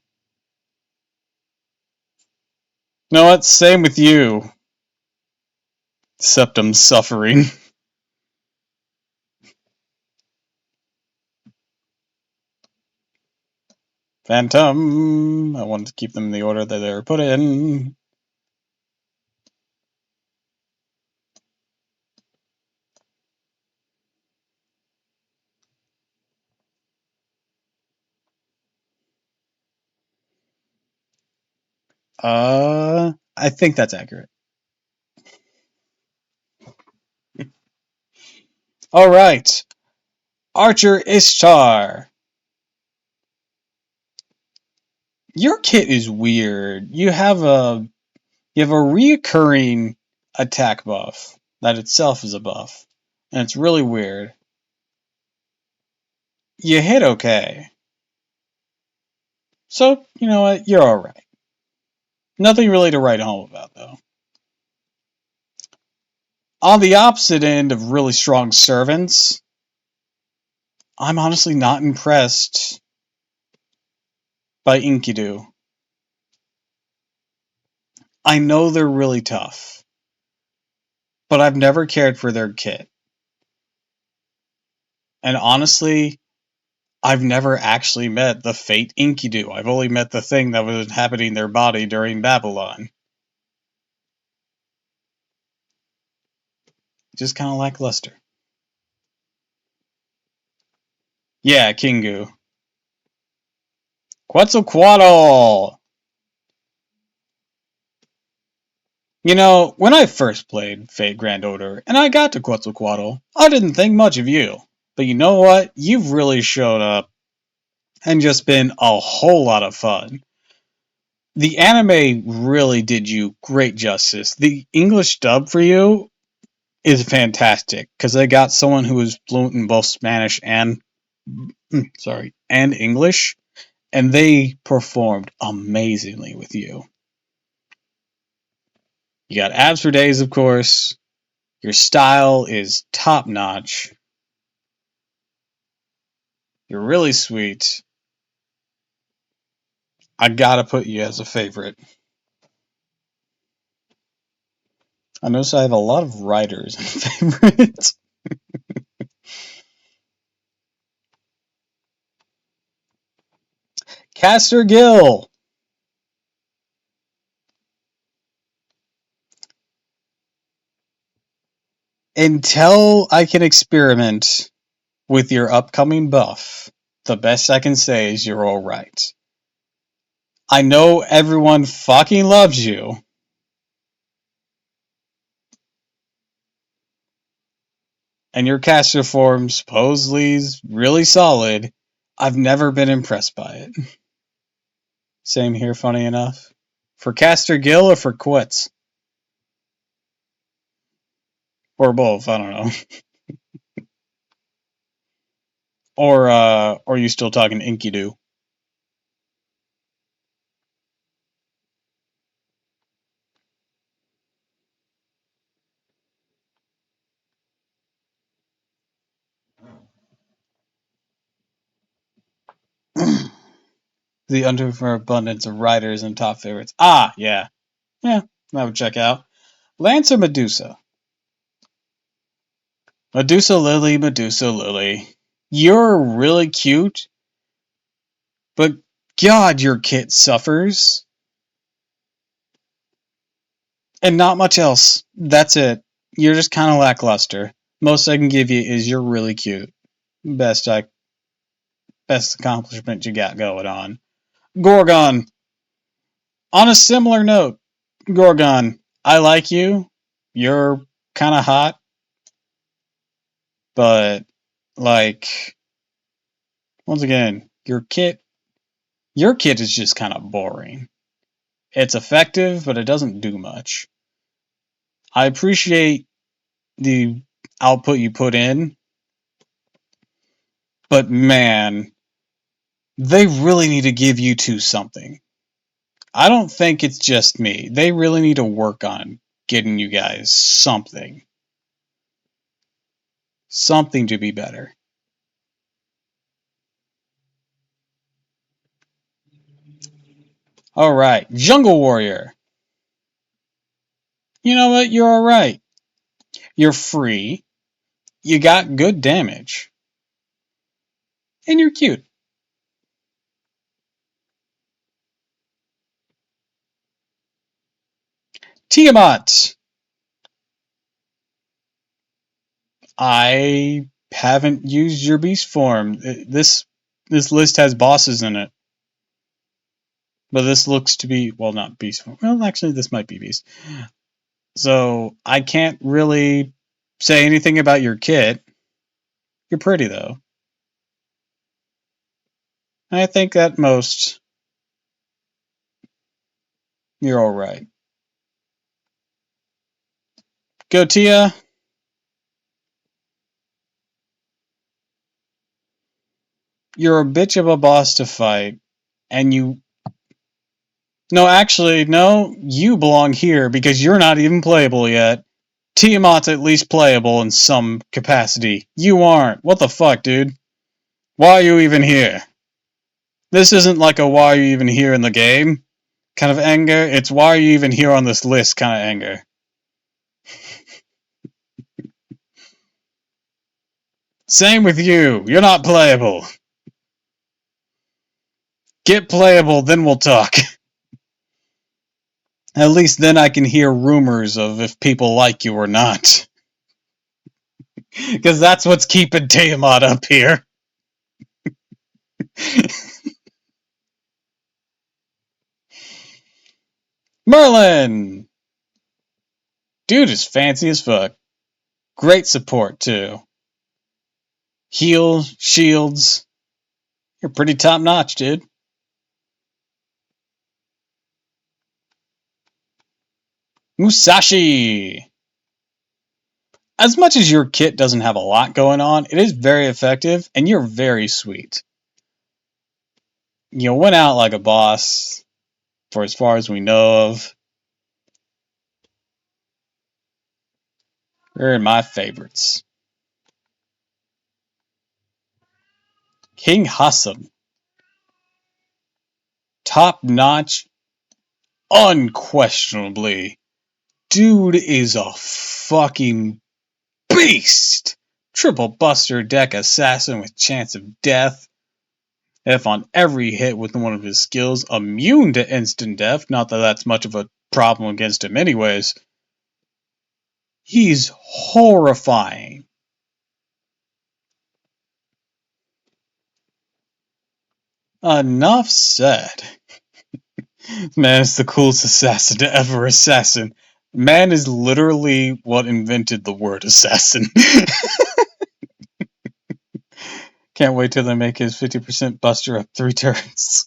You know what? Same with you. Septum suffering. Phantom. I wanted to keep them in the order that they were put in. I think that's accurate. All right. Archer Ishtar. Your kit is weird. You have a reoccurring attack buff that itself is a buff, and it's really weird. You hit okay. So, you know what? You're alright. Nothing really to write home about, though. On the opposite end of really strong servants, I'm honestly not impressed by Enkidu. I know they're really tough, but I've never cared for their kit. And honestly, I've never actually met the Fate Enkidu. I've only met the thing that was inhabiting their body during Babylon. Just kind of lackluster. Yeah, Kingu. Quetzalcoatl! When I first played Fate Grand Order, and I got to Quetzalcoatl, I didn't think much of you. But you know what? You've really showed up and just been a whole lot of fun. The anime really did you great justice. The English dub for you is fantastic because they got someone who is fluent in both Spanish and English, and they performed amazingly with you. You got abs for days, of course. Your style is top notch. You're really sweet. I gotta put you as a favorite. I notice I have a lot of writers and favorites. Caster Gill. Until I can experiment with your upcoming buff, the best I can say is you're alright. I know everyone fucking loves you. And your caster form supposedly is really solid. I've never been impressed by it. Same here, funny enough. For Caster Gill or for Quits? Or both, I don't know. Or are you still talking Enkidu? The underabundance of writers and top favorites. Ah, yeah. Yeah, that would check out. Lance or Medusa? Medusa Lily, Medusa Lily. You're really cute, but God, your kit suffers. And not much else. That's it. You're just kind of lackluster. Most I can give you is you're really cute. Best accomplishment you got going on. Gorgon. On a similar note, Gorgon, I like you. You're kind of hot, but like once again, your kit is just kind of boring. It's effective, but it doesn't do much. I appreciate the output you put in, but man, they really need to give you two something. I don't think it's just me. They really need to work on getting you guys something. Something to be better. Alright, Jungle Warrior. You know what? You're alright. You're free. You got good damage. And you're cute. Tiamat. I haven't used your beast form. This list has bosses in it. But this looks to be, well, not beast form. Well, actually, this might be beast. So I can't really say anything about your kit. You're pretty, though. I think at most, you're alright. Gotia. You're a bitch of a boss to fight. And you... No, actually, no. You belong here because you're not even playable yet. Tiamat's at least playable in some capacity. You aren't. What the fuck, dude? Why are you even here? This isn't like a why are you even here in the game kind of anger. It's why are you even here on this list kind of anger. Same with you. You're not playable. Get playable, then we'll talk. At least then I can hear rumors of if people like you or not. Because that's what's keeping Tiamat up here. Merlin! Dude is fancy as fuck. Great support, too. Heal, shields. You're pretty top notch, dude. Musashi! As much as your kit doesn't have a lot going on, it is very effective, and you're very sweet. You went out like a boss, for as far as we know of. They're my favorites. King Hassam. Top notch, unquestionably. Dude is a fucking beast! Triple buster deck assassin with chance of death. If on every hit with one of his skills, immune to instant death. Not that that's much of a problem against him anyways. He's horrifying. Enough said. Man is the coolest assassin to ever assassin. Man is literally what invented the word assassin. Can't wait till they make his 50% buster up 3 turns.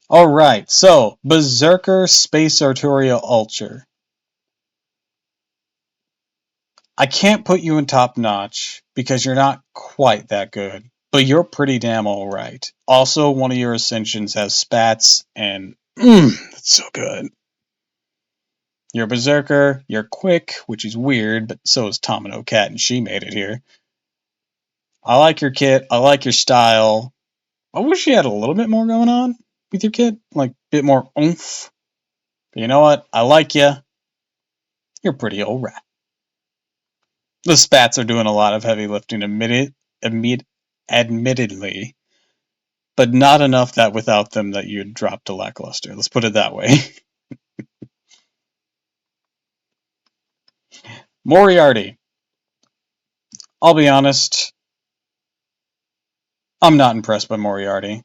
Alright, so Berserker Space Arturia Ultra. I can't put you in top notch because you're not quite that good, but you're pretty damn alright. Also, one of your ascensions has spats, and that's so good. You're a Berserker, you're quick, which is weird, but so is Tomino Cat, and she made it here. I like your kit, I like your style. I wish you had a little bit more going on with your kit, like a bit more oomph. But you know what? I like you. You're pretty alright. The spats are doing a lot of heavy lifting, admittedly, but not enough that without them that you'd drop to lackluster. Let's put it that way. Moriarty. I'll be honest, I'm not impressed by Moriarty.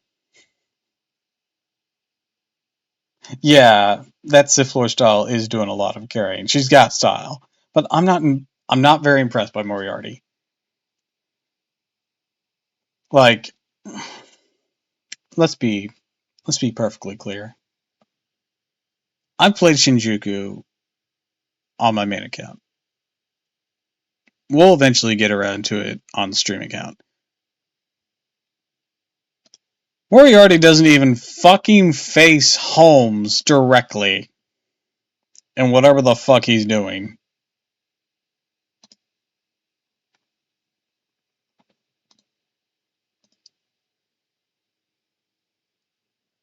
Yeah, that Sith Lord style is doing a lot of carrying. She's got style, but I'm not very impressed by Moriarty. Like, let's be perfectly clear. I've played Shinjuku on my main account. We'll eventually get around to it on the stream account. Moriarty doesn't even fucking face Holmes directly in whatever the fuck he's doing.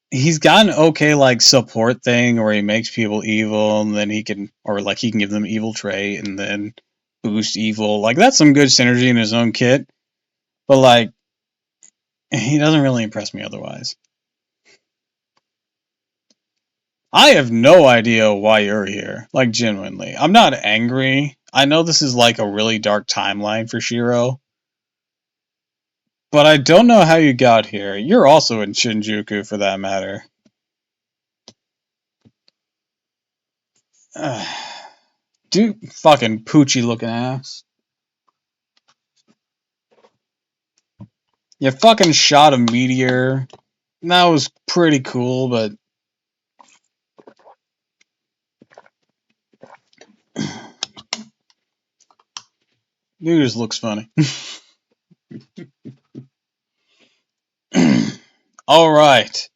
He's got an okay like support thing where he makes people evil and then he can give them evil trait and then boost evil. Like that's some good synergy in his own kit. But like he doesn't really impress me otherwise. I have no idea why you're here. Like genuinely. I'm not angry. I know this is like a really dark timeline for Shiro. But I don't know how you got here. You're also in Shinjuku for that matter. Dude, fucking poochy looking ass. You fucking shot a meteor. That was pretty cool, but dude just looks funny. Alright.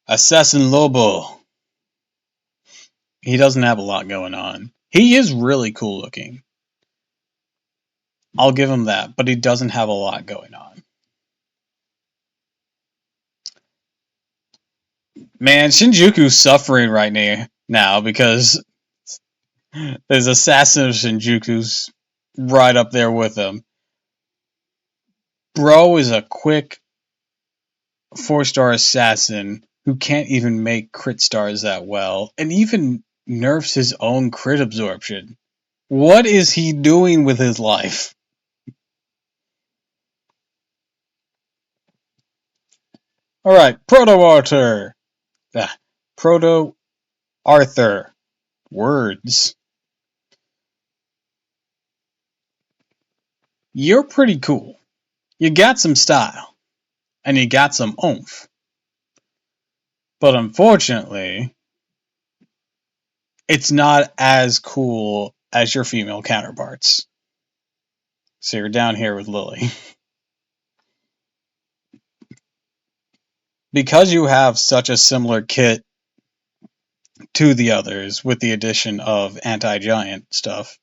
Assassin Lobo. He doesn't have a lot going on. He is really cool looking. I'll give him that, but he doesn't have a lot going on. Man, Shinjuku's suffering right now because there's Assassin of Shinjuku's right up there with him. Bro is a quick 4-star assassin who can't even make crit stars that well, and even nerfs his own crit absorption. What is he doing with his life? Alright, Proto-Arthur. Proto-Arthur. Words. You're pretty cool. You got some style. And you got some oomph. But unfortunately, it's not as cool as your female counterparts. So you're down here with Lily. Because you have such a similar kit to the others with the addition of anti-giant stuff,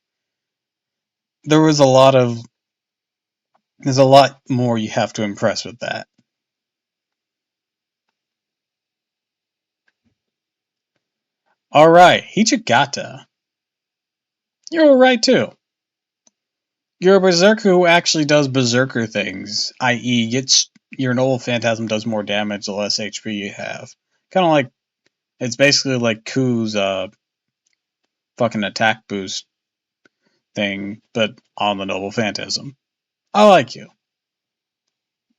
there was a lot of there's a lot more you have to impress with that. Alright, Hichigata. You're alright too. You're a berserker who actually does berserker things, i.e. gets your noble phantasm does more damage the less HP you have. Kinda like it's basically like Ku's fucking attack boost thing, but on the noble phantasm. I like you.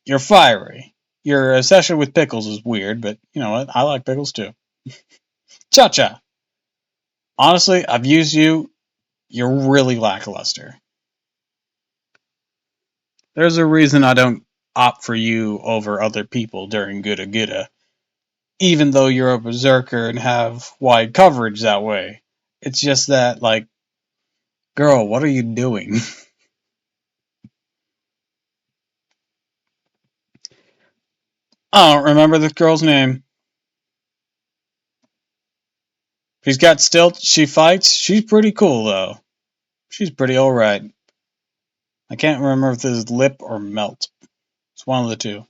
You're fiery. Your obsession with pickles is weird, but you know what? I like pickles too. Cha-cha. Honestly, I've used you. You're really lackluster. There's a reason I don't opt for you over other people during Gura Gura, even though you're a berserker and have wide coverage that way. It's just that, like, girl, what are you doing? I don't remember this girl's name. She's got stilt, she fights, she's pretty cool though. She's pretty alright. I can't remember if this is Lip or Melt. It's one of the two.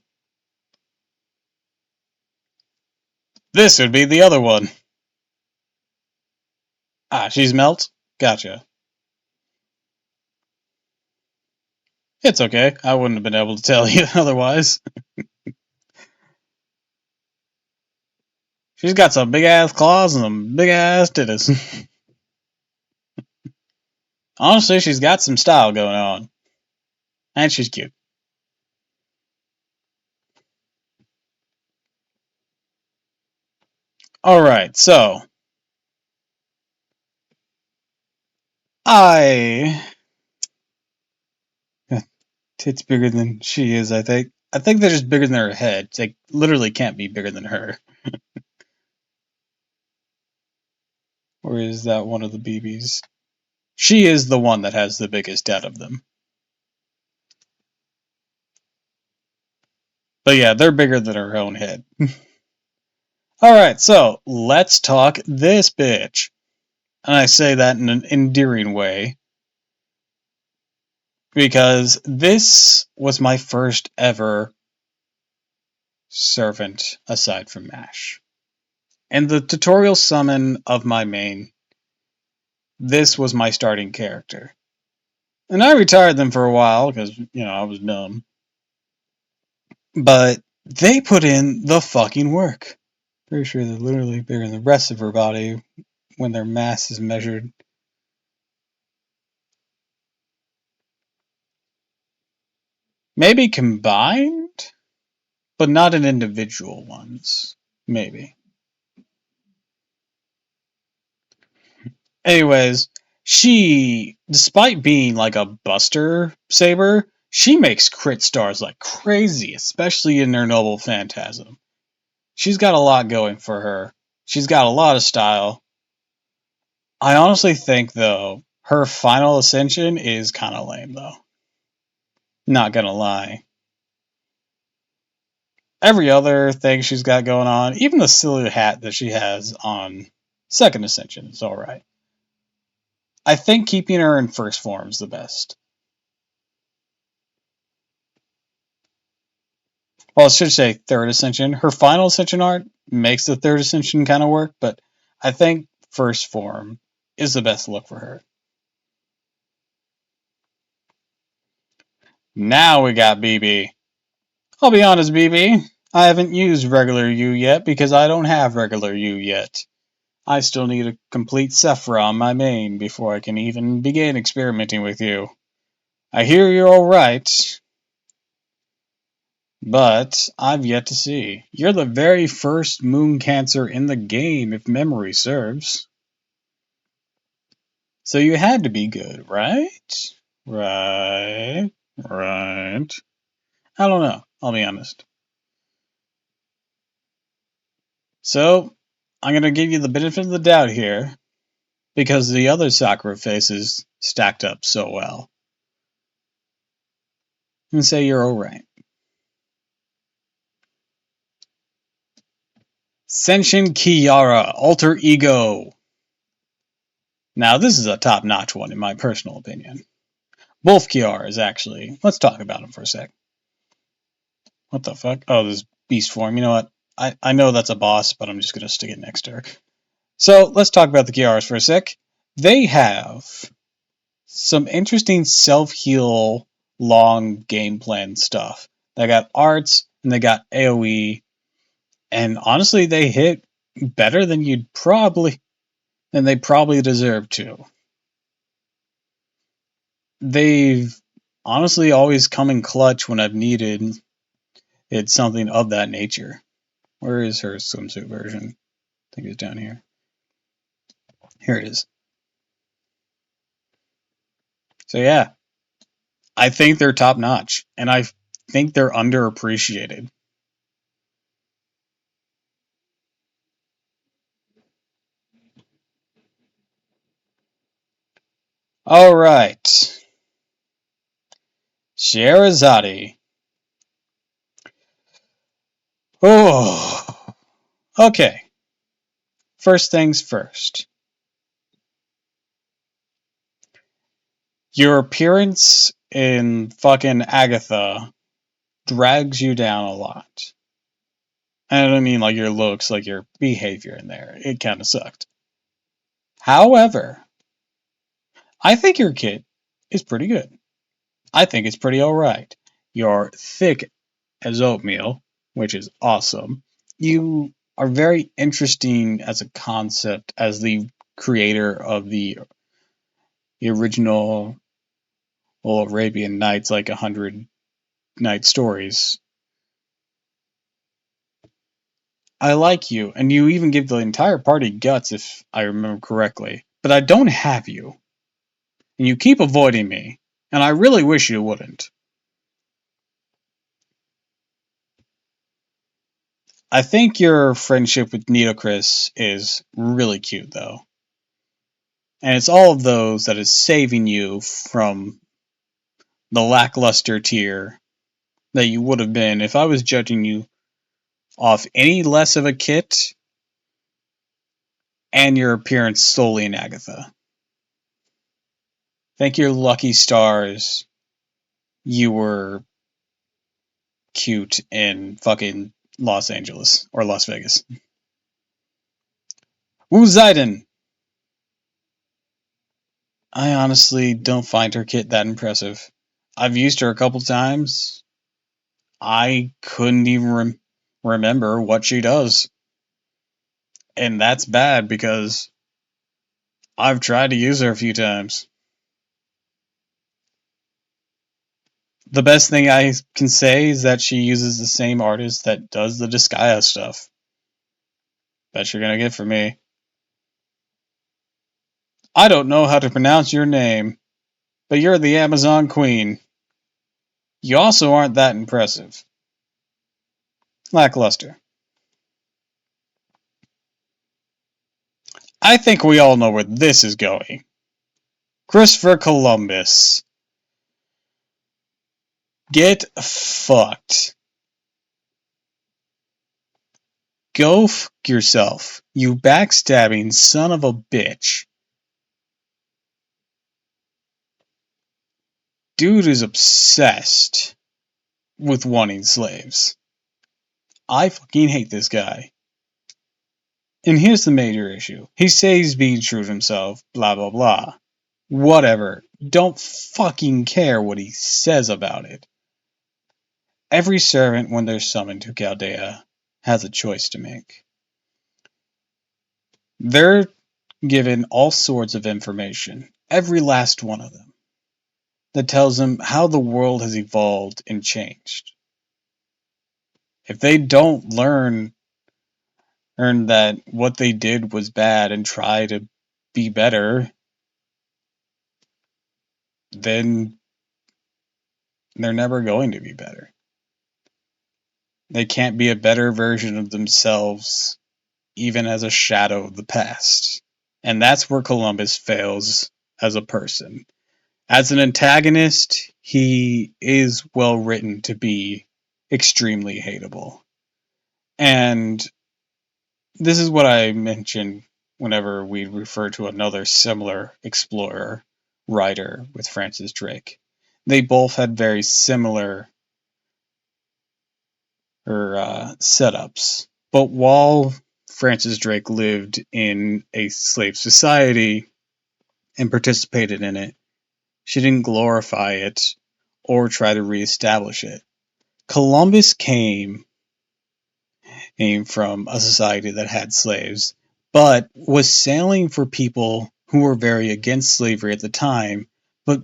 This would be the other one. Ah, she's Melt? Gotcha. It's okay. I wouldn't have been able to tell you otherwise. She's got some big ass claws and some big ass titties. Honestly, she's got some style going on. And she's cute. Alright, so. I. Tits bigger than she is, I think. I think they're just bigger than her head. They literally can't be bigger than her. Or is that one of the BBs? She is the one that has the biggest out of them. But yeah, they're bigger than her own head. Alright, so let's talk this bitch. And I say that in an endearing way. Because this was my first ever servant aside from MASH. And the tutorial summon of my main, this was my starting character. And I retired them for a while because, I was dumb. But they put in the fucking work. Pretty sure they're literally bigger than the rest of her body when their mass is measured. Maybe combined, but not in individual ones. Maybe. Anyways, she, despite being like a buster saber, she makes crit stars like crazy, especially in her noble phantasm. She's got a lot going for her. She's got a lot of style. I honestly think, though, her final ascension is kind of lame, though. Not gonna lie. Every other thing she's got going on, even the silly hat that she has on second ascension, is alright. I think keeping her in first form is the best. Well, I should say third ascension. Her final ascension art makes the third ascension kind of work, but I think first form is the best look for her. Now we got BB. I'll be honest, BB. I haven't used regular U yet because I don't have regular U yet. I still need a complete Sephra on my main before I can even begin experimenting with you. I hear you're alright, but I've yet to see. You're the very first moon cancer in the game, if memory serves. So you had to be good, right? Right. Right. I don't know, I'll be honest. So, I'm going to give you the benefit of the doubt here, because the other Sakura faces stacked up so well. and say you're alright. Senshin Kiara, Alter Ego. Now, this is a top-notch one in my personal opinion. Both Kiaras, actually. Let's talk about them for a sec. What the fuck? Oh, this beast form. You know what? I know that's a boss, but I'm just going to stick it next to her. So, let's talk about the Kiaras for a sec. They have some interesting self-heal, long game plan stuff. They got arts, and they got AoE, and honestly, they hit better than they probably deserve to. They've honestly always come in clutch when I've needed it's something of that nature. Where is her swimsuit version? I think it's down here. Here it is. So yeah, I think they're top notch, and I think they're underappreciated. All right, Sherazade. Oh, okay. First things first. Your appearance in fucking Agatha drags you down a lot. I don't mean like your looks, like your behavior in there. It kind of sucked. However, I think your kit is pretty good. I think it's pretty alright. You're thick as oatmeal, which is awesome. You are very interesting as a concept as the creator of the original Arabian Nights, like 100 Night Stories. I like you, and you even give the entire party guts if I remember correctly. But I don't have you, and you keep avoiding me, and I really wish you wouldn't. I think your friendship with Nitocris is really cute, though. And it's all of those that is saving you from the lackluster tier that you would have been if I was judging you off any less of a kit and your appearance solely in Agatha. Thank your lucky stars you were cute in fucking Los Angeles or Las Vegas. Wu Ziden! I honestly don't find her kit that impressive. I've used her a couple times. I couldn't even remember what she does. And that's bad because I've tried to use her a few times. The best thing I can say is that she uses the same artist that does the Disgaea stuff. Bet you're gonna get from me. I don't know how to pronounce your name, but you're the Amazon Queen. You also aren't that impressive. Lackluster. I think we all know where this is going. Christopher Columbus. Get fucked. Go fuck yourself, you backstabbing son of a bitch. Dude is obsessed with wanting slaves. I fucking hate this guy. And here's the major issue. He says he's being true to himself, blah blah blah. Whatever. Don't fucking care what he says about it. Every servant, when they're summoned to Chaldea, has a choice to make. They're given all sorts of information, every last one of them, that tells them how the world has evolved and changed. If they don't learn that what they did was bad and try to be better, then they're never going to be better. They can't be a better version of themselves, even as a shadow of the past. And that's where Columbus fails as a person. As an antagonist, he is well written to be extremely hateable. And this is what I mentioned whenever we refer to another similar explorer writer with Francis Drake. They both had very similar setups. But while Francis Drake lived in a slave society and participated in it, she didn't glorify it or try to reestablish it. Columbus came from a society that had slaves, but was sailing for people who were very against slavery at the time, but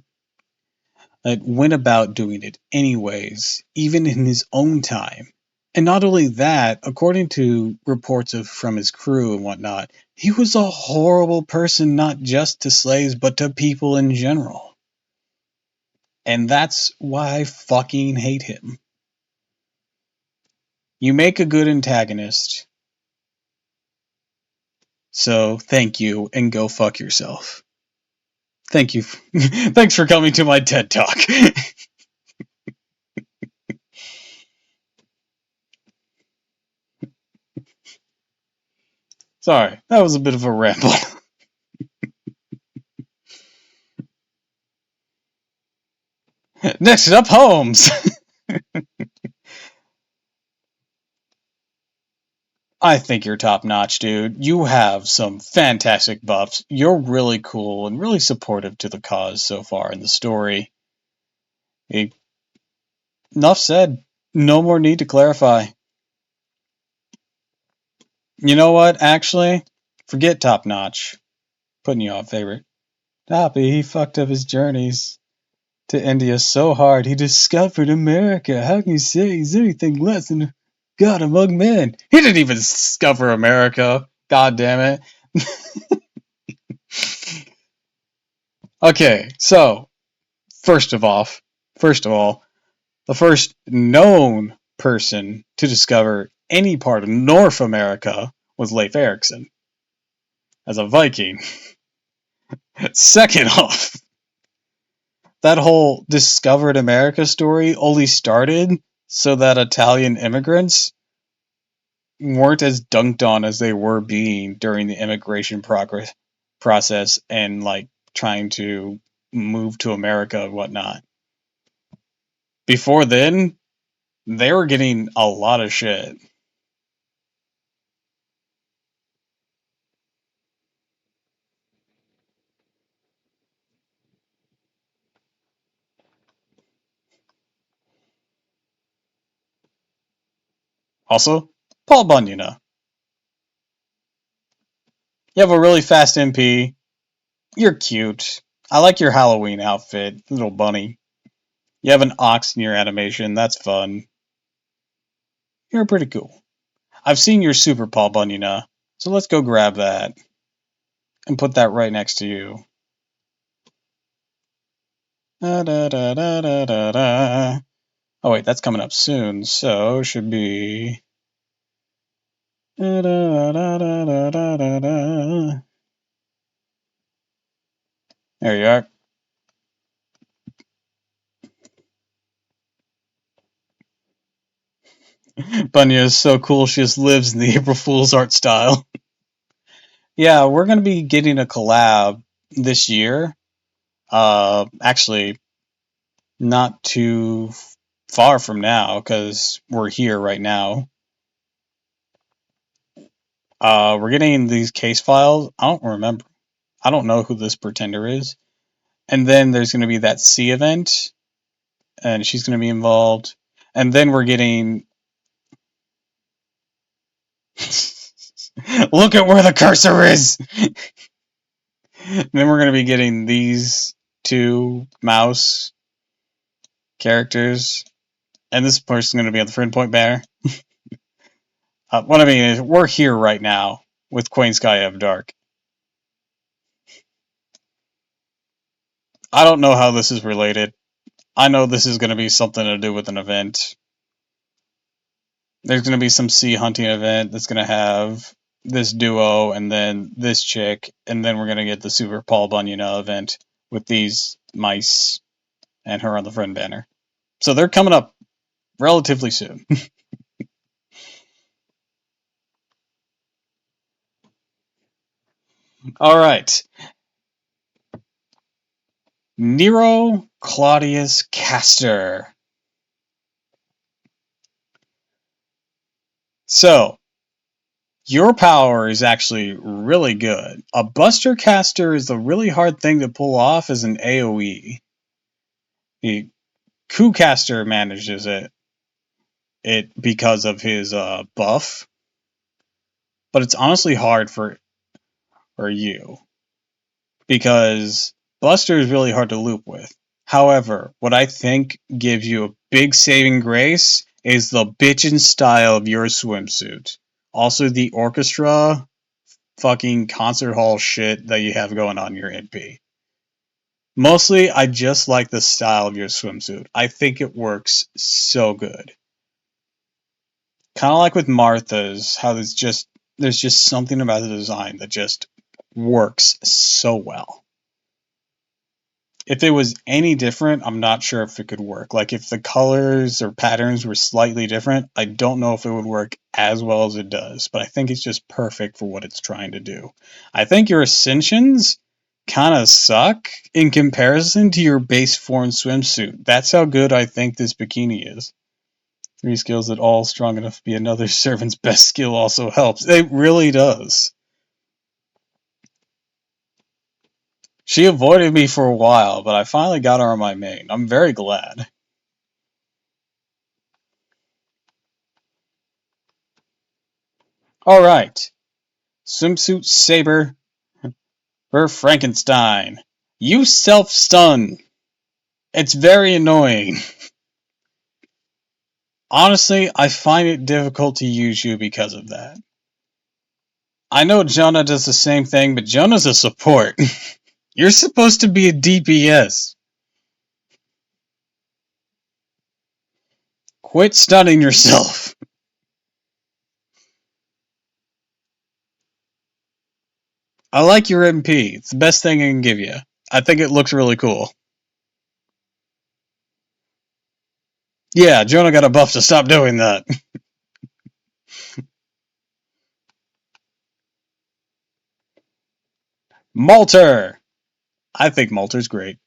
went about doing it anyways, even in his own time. And not only that, according to reports from his crew and whatnot, he was a horrible person not just to slaves, but to people in general. And that's why I fucking hate him. You make a good antagonist, so thank you and go fuck yourself. Thank you. Thanks for coming to my TED Talk. Sorry, that was a bit of a ramble. Next up, Holmes. I think you're top notch, dude. You have some fantastic buffs. You're really cool and really supportive to the cause so far in the story. Enough said. No more need to clarify. You know what? Actually, forget top notch. Putting you on favorite. Doppy, he fucked up his journeys to India so hard he discovered America. How can you say he's anything less than a god among men? He didn't even discover America. God damn it. Okay, so first of all, the first known person to discover any part of North America was Leif Erikson as a Viking. Second off, that whole discovered America story only started so that Italian immigrants weren't as dunked on as they were being during the immigration process and like trying to move to America and whatnot. Before then, they were getting a lot of shit. Also, Paul Bunyan. You have a really fast MP. You're cute. I like your Halloween outfit, little bunny. You have an ox in your animation. That's fun. You're pretty cool. I've seen your Super Paul Bunyan, so let's go grab that and put that right next to you. Da, da, da, da, da, da, da. Oh wait, that's coming up soon, so should be. Da, da, da, da, da, da, da, da. There you are. Bunya is so cool, she just lives in the April Fool's art style. Yeah, we're going to be getting a collab this year. Actually, not too far from now, because we're here right now. We're getting these case files. I don't remember. I don't know who this pretender is. And then there's going to be that C event, and she's going to be involved. And then we're getting. Look at where the cursor is! And then we're going to be getting these two mouse characters. And this person's going to be on the friend point banner. What I mean is, we're here right now with Queen Sky of Dark. I don't know how this is related. I know this is going to be something to do with an event. There's going to be some sea hunting event that's going to have this duo and then this chick, and then we're going to get the Super Paul Bunyan event. with these mice and her on the front banner. So they're coming up relatively soon. All right. Nero Claudius Castor. So, your power is actually really good. A Buster Caster is a really hard thing to pull off as an AoE. The Coup Caster manages it because of his buff, but it's honestly hard for you because Buster is really hard to loop with. However, what I think gives you a big saving grace is the bitchin' style of your swimsuit. Also, the orchestra fucking concert hall shit that you have going on in your NP. Mostly, I just like the style of your swimsuit. I think it works so good. Kind of like with Martha's, how there's just something about the design that just works so well. If it was any different, I'm not sure if it could work. Like if the colors or patterns were slightly different, I don't know if it would work as well as it does, but I think it's just perfect for what it's trying to do. I think your ascensions kind of suck in comparison to your base form swimsuit. That's how good I think this bikini is. 3 skills that all strong enough to be another servant's best skill also helps. It really does. She avoided me for a while, but I finally got her on my main. I'm very glad. Alright. Swimsuit Saber for Frankenstein. You self-stun. It's very annoying. Honestly, I find it difficult to use you because of that. I know Jonah does the same thing, but Jonah's a support. You're supposed to be a DPS. Quit stunning yourself. I like your MP. It's the best thing I can give you. I think it looks really cool. Yeah, Jonah got a buff to stop doing that. Malter. I think Malter's great.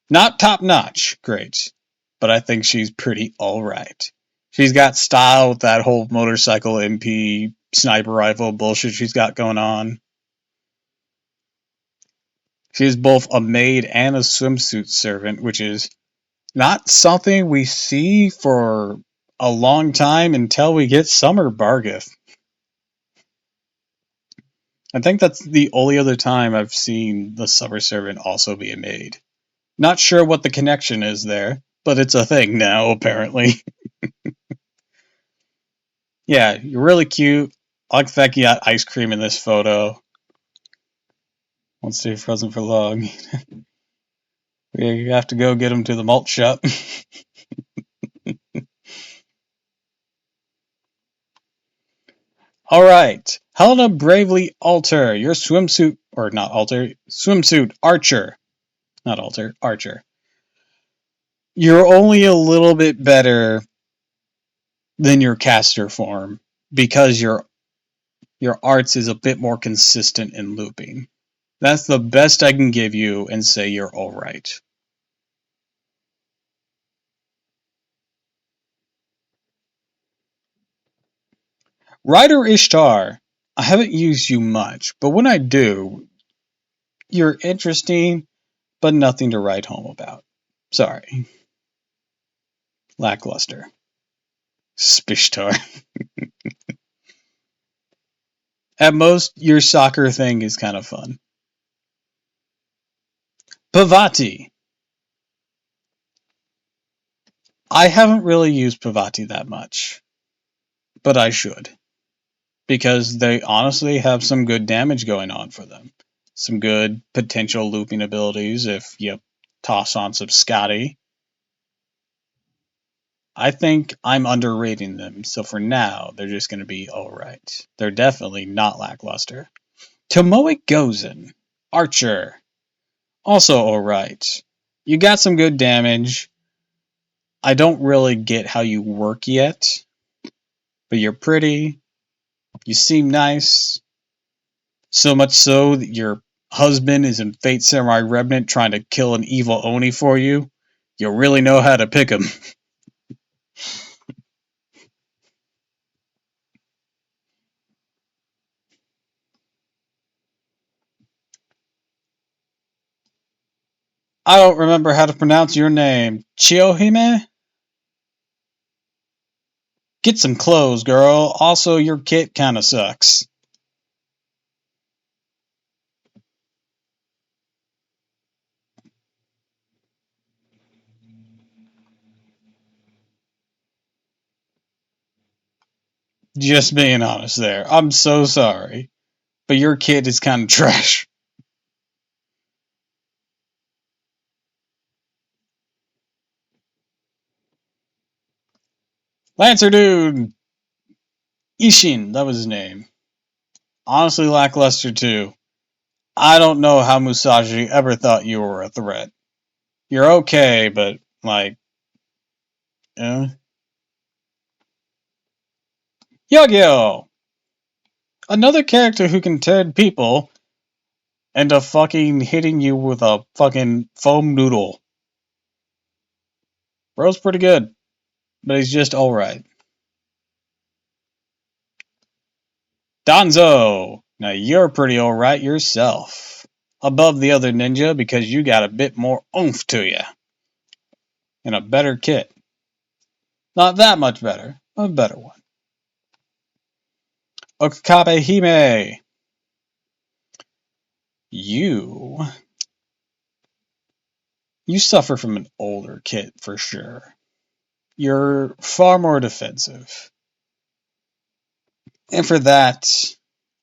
Not top notch, great, but I think she's pretty alright. She's got style with that whole motorcycle MP sniper rifle bullshit she's got going on. She's both a maid and a swimsuit servant, which is not something we see for a long time until we get Summer Bargith. I think that's the only other time I've seen the Summer Servant also be a maid. Not sure what the connection is there, but it's a thing now, apparently. Yeah, you're really cute. I like the fact you got ice cream in this photo. Won't stay frozen for long. We have to go get him to the malt shop. Alright. Helena Bravely Alter. Your swimsuit, or not alter, swimsuit Archer. Not alter, Archer. You're only a little bit better than your caster form because your arts is a bit more consistent in looping. That's the best I can give you and say you're alright. Rider Ishtar. I haven't used you much, but when I do, you're interesting, but nothing to write home about. Sorry. Lackluster. Spishtar. At most, your soccer thing is kind of fun. Pavati. I haven't really used Pavati that much, but I should. Because they honestly have some good damage going on for them. Some good potential looping abilities if you toss on some Scotty. I think I'm underrating them, so for now, they're just going to be alright. They're definitely not lackluster. Tomoe Gozen. Archer. Also alright. You got some good damage. I don't really get how you work yet, but you're pretty. You seem nice. So much so that your husband is in Fate Samurai Remnant trying to kill an evil Oni for you. You really know how to pick him. I don't remember how to pronounce your name. Chiyohime? Get some clothes, girl. Also, your kit kinda sucks. Just being honest there. I'm so sorry. But your kit is kinda trash. Lancer Dude! Ishin, that was his name. Honestly lackluster too. I don't know how Musashi ever thought you were a threat. You're okay, but, like, eh. Yagyo! Another character who can turn people into fucking hitting you with a fucking foam noodle. Bro's pretty good, but he's just alright. Danzo! Now you're pretty alright yourself. Above the other ninja because you got a bit more oomph to you. And a better kit. Not that much better, a better one. Okabe Hime! You. You suffer from an older kit for sure. You're far more defensive. And for that,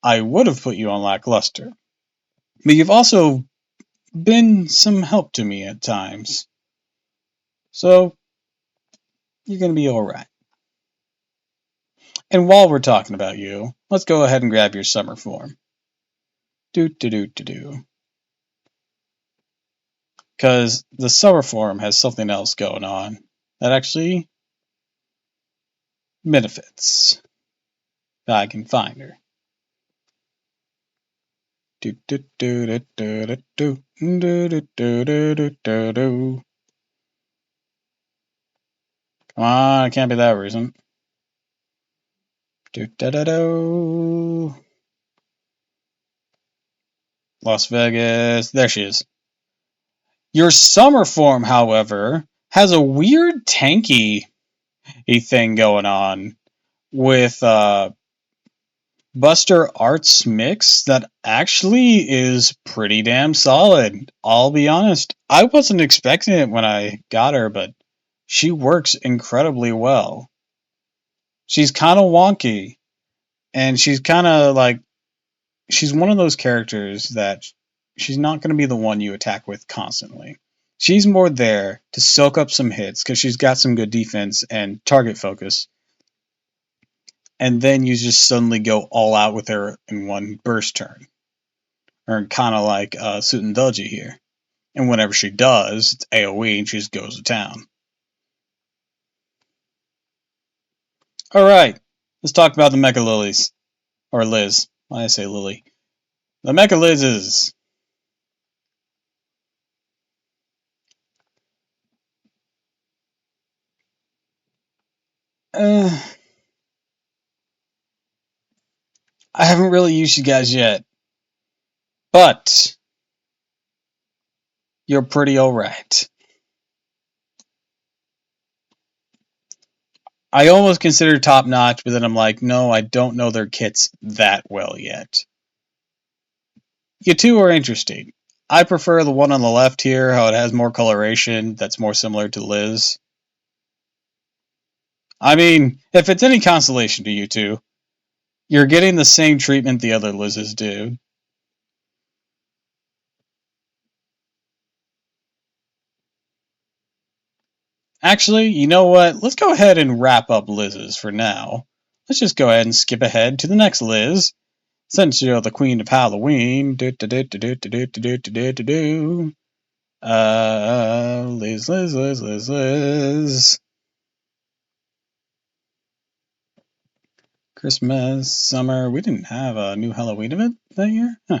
I would have put you on lackluster. But you've also been some help to me at times. So, you're going to be alright. And while we're talking about you, let's go ahead and grab your summer form. Do. Because the summer form has something else going on that actually benefits. If I can find her. Do. Come on, it can't be that recent. Las Vegas. There she is. Your summer form, however, has a weird tanky thing going on with Buster Arts mix that actually is pretty damn solid. I'll be honest. I wasn't expecting it when I got her, but she works incredibly well. She's kind of wonky, and she's kind of like she's one of those characters that she's not going to be the one you attack with constantly. She's more there to soak up some hits because she's got some good defense and target focus. And then you just suddenly go all out with her in one burst turn. Or kind of like Sutendoji here. And whenever she does, it's AoE and she just goes to town. Alright, let's talk about the Mecha Lilies. Or Liz. Why did I say Lily? The Mecha Liz's. I haven't really used you guys yet. But you're pretty alright. I almost consider top notch, but then I'm like, no, I don't know their kits that well yet. You two are interesting. I prefer the one on the left here, how it has more coloration, that's more similar to Liz. I mean, if it's any consolation to you two, you're getting the same treatment the other Liz's do. Actually, you know what? Let's go ahead and wrap up Liz's for now. Let's just go ahead and skip ahead to the next Liz. Since you're the queen of Halloween. Do. Liz. Christmas, summer. We didn't have a new Halloween event that year? Huh.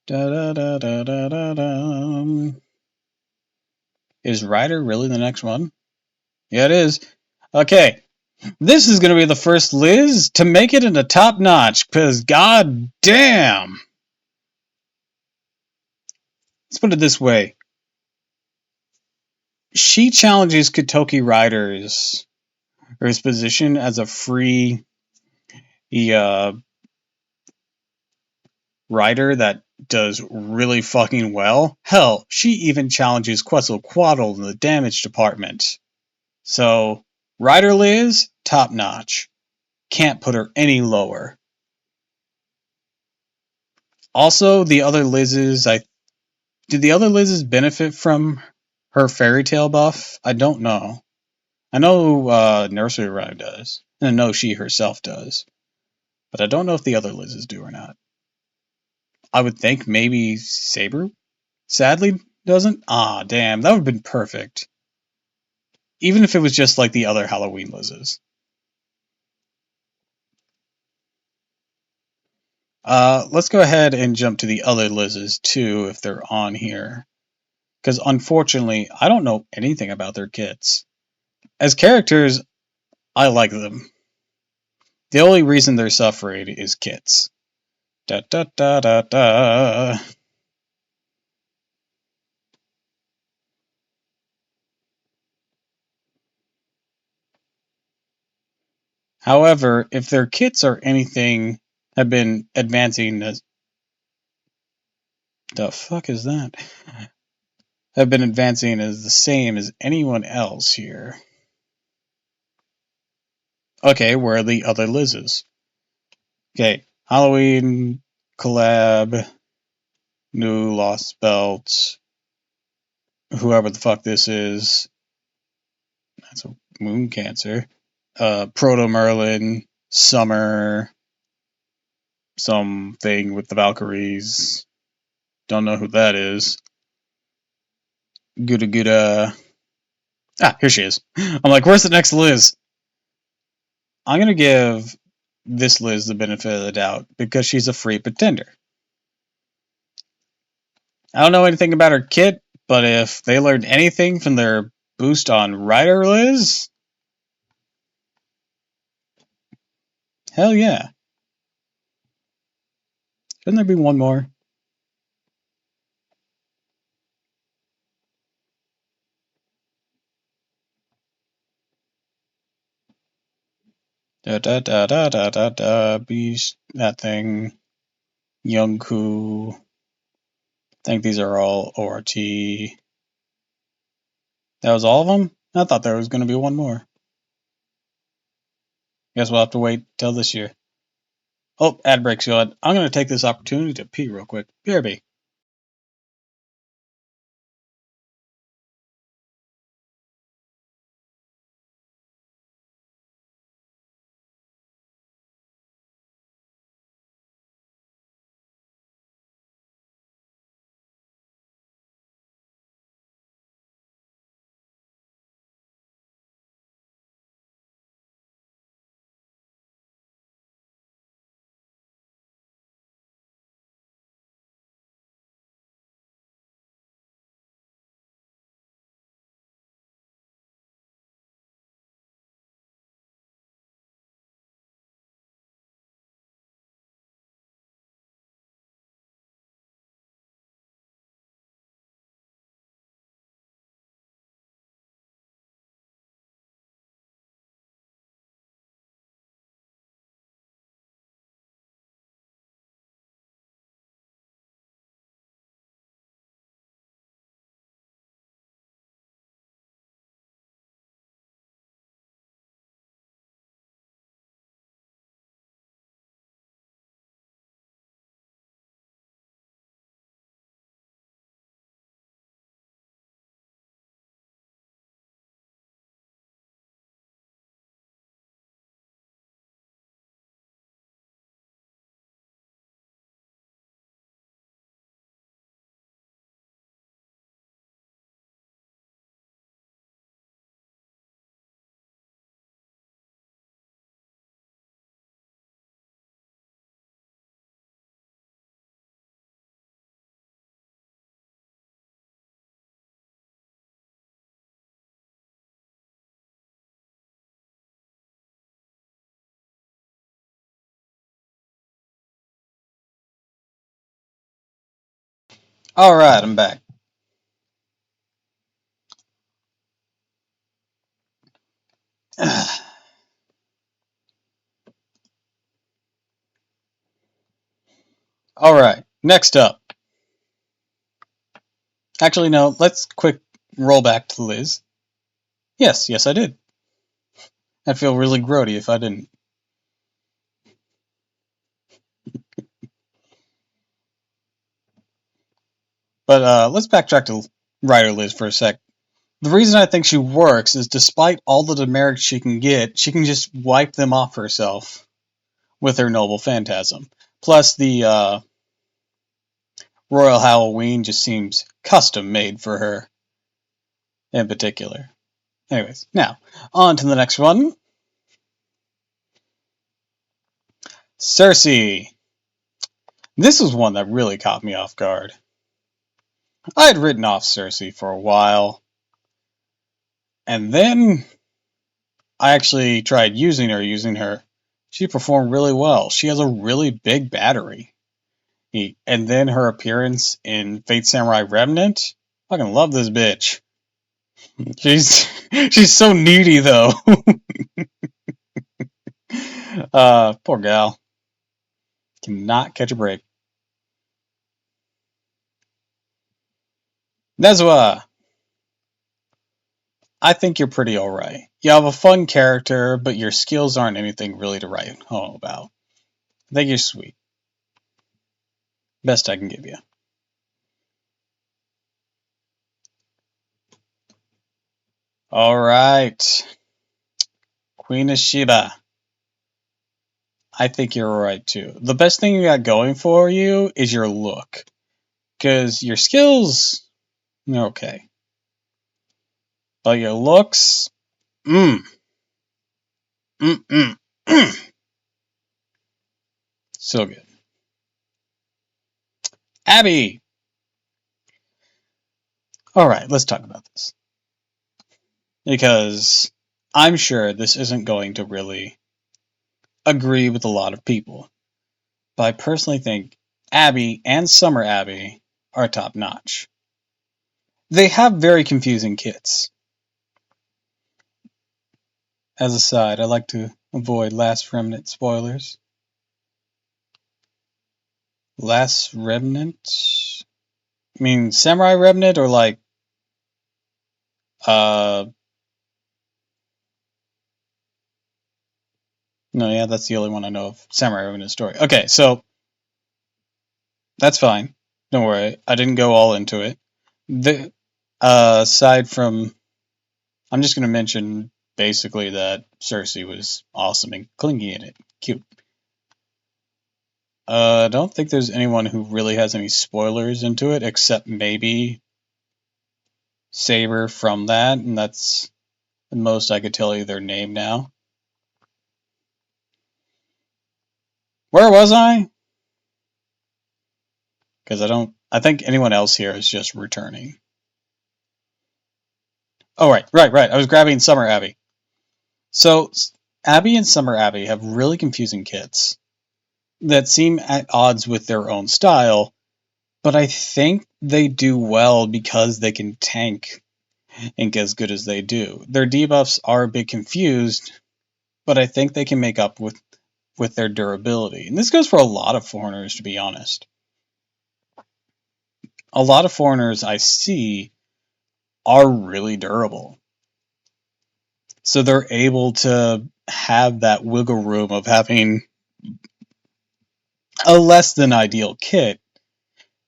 Da da da da da da da. Is Ryder really the next one? Yeah, it is. Okay. This is going to be the first Liz to make it into top notch, because god damn. Let's put it this way. She challenges Kotoki Riders, or his position as a free rider that does really fucking well. Hell, she even challenges Quetzalcoatl in the damage department. So, Rider Liz, top notch. Can't put her any lower. Also, the other Liz's, did the other Liz's benefit from her fairy tale buff? I don't know. I know Nursery Rhyme does, and I know she herself does, but I don't know if the other Liz's do or not. I would think maybe Saber sadly doesn't. Ah, damn, that would have been perfect. Even if it was just like the other Halloween Liz's. Let's go ahead and jump to the other Liz's too, if they're on here. Because unfortunately, I don't know anything about their kits. As characters, I like them. The only reason they're suffering is kits. Da da da da da. However, if their kits or anything have been advancing as the fuck is that? Have been advancing as the same as anyone else here. Okay, where are the other Liz's? Okay, Halloween collab, new Lost Belt, whoever the fuck this is. That's a Moon Cancer. Proto Merlin, Summer, something with the Valkyries. Don't know who that is. Gouda Gouda. Ah, here she is. I'm like, where's the next Liz? I'm going to give this Liz the benefit of the doubt because she's a free pretender. I don't know anything about her kit, but if they learned anything from their boost on Rider Liz, hell yeah. Shouldn't there be one more? Da da da da da da da. Beast, that thing. Youngku. I think these are all ORT. That was all of them? I thought there was going to be one more. Guess we'll have to wait till this year. Oh, ad break's going. I'm going to take this opportunity to pee real quick. BRB. Alright, I'm back. Alright, next up. Actually, no, let's quick roll back to Liz. Yes, I did. I'd feel really grody if I didn't. But let's backtrack to writer Liz for a sec. The reason I think she works is despite all the demerits she can get, she can just wipe them off herself with her noble phantasm. Plus, the Royal Halloween just seems custom made for her in particular. Anyways, now, on to the next one. Cersei. This was one that really caught me off guard. I had written off Cersei for a while, and then I actually tried using her. She performed really well. She has a really big battery. And then her appearance in Fate Samurai Remnant. Fucking love this bitch. She's so needy though. Poor gal. Cannot catch a break. Nezwa. I think you're pretty alright. You have a fun character, but your skills aren't anything really to write home about. I think you're sweet. Best I can give you. Alright. Queen of Sheba. I think you're alright too. The best thing you got going for you is your look. Because your skills, they're okay. But your looks, mm. So good. Abby! Alright, let's talk about this. Because I'm sure this isn't going to really agree with a lot of people. But I personally think Abby and Summer Abby are top notch. They have very confusing kits. As a side, I like to avoid Last Remnant spoilers. Last Remnant? I mean, Samurai Remnant or like, no, yeah, that's the only one I know of. Samurai Remnant story. Okay, so that's fine. Don't worry, I didn't go all into it. Aside from, I'm just going to mention basically that Cersei was awesome and clingy in it. Cute. I don't think there's anyone who really has any spoilers into it, except maybe Saber from that, and that's the most I could tell you their name now. Where was I? Because I think anyone else here is just returning. Oh, right. I was grabbing Summer Abby. So, Abby and Summer Abby have really confusing kits that seem at odds with their own style, but I think they do well because they can tank ink as good as they do. Their debuffs are a bit confused, but I think they can make up with their durability. And this goes for a lot of foreigners, to be honest. A lot of foreigners I see are really durable. So they're able to have that wiggle room of having a less than ideal kit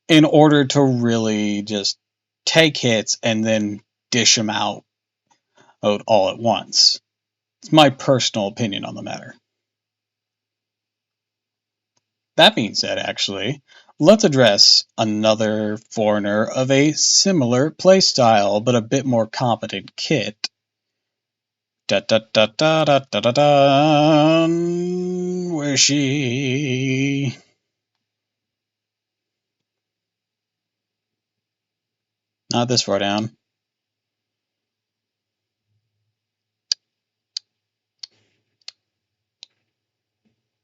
in order to really just take hits and then dish them out all at once. It's my personal opinion on the matter. That being said, actually, let's address another foreigner of a similar playstyle but a bit more competent kit. Da da da da da da da da. Where's she? Not this far down.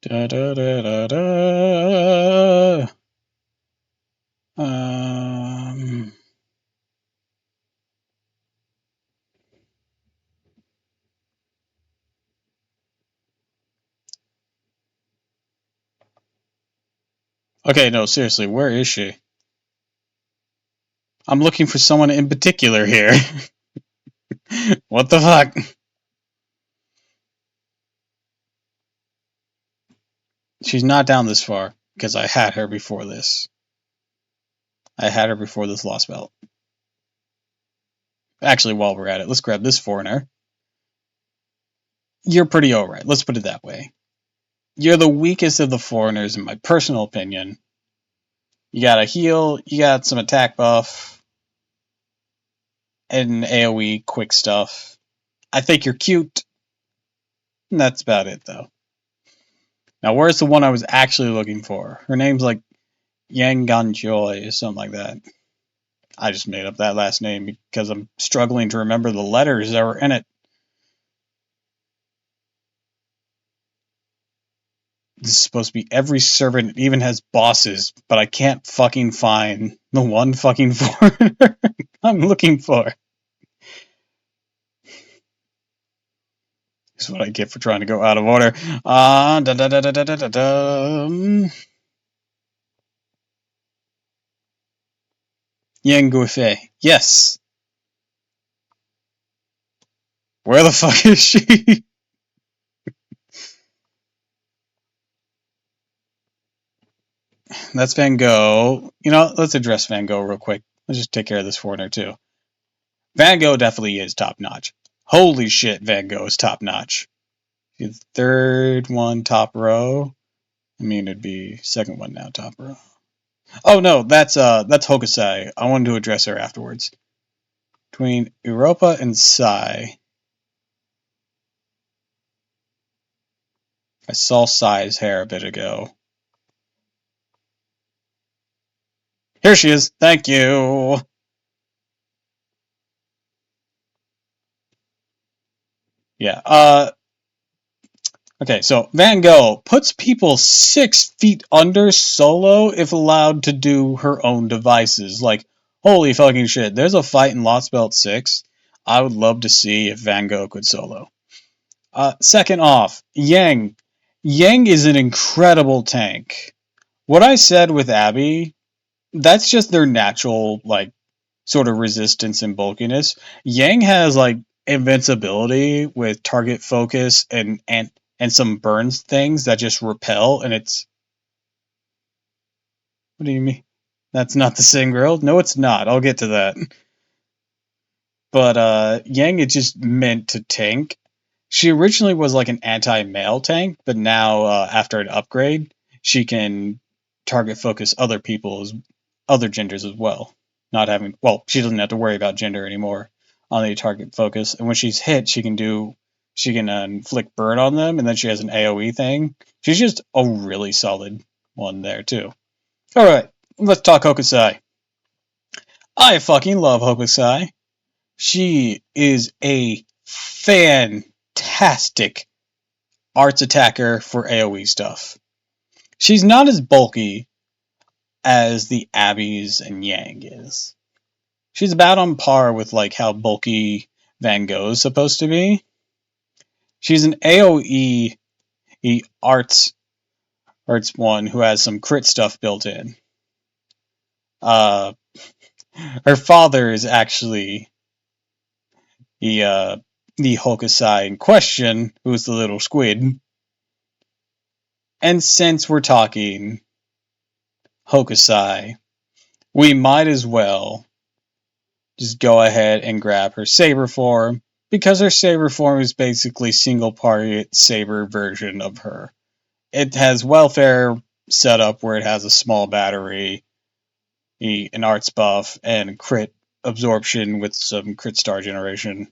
Da da da da da. Okay, no, seriously, where is she? I'm looking for someone in particular here. What the fuck? She's not down this far, because I had her before this. I had her before this lost belt. Actually, while we're at it, let's grab this foreigner. You're pretty alright, let's put it that way. You're the weakest of the foreigners, in my personal opinion. You got a heal, you got some attack buff, and AoE quick stuff. I think you're cute, and that's about it, though. Now, where's the one I was actually looking for? Her name's like Yang Ganjoy or something like that. I just made up that last name because I'm struggling to remember the letters that were in it. This is supposed to be every servant. It even has bosses, but I can't fucking find the one fucking foreigner I'm looking for. This is what I get for trying to go out of order. Yang Guifei. Yes. Where the fuck is she? That's Van Gogh. You know, let's address Van Gogh real quick. Let's just take care of this foreigner too. Van Gogh definitely is top notch. Holy shit, Van Gogh is top notch. The third one, top row. I mean, it'd be second one now, top row. Oh no, that's Hokusai. I wanted to address her afterwards. Between Europa and Sai, I saw Sai's hair a bit ago. Here she is. Thank you. Yeah. Okay, so Van Gogh puts people 6 feet under solo if allowed to do her own devices. Like, holy fucking shit, there's a fight in Lost Belt 6. I would love to see if Van Gogh could solo. Second off, Yang. Yang is an incredible tank. What I said with Abby, that's just their natural, like, sort of resistance and bulkiness. Yang has like invincibility with target focus and some burns things that just repel, and it's what do you mean? That's not the same girl? No, it's not. I'll get to that. But Yang is just meant to tank. She originally was like an anti-male tank, but now after an upgrade, she can target focus other people's other genders as well. Not having she doesn't have to worry about gender anymore on the target focus. And when she's hit, she can inflict burn on them, and then she has an AOE thing. She's just a really solid one there too. All right, let's talk Hokusai. I fucking love Hokusai. She is a fantastic arts attacker for AoE stuff. She's not as bulky as the Abby's and Yang is. She's about on par with like how bulky Van Gogh is supposed to be. She's an AoE arts one who has some crit stuff built in. Her father is actually the Hokusai in question, who's the little squid. And since we're talking Hokusai, we might as well just go ahead and grab her saber form, because her saber form is basically single party saber version of her. It has welfare set up where it has a small battery, an arts buff, and crit absorption with some crit star generation.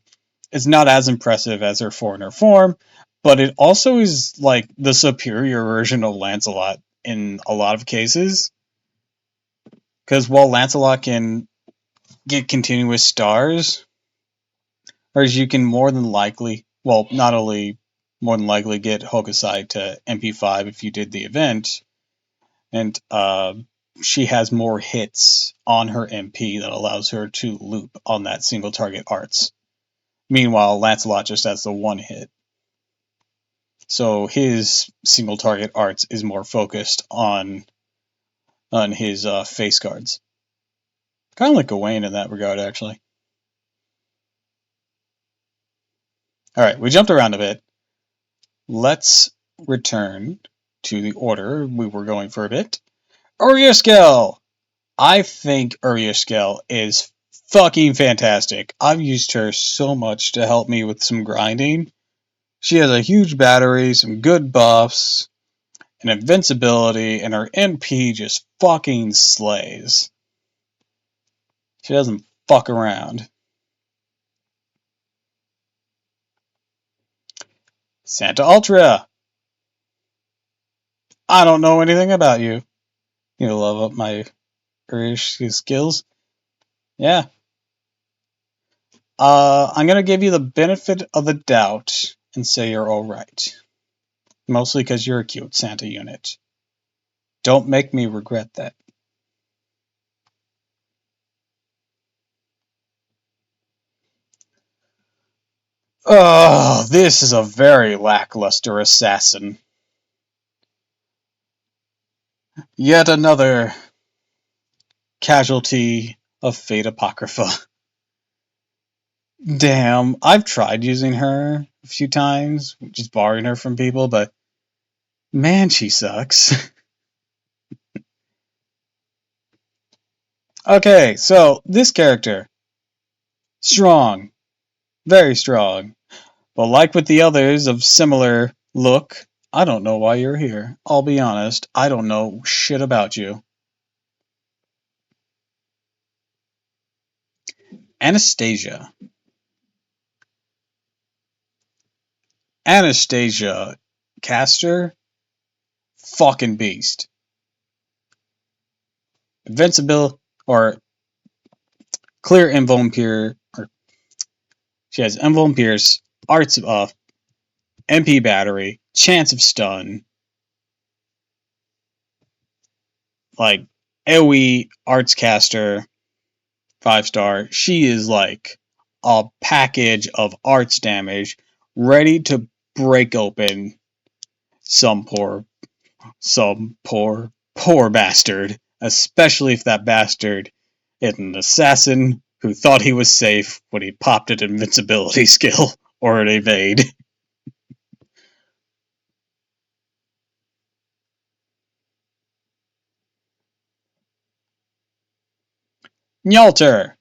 It's not as impressive as her foreigner form, but it also is like the superior version of Lancelot in a lot of cases. Because while Lancelot can get continuous stars, whereas you can more than likely, not only more than likely get Hokusai to MP5 if you did the event, and she has more hits on her MP that allows her to loop on that single target arts. Meanwhile, Lancelot just has the one hit. So his single target arts is more focused on on his face guards. Kind of like Gawain in that regard, actually. Alright, we jumped around a bit. Let's return to the order we were going for a bit. Uriaskel! I think Uriaskel is fucking fantastic. I've used her so much to help me with some grinding. She has a huge battery, some good buffs, and invincibility, and her NP just fucking slays. She doesn't fuck around. Santa Ultra! I don't know anything about you. You love up my Irish skills? Yeah. I'm gonna give you the benefit of the doubt and say you're alright. Mostly because you're a cute Santa unit. Don't make me regret that. Oh, this is a very lackluster assassin. Yet another casualty of Fate Apocrypha. Damn, I've tried using her a few times, just borrowing her from people, but man, she sucks. Okay, so this character. Strong. Very strong. But like with the others of similar look, I don't know why you're here. I'll be honest, I don't know shit about you. Anastasia. Anastasia Caster? Fucking beast. Invincible, or clear invuln Pierce, or she has invuln Pierce, arts of MP battery, chance of stun, like AoE arts caster, 5-star. She is like a package of arts damage ready to break open some poor bastard, especially if that bastard is an assassin who thought he was safe when he popped an invincibility skill or an evade. Nyalter,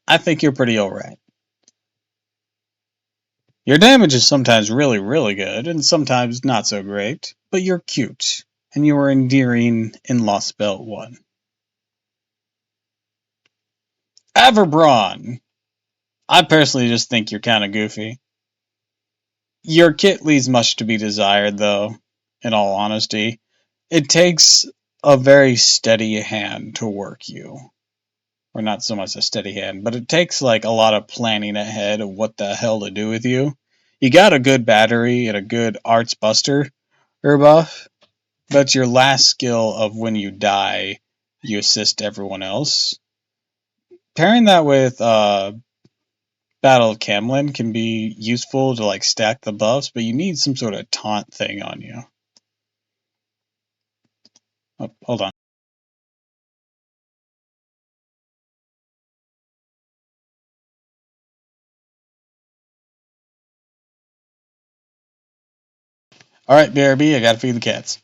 I think you're pretty alright. Your damage is sometimes really, really good, and sometimes not so great, but you're cute, and you are endearing in Lost Belt 1. Averbron! I personally just think you're kinda goofy. Your kit leaves much to be desired, though, in all honesty. It takes a very steady hand to work you. Or not so much a steady hand, but it takes like a lot of planning ahead of what the hell to do with you. You got a good battery and a good arts buster buff, but your last skill of when you die, you assist everyone else. Pairing that with Battle of Camlin can be useful to like stack the buffs, but you need some sort of taunt thing on you. Oh, hold on. Alright, BRB, I gotta feed the cats.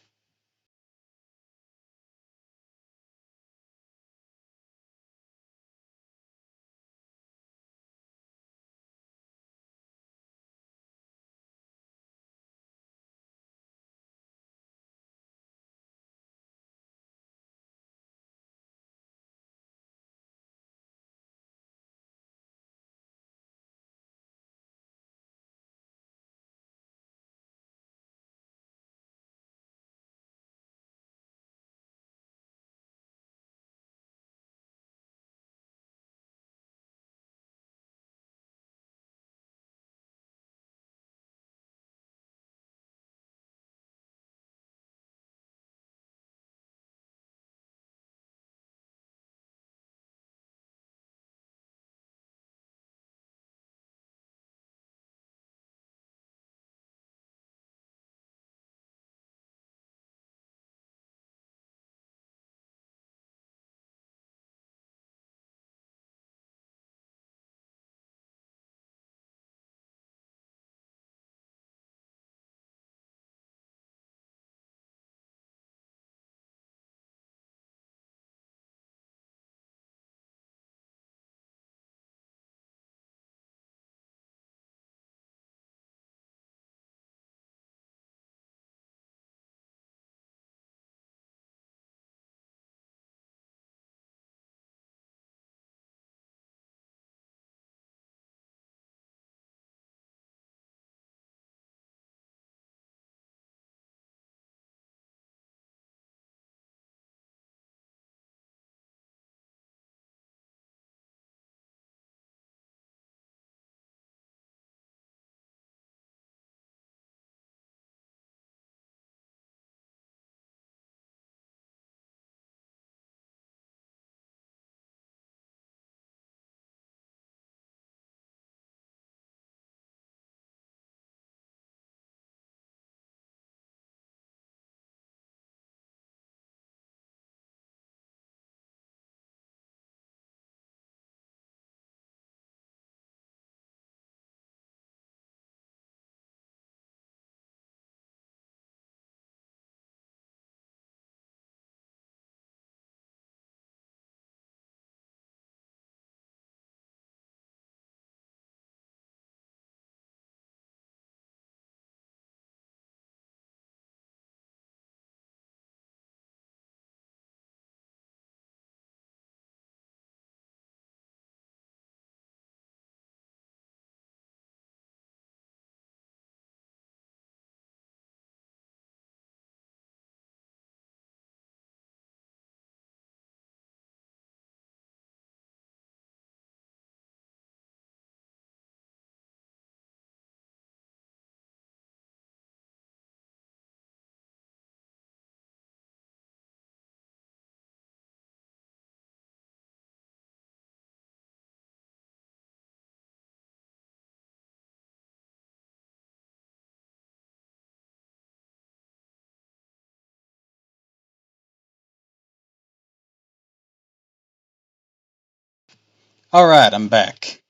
Alright, I'm back.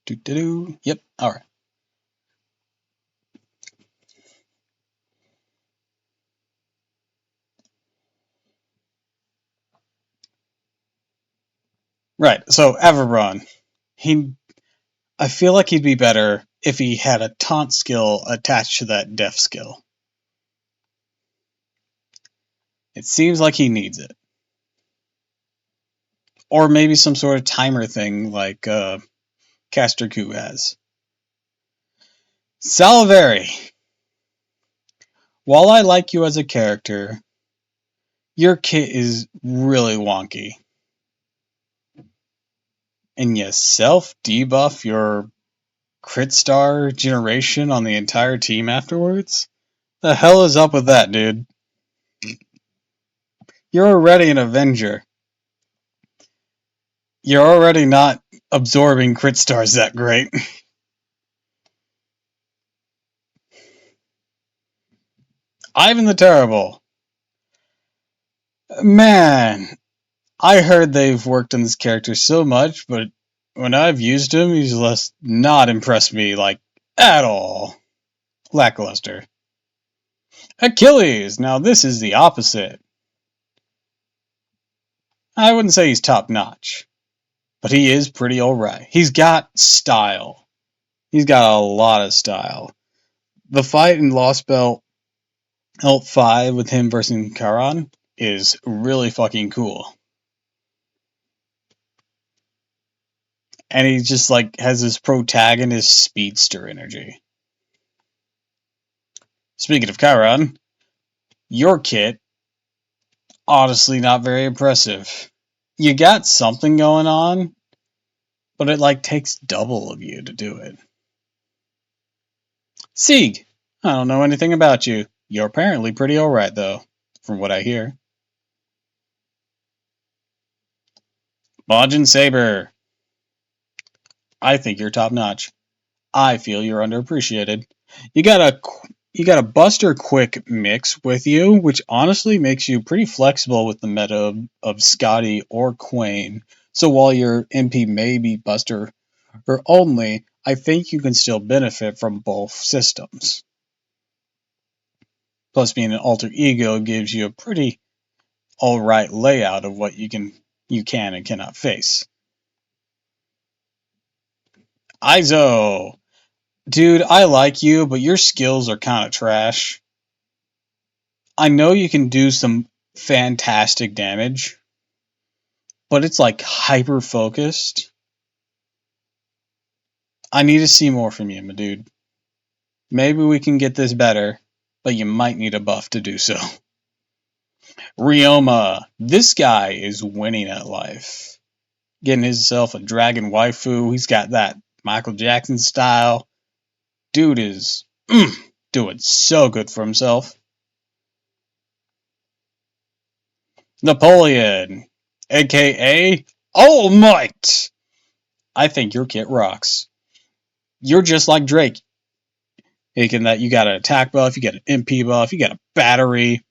Doo-doo-doo. Yep, alright. Right, so Everron. I feel like he'd be better if he had a taunt skill attached to that def skill. It seems like he needs it. Or maybe some sort of timer thing like Caster Q has. Salivary. While I like you as a character, your kit is really wonky. And you self-debuff your crit star generation on the entire team afterwards? The hell is up with that, dude? You're already an Avenger. You're already not absorbing crit stars that great. Ivan the Terrible. Man, I heard they've worked on this character so much, but when I've used him, he's not impressed me, like, at all. Lackluster. Achilles! Now this is the opposite. I wouldn't say he's top notch, but he is pretty alright. He's got style. He's got a lot of style. The fight in Lost Belt Elt 5 with him versus Charon is really fucking cool. And he just like has this protagonist speedster energy. Speaking of Chiron, your kit, honestly not very impressive. You got something going on, but it like takes double of you to do it. Sieg, I don't know anything about you. You're apparently pretty alright though, from what I hear. Majin Saber, I think you're top notch. I feel you're underappreciated. You got a Buster Quick mix with you, which honestly makes you pretty flexible with the meta of Scotty or Quain. So while your MP may be Buster or only, I think you can still benefit from both systems. Plus, being an alter ego gives you a pretty alright layout of what you can and cannot face. Izo! Dude, I like you, but your skills are kind of trash. I know you can do some fantastic damage, but it's like hyper focused. I need to see more from you, my dude. Maybe we can get this better, but you might need a buff to do so. Ryoma, this guy is winning at life. Getting himself a dragon waifu. He's got that Michael Jackson style. Dude is doing so good for himself. Napoleon, aka All Might. I think your kit rocks. You're just like Drake. Taking that, you got an attack buff, you got an MP buff, you got a battery,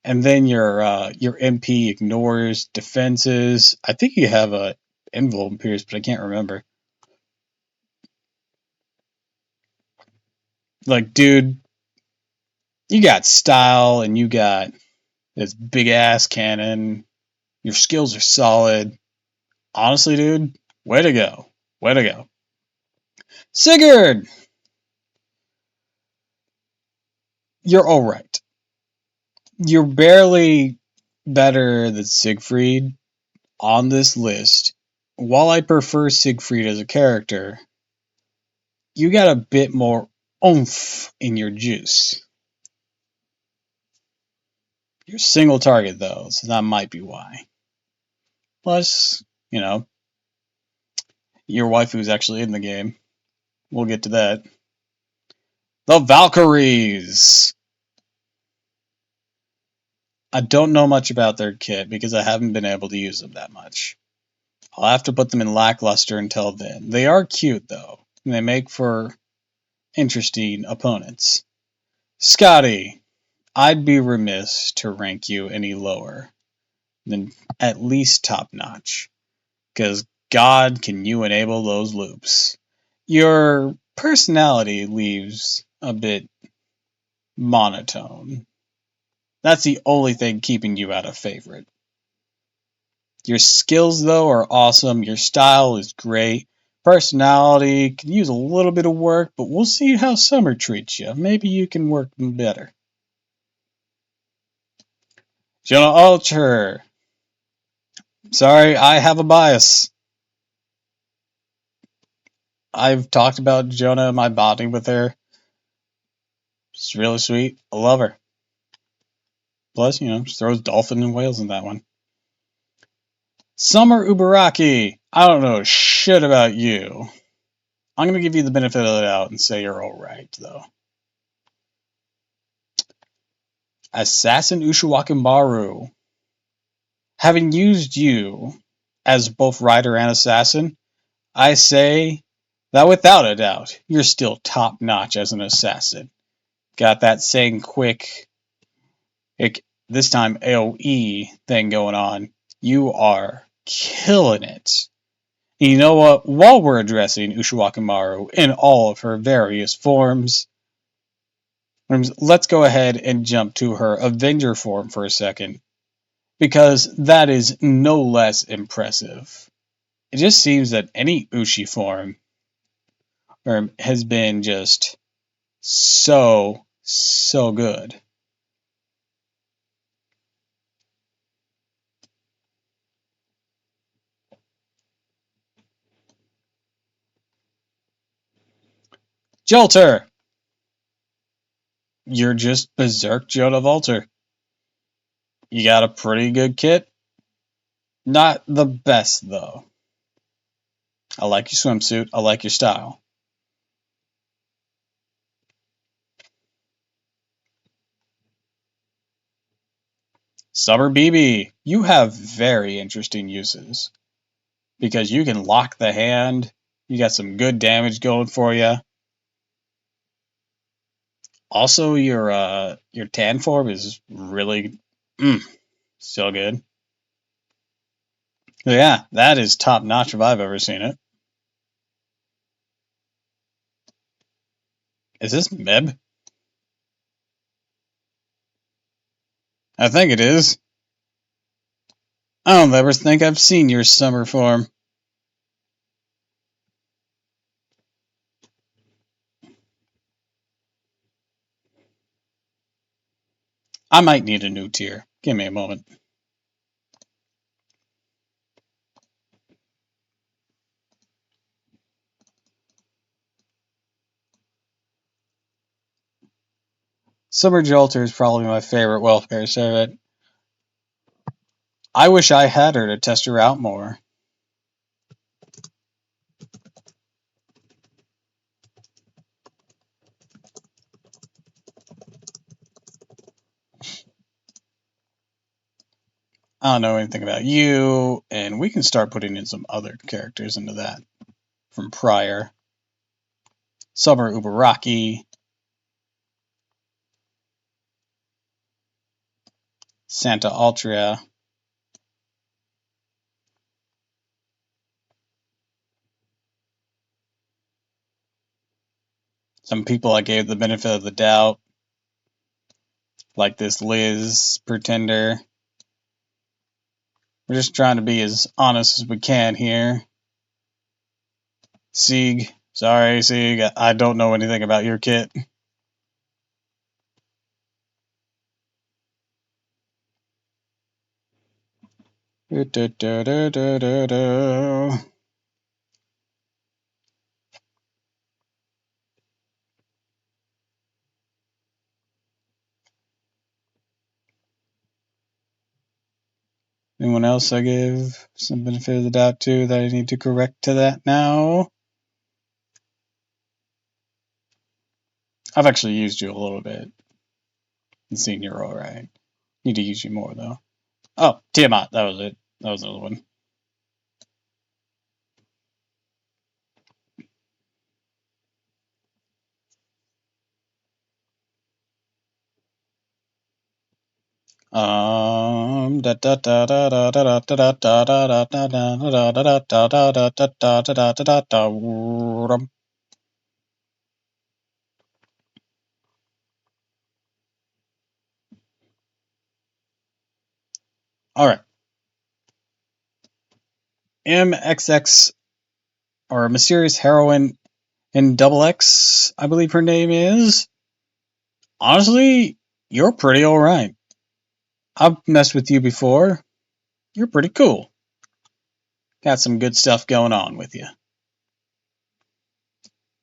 and then your MP ignores defenses. I think you have a envelope pierce, but I can't remember. Like, dude, you got style and you got this big ass cannon. Your skills are solid. Honestly, dude, way to go. Way to go. Sigurd! You're alright. You're barely better than Siegfried on this list. While I prefer Siegfried as a character, you got a bit more oomph in your juice. You're single target though, so that might be why. Plus, your waifu's actually in the game. We'll get to that. The Valkyries! I don't know much about their kit because I haven't been able to use them that much. I'll have to put them in lackluster until then. They are cute though, and they make for interesting opponents. Scotty, I'd be remiss to rank you any lower than at least top notch. Because God, can you enable those loops. Your personality leaves a bit monotone. That's the only thing keeping you out of favorite. Your skills, though, are awesome. Your style is great. Personality can use a little bit of work, but we'll see how Summer treats you. Maybe you can work better. Jonah Ulcher. Sorry, I have a bias. I've talked about Jonah, my bonding with her. She's really sweet. I love her. Plus, she throws dolphin and whales in that one. Summer Ubaraki. I don't know shit about you. I'm going to give you the benefit of the doubt and say you're alright, though. Assassin Ushiwakimaru. Having used you as both rider and assassin, I say that without a doubt, you're still top notch as an assassin. Got that same quick, this time AoE thing going on. You are killing it. And you know what? While we're addressing Ushiwakimaru in all of her various forms, let's go ahead and jump to her Avenger form for a second, because that is no less impressive. It just seems that any Ushi form has been just so good. Jolter! You're just berserk Jonah Volter. You got a pretty good kit. Not the best, though. I like your swimsuit. I like your style. Summer BB, you have very interesting uses. Because you can lock the hand. You got some good damage going for you. Also, your tan form is really so good. So yeah, that is top notch if I've ever seen it. Is this Meb? I think it is. I don't ever think I've seen your summer form. I might need a new tier. Give me a moment. Summer Jolter is probably my favorite welfare servant. I wish I had her to test her out more. I don't know anything about you, and we can start putting in some other characters into that from prior. Summer Ubaraki, Santa Altria, some people I gave the benefit of the doubt, like this Liz pretender. We're just trying to be as honest as we can here. Sieg, sorry Sieg, I don't know anything about your kit. Anyone else I give some benefit of the doubt to that I need to correct to that now? I've actually used you a little bit and seen you're alright. Need to use you more though. Oh, Tiamat, that was it. That was another one. Alright. MXX, or Mysterious Heroine in Double X, I believe her name is. Honestly, you're pretty alright. I've messed with you before. You're pretty cool. Got some good stuff going on with you.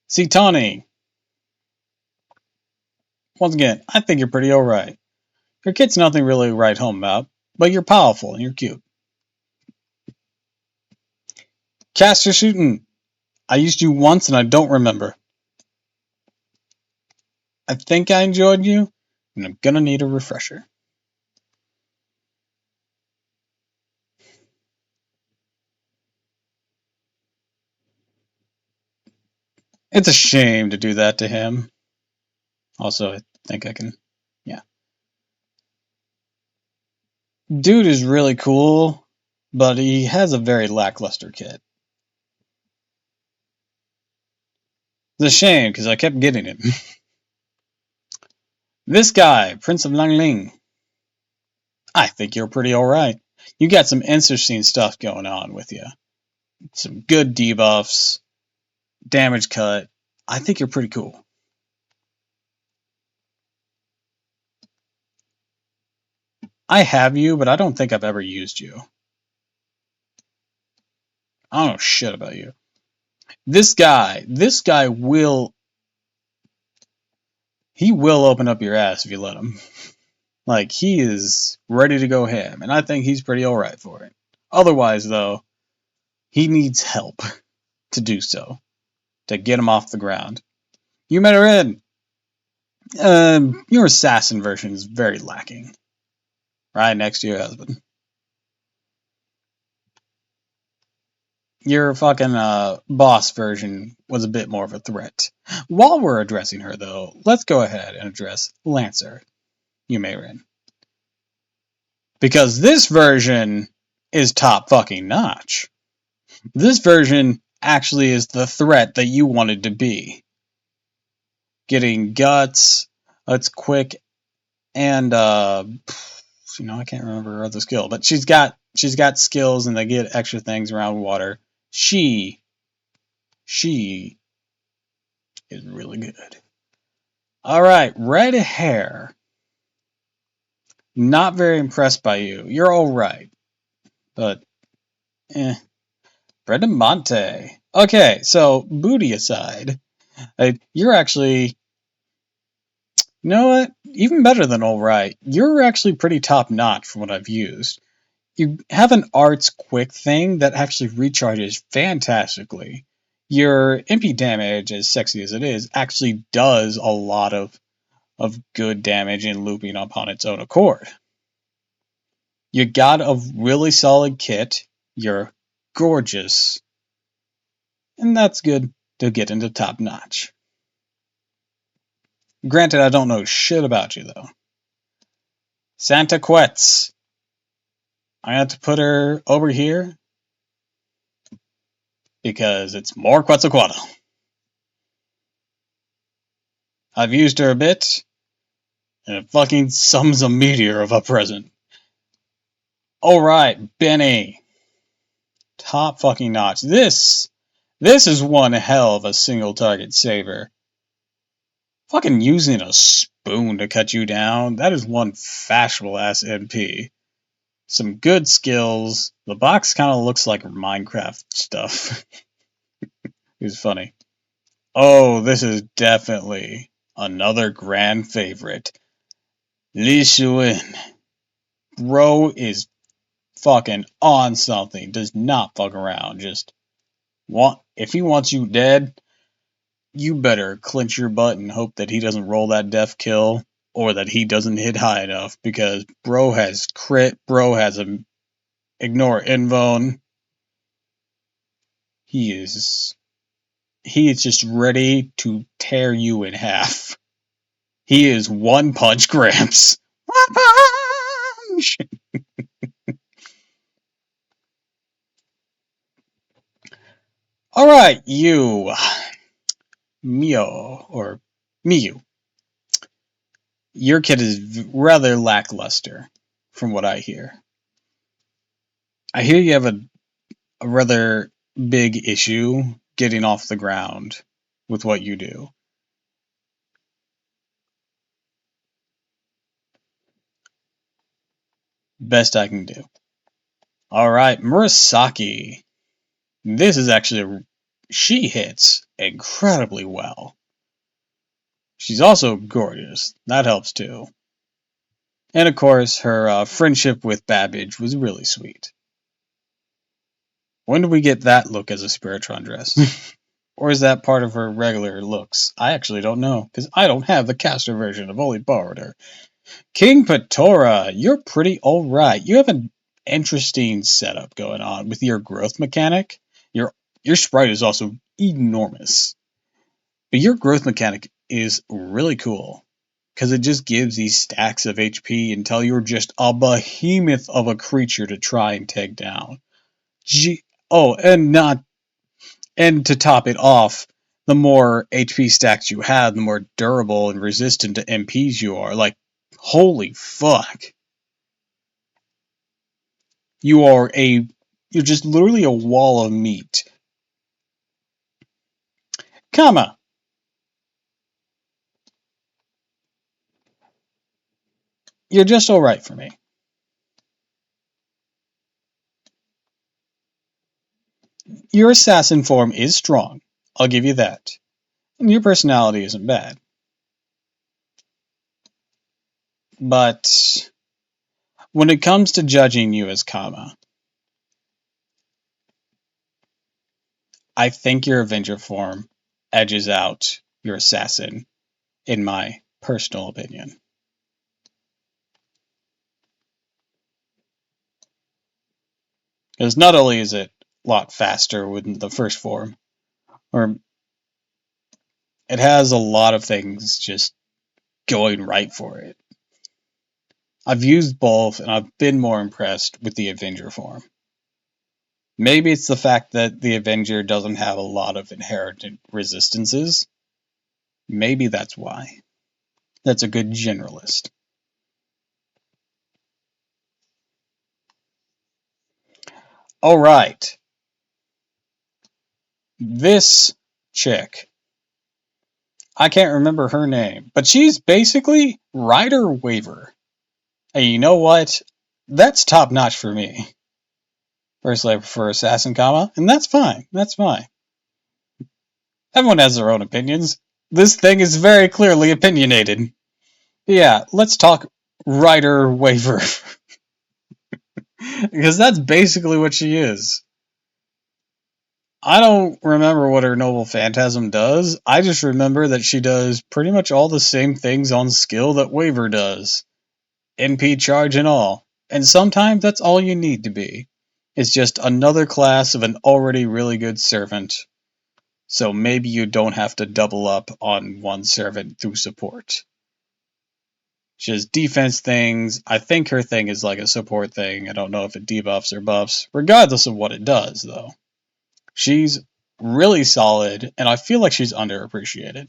See, Tawny. Once again, I think you're pretty alright. Your kit's nothing really to write home about, but you're powerful and you're cute. Caster Shootin'. I used you once and I don't remember. I think I enjoyed you, and I'm gonna need a refresher. It's a shame to do that to him. Also, I think I can, yeah. Dude is really cool, but he has a very lackluster kit. It's a shame, because I kept getting him. This guy, Prince of Langling. I think you're pretty alright. You got some interesting stuff going on with you. Some good debuffs, damage cut. I think you're pretty cool. I have you, but I don't think I've ever used you. I don't know shit about you. This guy will, he will open up your ass if you let him. Like, he is ready to go ham, and I think he's pretty alright for it. Otherwise, though, he needs help to do so, to get him off the ground. You met her in. Your assassin version is very lacking. Right next to your husband. Your fucking boss version was a bit more of a threat. While we're addressing her, though, let's go ahead and address Lancer, Yumerin. Because this version is top fucking notch. This version actually is the threat that you wanted to be. Getting guts, it's quick, and I can't remember her other skill, but she's got skills and they get extra things around water. She is really good. Alright, red hair. Not very impressed by you. You're alright. But, Bredamonte. Okay, so, booty aside, you're actually, you know what? Even better than alright. You're actually pretty top notch from what I've used. You have an arts quick thing that actually recharges fantastically. Your MP damage, as sexy as it is, actually does a lot of good damage in looping upon its own accord. You got a really solid kit. You're gorgeous. And that's good to get into top notch. Granted, I don't know shit about you, though. Santa Quetz. I have to put her over here because it's more Quetzalcoatl. I've used her a bit, and it fucking sums a meteor of a present. Alright, Benny. Top fucking notch. This is one hell of a single target saver. Fucking using a spoon to cut you down, that is one fashionable ass MP. Some good skills. The box kind of looks like Minecraft stuff. It's funny. Oh, this is definitely another grand favorite. Li Shuin. Bro is fucking on something. Does not fuck around. If he wants you dead, you better clench your butt and hope that he doesn't roll that death kill or that he doesn't hit high enough, because bro has crit, bro has a ignore invone. He is just ready to tear you in half. He is one punch Gramps. One punch! Alright, you, Mio, or Miyu. Your kid is rather lackluster, from what I hear. I hear you have a rather big issue getting off the ground with what you do. Best I can do. Alright, Murasaki. This is actually. She hits incredibly well. She's also gorgeous. That helps too. And of course, her friendship with Babbage was really sweet. When do we get that look as a Spiritron dress? Or is that part of her regular looks? I actually don't know, because I don't have the caster version. I've only borrowed her. King Patora, you're pretty alright. You have an interesting setup going on with your growth mechanic. Your sprite is also enormous. But your growth mechanic is really cool. Because it just gives these stacks of HP until you're just a behemoth of a creature to try and take down. Oh, and to top it off, the more HP stacks you have, the more durable and resistant to MPs you are. Like, holy fuck. You're just literally a wall of meat. Comma. You're just alright for me. Your assassin form is strong. I'll give you that. And your personality isn't bad. But when it comes to judging you as Kama, I think your Avenger form edges out your assassin, in my personal opinion. Because not only is it a lot faster with the first form, or it has a lot of things just going right for it. I've used both, and I've been more impressed with the Avenger form. Maybe it's the fact that the Avenger doesn't have a lot of inherent resistances. Maybe that's why. That's a good generalist. Alright. This chick. I can't remember her name, but she's basically Rider Waver. And you know what? That's top notch for me. Personally, I prefer Assassin Kama, and that's fine. That's fine. Everyone has their own opinions. This thing is very clearly opinionated. Yeah, let's talk Rider Waver. Because that's basically what she is. I don't remember what her Noble Phantasm does. I just remember that she does pretty much all the same things on skill that Waver does. NP charge and all. And sometimes that's all you need to be. It's just another class of an already really good servant. So maybe you don't have to double up on one servant through support. She has defense things. I think her thing is like a support thing. I don't know if it debuffs or buffs. Regardless of what it does, though. She's really solid, and I feel like she's underappreciated.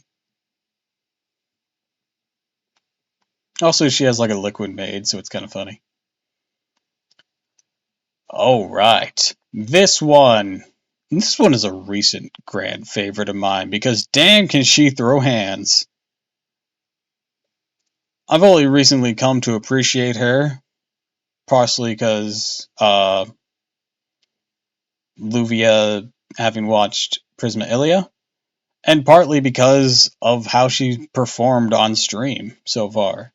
Also, she has like a liquid maid, so it's kind of funny. Alright. This one. This one is a recent grand favorite of mine, because damn can she throw hands. I've only recently come to appreciate her, partially because Luvia having watched Prisma Ilia, and partly because of how she performed on stream so far.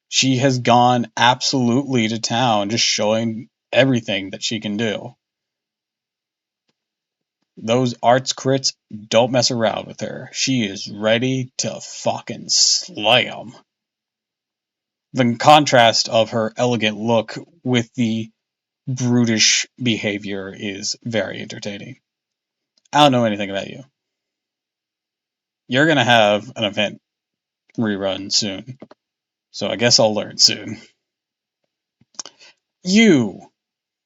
She has gone absolutely to town, just showing everything that she can do. Those arts crits, don't mess around with her. She is ready to fucking slam. The contrast of her elegant look with the brutish behavior is very entertaining. I don't know anything about you. You're going to have an event rerun soon, so I guess I'll learn soon. You.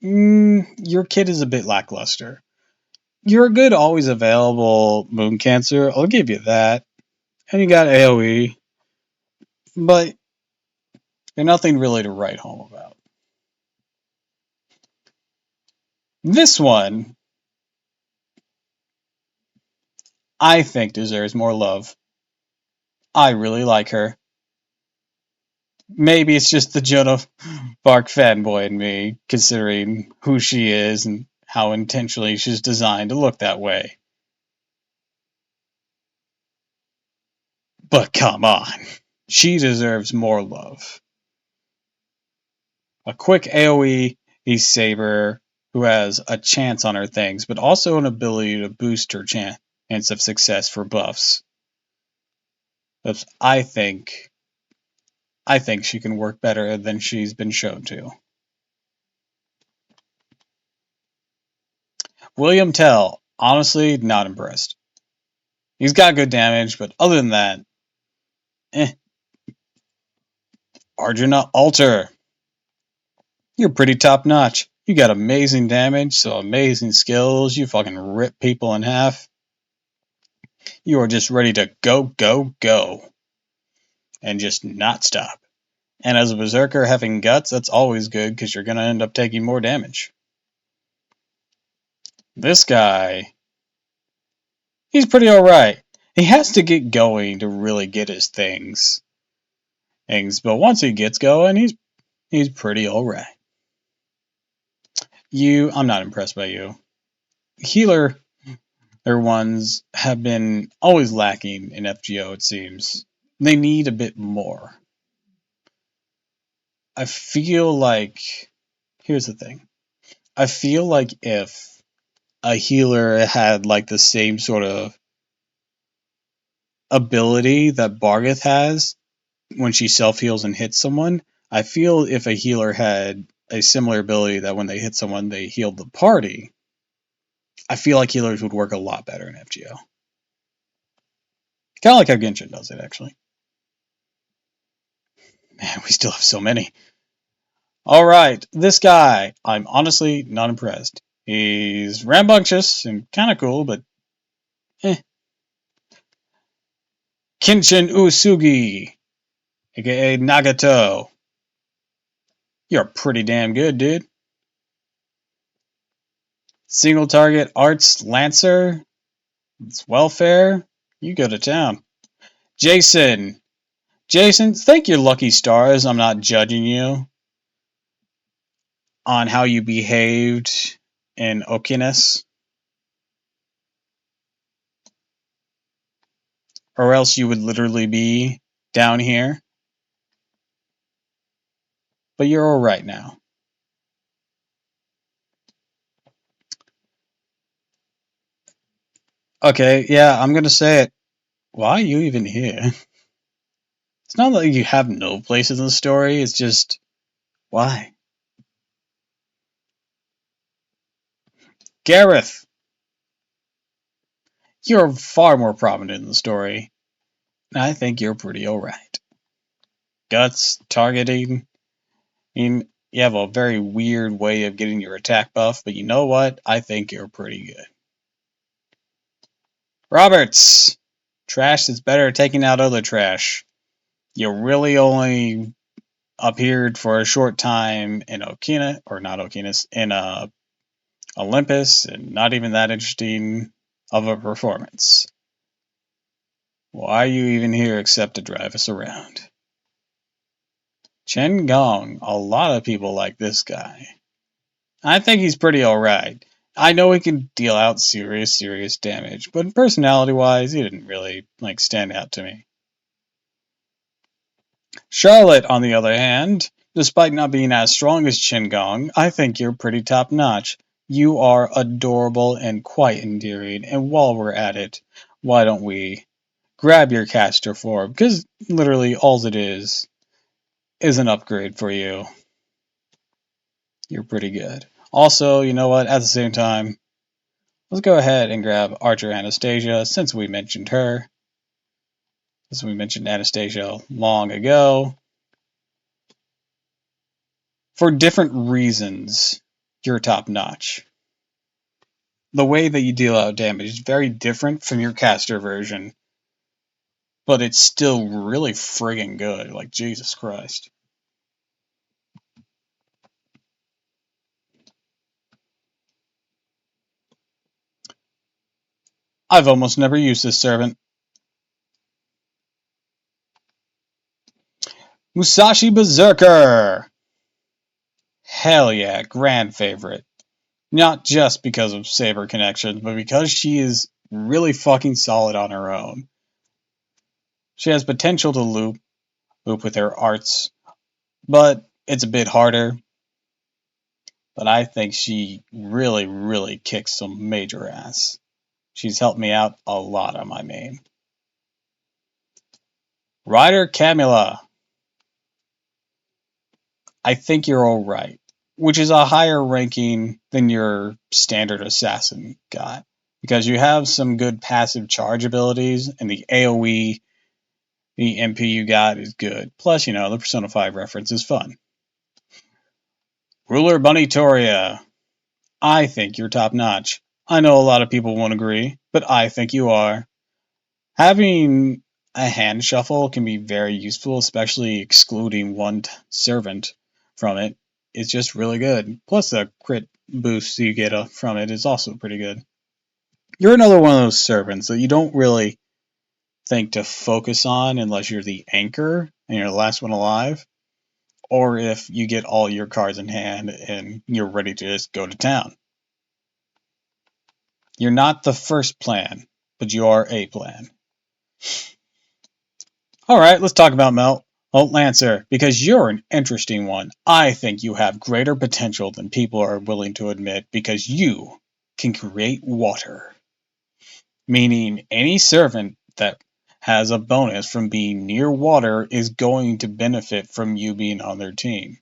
Your kid is a bit lackluster. You're a good, always available Moon Cancer. I'll give you that. And you got AoE, but you're nothing really to write home about. This one, I think, deserves more love. I really like her. Maybe it's just the Joan of Arc fanboy in me, considering who she is and how intentionally she's designed to look that way. But come on, she deserves more love. A quick AoE saber who has a chance on her things, but also an ability to boost her chance of success for buffs. That's, I think she can work better than she's been shown to. William Tell, honestly, not impressed. He's got good damage, but other than that, eh. Arjuna Alter, you're pretty top notch. You got amazing damage, so amazing skills. You fucking rip people in half. You are just ready to go, go, go. And just not stop. And as a berserker having guts, that's always good because you're going to end up taking more damage. This guy, he's pretty alright. He has to get going to really get his things. But once he gets going, he's pretty alright. I'm not impressed by you. Healer, their ones have been always lacking in FGO, it seems. They need a bit more. I feel like, here's the thing. I feel like if a healer had like the same sort of ability that Bargith has when she self-heals and hits someone, I feel if a healer had a similar ability that when they hit someone, they healed the party, I feel like healers would work a lot better in FGO. Kind of like how Genshin does it, actually. Man, we still have so many. Alright, this guy, I'm honestly not impressed. He's rambunctious and kind of cool, but eh. Kenshin Usugi, aka Nagato. You're pretty damn good, dude. Single target arts lancer. It's welfare. You go to town. Jason. Jason, thank your lucky stars I'm not judging you on how you behaved in Okiness. Or else you would literally be down here. But you're alright now. Okay, yeah, I'm gonna say it. Why are you even here? It's not like you have no place in the story, it's just, why? Gareth! You're far more prominent in the story. I think you're pretty alright. Guts, targeting. I mean, you have a very weird way of getting your attack buff, but you know what? I think you're pretty good. Roberts! Trash is better at taking out other trash. You really only appeared for a short time in Okina, or not Okinas, in Olympus, and not even that interesting of a performance. Why are you even here except to drive us around? Chen Gong, a lot of people like this guy. I think he's pretty alright. I know he can deal out serious damage, but personality-wise, he didn't really, stand out to me. Charlotte, on the other hand, despite not being as strong as Chen Gong, I think you're pretty top-notch. You are adorable and quite endearing, and while we're at it, why don't we grab your caster form, because literally all it is an upgrade for you. You're pretty good. Also, you know what, at the same time, let's go ahead and grab Archer Anastasia, since we mentioned her. Since we mentioned Anastasia long ago. For different reasons, you're top notch. the way that you deal out damage is very different from your caster version, but it's still really friggin' good. Like, Jesus Christ. I've almost never used this servant. Musashi Berserker! Hell yeah, grand favorite. Not just because of Saber connections, but because she is really fucking solid on her own. She has potential to loop with her arts, but it's a bit harder. But I think she really, really kicks some major ass. She's helped me out a lot on my main. Ryder Camilla. I think you're alright, which is a higher ranking than your standard assassin got. Because you have some good passive charge abilities, and the AoE, the MP you got is good. Plus, the Persona 5 reference is fun. Ruler Bunny Toria. I think you're top notch. I know a lot of people won't agree, but I think you are. Having a hand shuffle can be very useful, especially excluding one servant from it. It's just really good. Plus, the crit boost you get from it is also pretty good. You're another one of those servants that you don't really think to focus on unless you're the anchor and you're the last one alive, or if you get all your cards in hand and you're ready to just go to town. You're not the first plan, but you are a plan. Alright, let's talk about Melt Lancer, because you're an interesting one. I think you have greater potential than people are willing to admit because you can create water. Meaning any servant that has a bonus from being near water is going to benefit from you being on their team.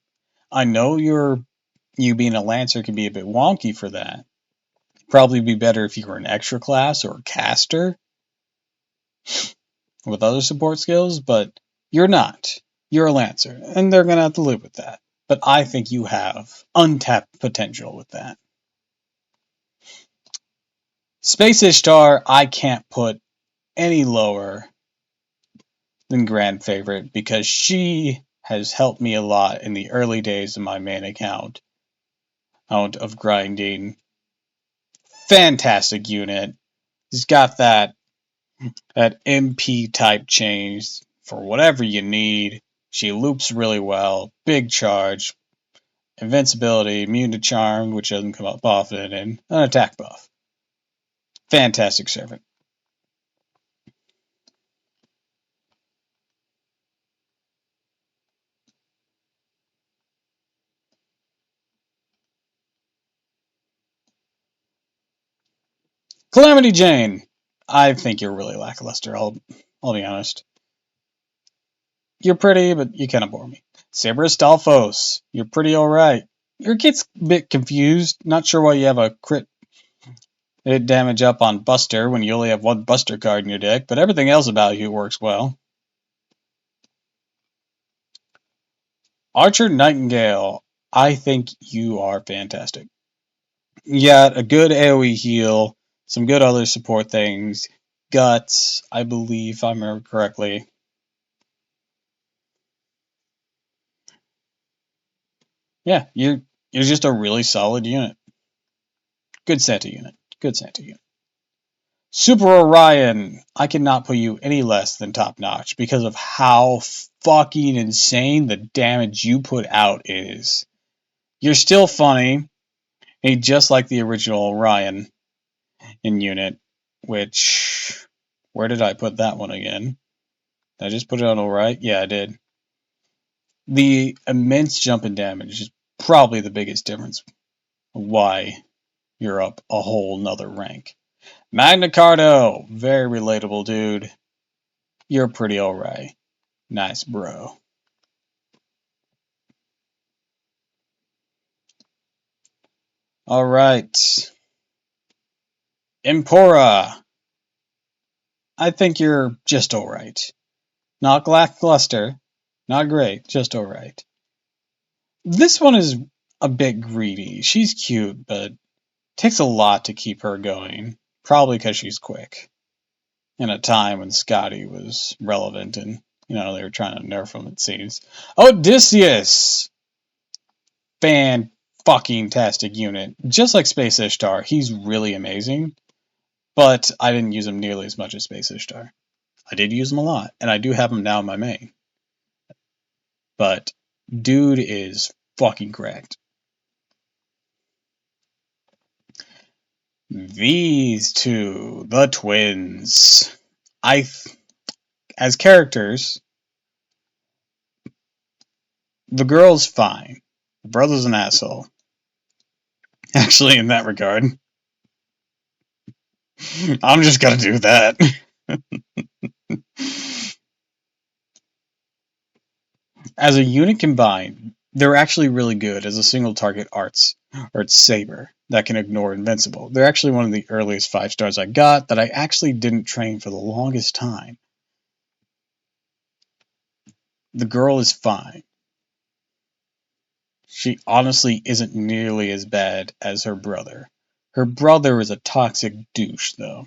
I know you being a Lancer can be a bit wonky for that. Probably be better if you were an extra class or a caster with other support skills, but you're not. You're a Lancer, and they're going to have to live with that. But I think you have untapped potential with that. Space Ishtar, I can't put any lower than Grand Favorite because she has helped me a lot in the early days of my main account of grinding. Fantastic unit. He's got that MP type change for whatever you need. She loops really well. Big charge. Invincibility, immune to charm, which doesn't come up often, and an attack buff. Fantastic servant. Calamity Jane. I think you're really lackluster, I'll be honest. You're pretty, but you kind of bore me. Saber Stalfos. You're pretty alright. Your kid's a bit confused. Not sure why you have a crit hit damage up on Buster when you only have one Buster card in your deck, but everything else about you works well. Archer Nightingale. I think you are fantastic. You got a good AoE heal, some good other support things, guts, I believe, if I remember correctly. Yeah, you're just a really solid unit. Good Santa unit. Good Santa unit. Super Orion. I cannot put you any less than top notch because of how fucking insane the damage you put out is. You're still funny, just like the original Orion in unit, which, where did I put that one again? Did I just put it on alright? Yeah, I did. The immense jump in damage is probably the biggest difference of why you're up a whole nother rank. Magna Carta, very relatable dude. You're pretty alright. Nice, bro. Alright. Empora. I think you're just alright. Not lackluster. Not great, just alright. This one is a bit greedy. She's cute, but Takes a lot to keep her going, probably because she's quick. In a time when Scotty was relevant and, they were trying to nerf him, it seems. Odysseus! Fan fucking tastic unit. Just like Space Ishtar, he's really amazing, but I didn't use him nearly as much as Space Ishtar. I did use him a lot, and I do have him now in my main. But dude is fucking cracked. These two, the twins. As characters, the girl's fine. The brother's an asshole. Actually, in that regard. I'm just gonna do that. As a unit combined, they're actually really good as a single target arts saber that can ignore invincible. They're actually one of the earliest 5 stars I got that I actually didn't train for the longest time. The girl is fine. She honestly isn't nearly as bad as her brother. Her brother is a toxic douche, though.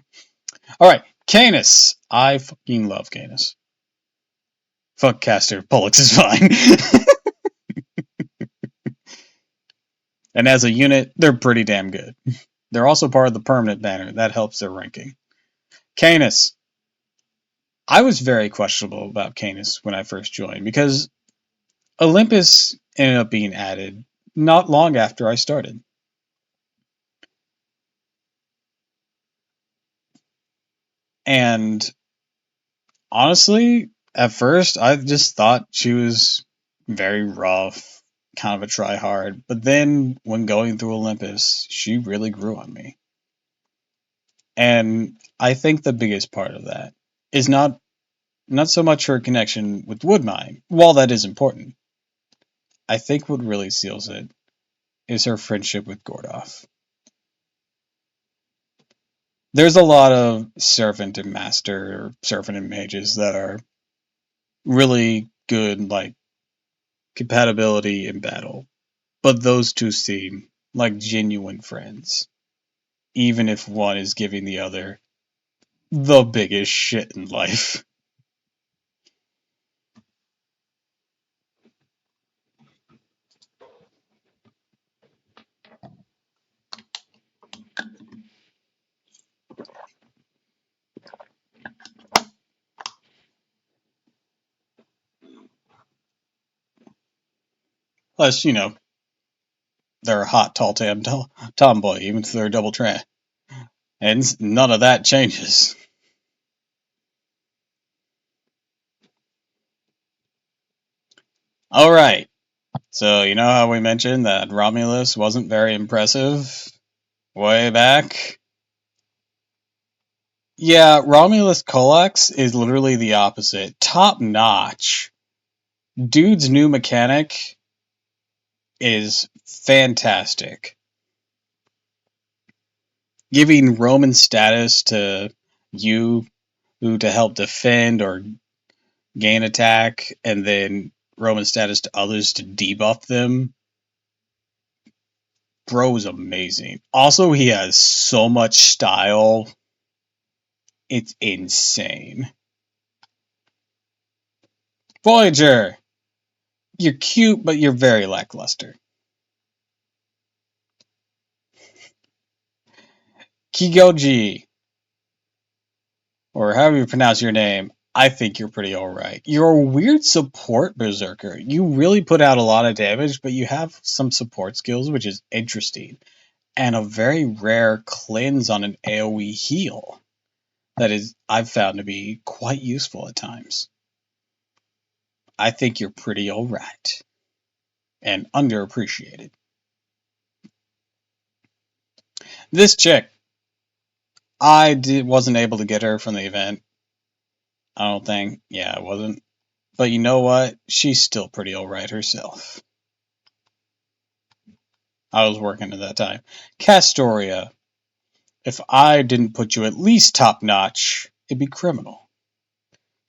Alright, Canis. I fucking love Canis. Fuck Caster. Pollux is fine. And as a unit, they're pretty damn good. They're also part of the permanent banner. That helps their ranking. Canis. I was very questionable about Canis when I first joined because Olympus ended up being added not long after I started. And honestly, at first, I just thought she was very rough, kind of a try-hard. But then, when going through Olympus, she really grew on me. And I think the biggest part of that is not so much her connection with Woodmine, while that is important. I think what really seals it is her friendship with Gordoff. There's a lot of Servant and Master, or Servant and Mages that are really good, like, compatibility in battle. But those two seem like genuine friends, even if one is giving the other the biggest shit in life. Plus, they're a hot, tall tomboy, even if they're a double tra. And none of that changes. Alright, so you know how we mentioned that Romulus wasn't very impressive way back? Yeah, Romulus Colex is literally the opposite. Top notch. Dude's new mechanic is fantastic. Giving Roman status to you to help defend or gain attack, and then Roman status to others to debuff them. Bro is amazing. Also, he has so much style. It's insane. Voyager! You're cute, but you're very lackluster. Kigoji, or however you pronounce your name, I think you're pretty alright. You're a weird support berserker. You really put out a lot of damage, but you have some support skills, which is interesting. And a very rare cleanse on an AoE heal that is I've found to be quite useful at times. I think you're pretty alright. And underappreciated. This chick, wasn't able to get her from the event. I don't think. Yeah, I wasn't. But you know what? She's still pretty alright herself. I was working at that time. Castoria. If I didn't put you at least top notch, it'd be criminal.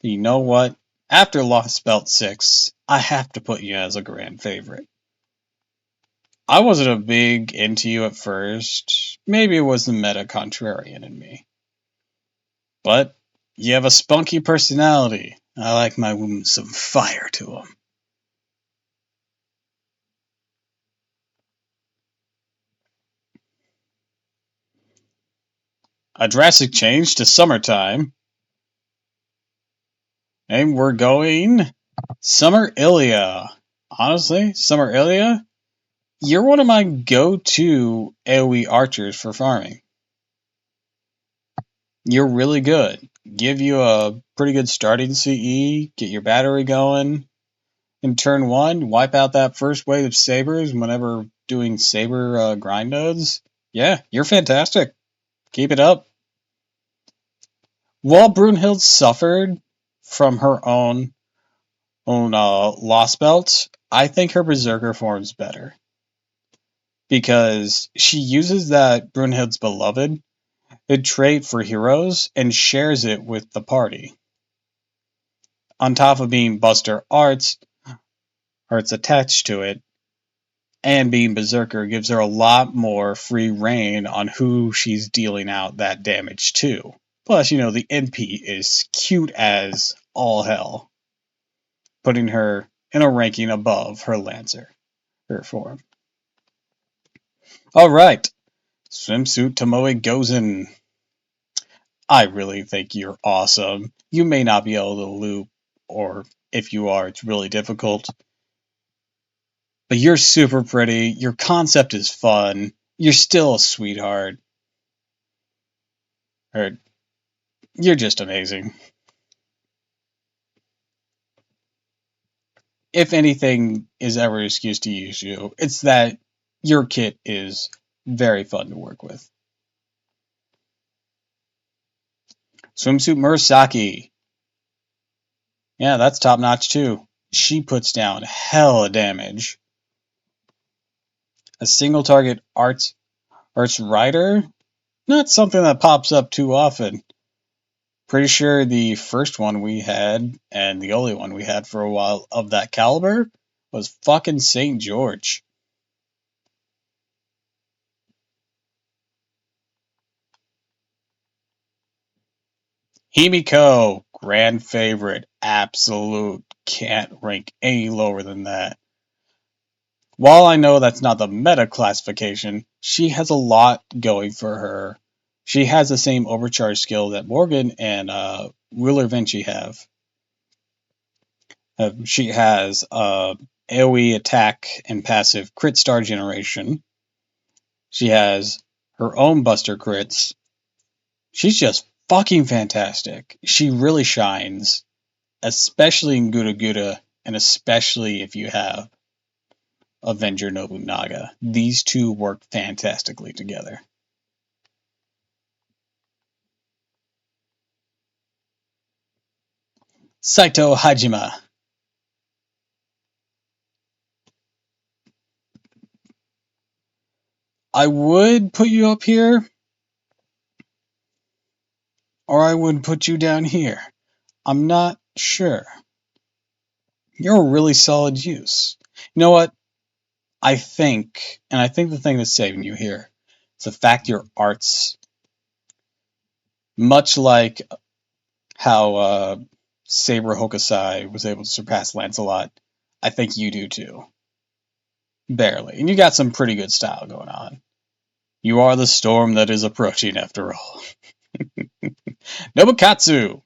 But you know what? After Lost Belt 6, I have to put you as a grand favorite. I wasn't a big into you at first, Maybe it was the meta contrarian in me. But you have a spunky personality. I like my women some fire to them. A drastic change to summertime. And we're going Summer Ilya. Honestly, Summer Ilya, you're one of my go-to AoE archers for farming. You're really good. Give you a pretty good starting CE, get your battery going. In turn one, wipe out that first wave of sabers whenever doing saber grind nodes. Yeah, you're fantastic. Keep it up. While Brunhild suffered from her own lost belt, I think her berserker form's better because she uses that Brunhild's beloved a trait for heroes and shares it with the party. On top of being Buster arts attached to it, and being Berserker gives her a lot more free reign on who she's dealing out that damage to. Plus, the NP is cute as all hell, putting her in a ranking above her Lancer, her form. Alright, Swimsuit Tomoe Gozen. I really think you're awesome. You may not be able to loop, or if you are, it's really difficult. But you're super pretty, your concept is fun, you're still a sweetheart. Or, you're just amazing. If anything is ever an excuse to use you, it's that your kit is very fun to work with. Swimsuit Murasaki. Yeah, that's top notch too. She puts down hella damage. A single target arts rider? Not something that pops up too often. Pretty sure the first one we had, and the only one we had for a while of that caliber, was fucking St. George. Himiko, grand favorite, absolute, can't rank any lower than that. While I know that's not the meta classification, she has a lot going for her. She has the same overcharge skill that Morgan and Wheeler Vinci have. She has AoE attack and passive crit star generation. She has her own buster crits. She's just fucking fantastic. She really shines, especially in Gura Gura, and especially if you have Avenger Nobunaga. These two work fantastically together. Saito Hajime. I would put you up here, or I would put you down here. I'm not sure. You're a really solid use. You know what? I think the thing that's saving you here is the fact your arts, much like how Saber Hokusai was able to surpass Lancelot, I think you do too. Barely. And you got some pretty good style going on. You are the storm that is approaching, after all. Nobukatsu!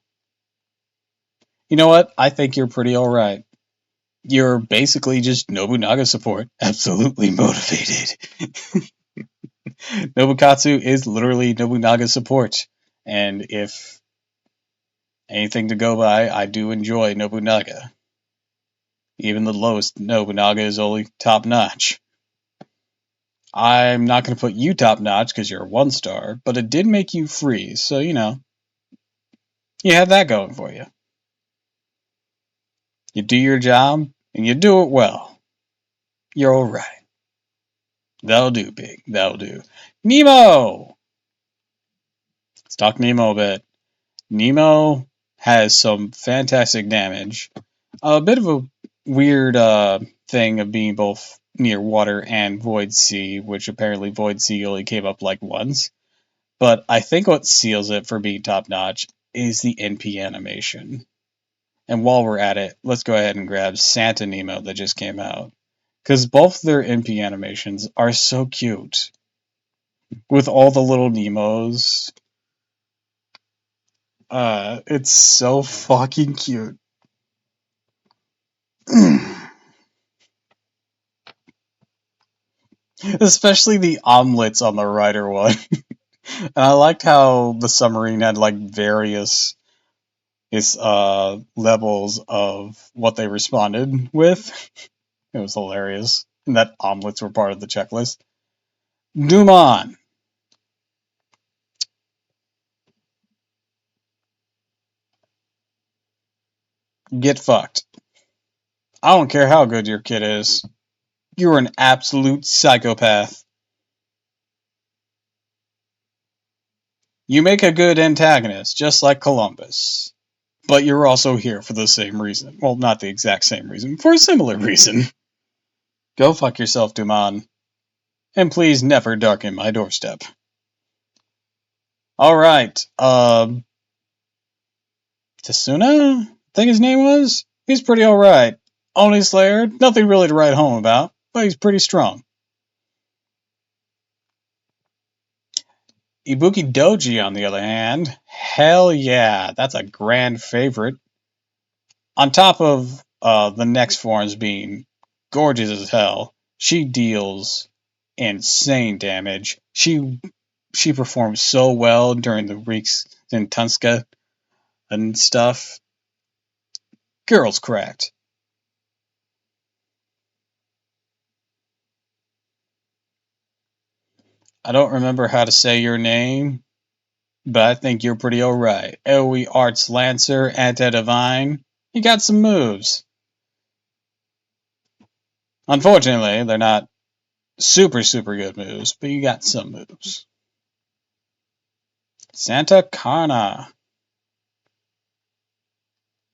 You know what? I think you're pretty alright. You're basically just Nobunaga support. Absolutely motivated. Nobukatsu is literally Nobunaga support. And if anything to go by, I do enjoy Nobunaga. Even the lowest Nobunaga is only top notch. I'm not going to put you top notch because you're a 1-star, but it did make you freeze, so you have that going for you. You do your job, and you do it well. You're alright. That'll do, Pig. That'll do. Nemo! Let's talk Nemo a bit. Nemo has some fantastic damage. A bit of a weird thing of being both near water and Void Sea, which apparently Void Sea only came up like once. But I think what seals it for being top notch is the NP animation. And while we're at it, let's go ahead and grab Santa Nemo that just came out. Because both their NP animations are so cute. With all the little Nemos. It's so fucking cute. Especially the omelets on the Rider one. And I liked how the submarine had like various levels of what they responded with. It was hilarious. And that omelets were part of the checklist. Dumon. Get fucked. I don't care how good your kid is. You're an absolute psychopath. You make a good antagonist, just like Columbus. But you're also here for the same reason. Well, not the exact same reason, for a similar reason. Go fuck yourself, Dumon. And please never darken my doorstep. Alright, Tasuna? I think his name was? He's pretty alright. Oni Slayer, nothing really to write home about, but he's pretty strong. Ibuki Doji, on the other hand, hell yeah, that's a grand favorite. On top of the next forms being gorgeous as hell, she deals insane damage. She performs so well during the Reeks and Tunska and stuff. Girl's cracked. I don't remember how to say your name, but I think you're pretty alright. AoE Arts Lancer, Anti-Divine. You got some moves. Unfortunately, they're not super good moves, but you got some moves. Santa Carna.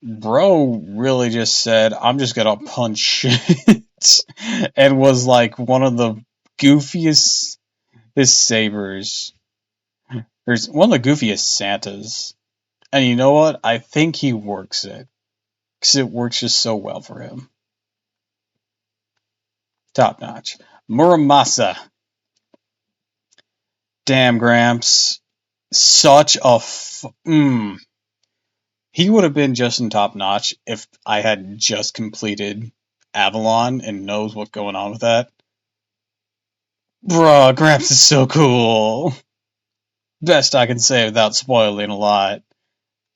Bro really just said, I'm just gonna punch it. And was like one of the goofiest his sabers. There's one of the goofiest Santas. And you know what? I think he works it. Because it works just so well for him. Top notch. Muramasa. Damn, Gramps. Such a He would have been just in top notch if I had just completed Avalon and knows what's going on with that. Bruh, Gramps is so cool. Best I can say without spoiling a lot.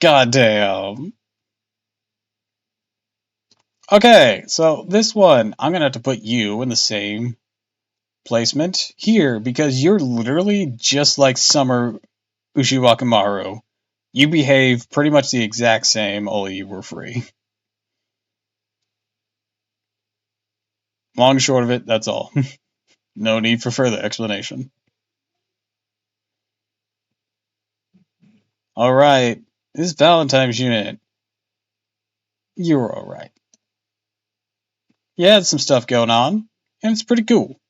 Goddamn. Okay, so this one, I'm gonna have to put you in the same placement here because you're literally just like Summer Ushiwakamaru. You behave pretty much the exact same, only you were free. Long and short of it, that's all. No need for further explanation. Alright, this Valentine's unit. You were alright. You had some stuff going on, and it's pretty cool.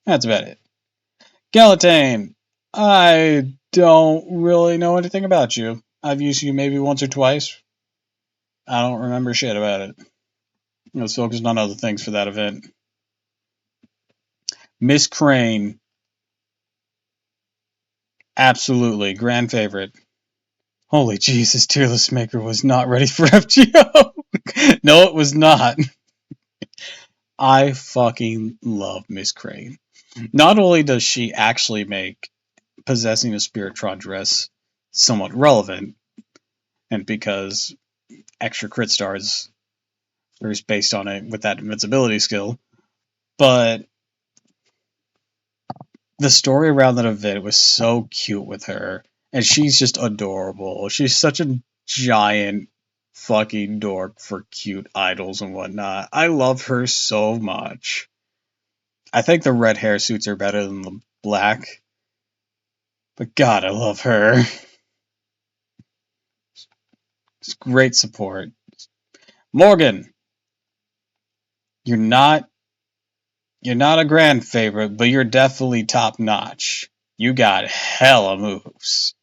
That's about it. Galatane, I don't really know anything about you. I've used you maybe once or twice. I don't remember shit about it. I was focused on other things for that event. Miss Crane. Absolutely. Grand favorite. Holy Jesus, Tearless Maker was not ready for FGO. No, it was not. I fucking love Miss Crane. Not only does she actually make possessing a Spiritron dress somewhat relevant, and because extra crit stars is based on it with that invincibility skill, but the story around that event was so cute with her, and she's just adorable. She's such a giant fucking dork for cute idols and whatnot. I love her so much. I think the red hair suits her better than the black, but God, I love her. It's great support. Morgan, you're not You're not a grand favorite, but you're definitely top notch. You got hella moves.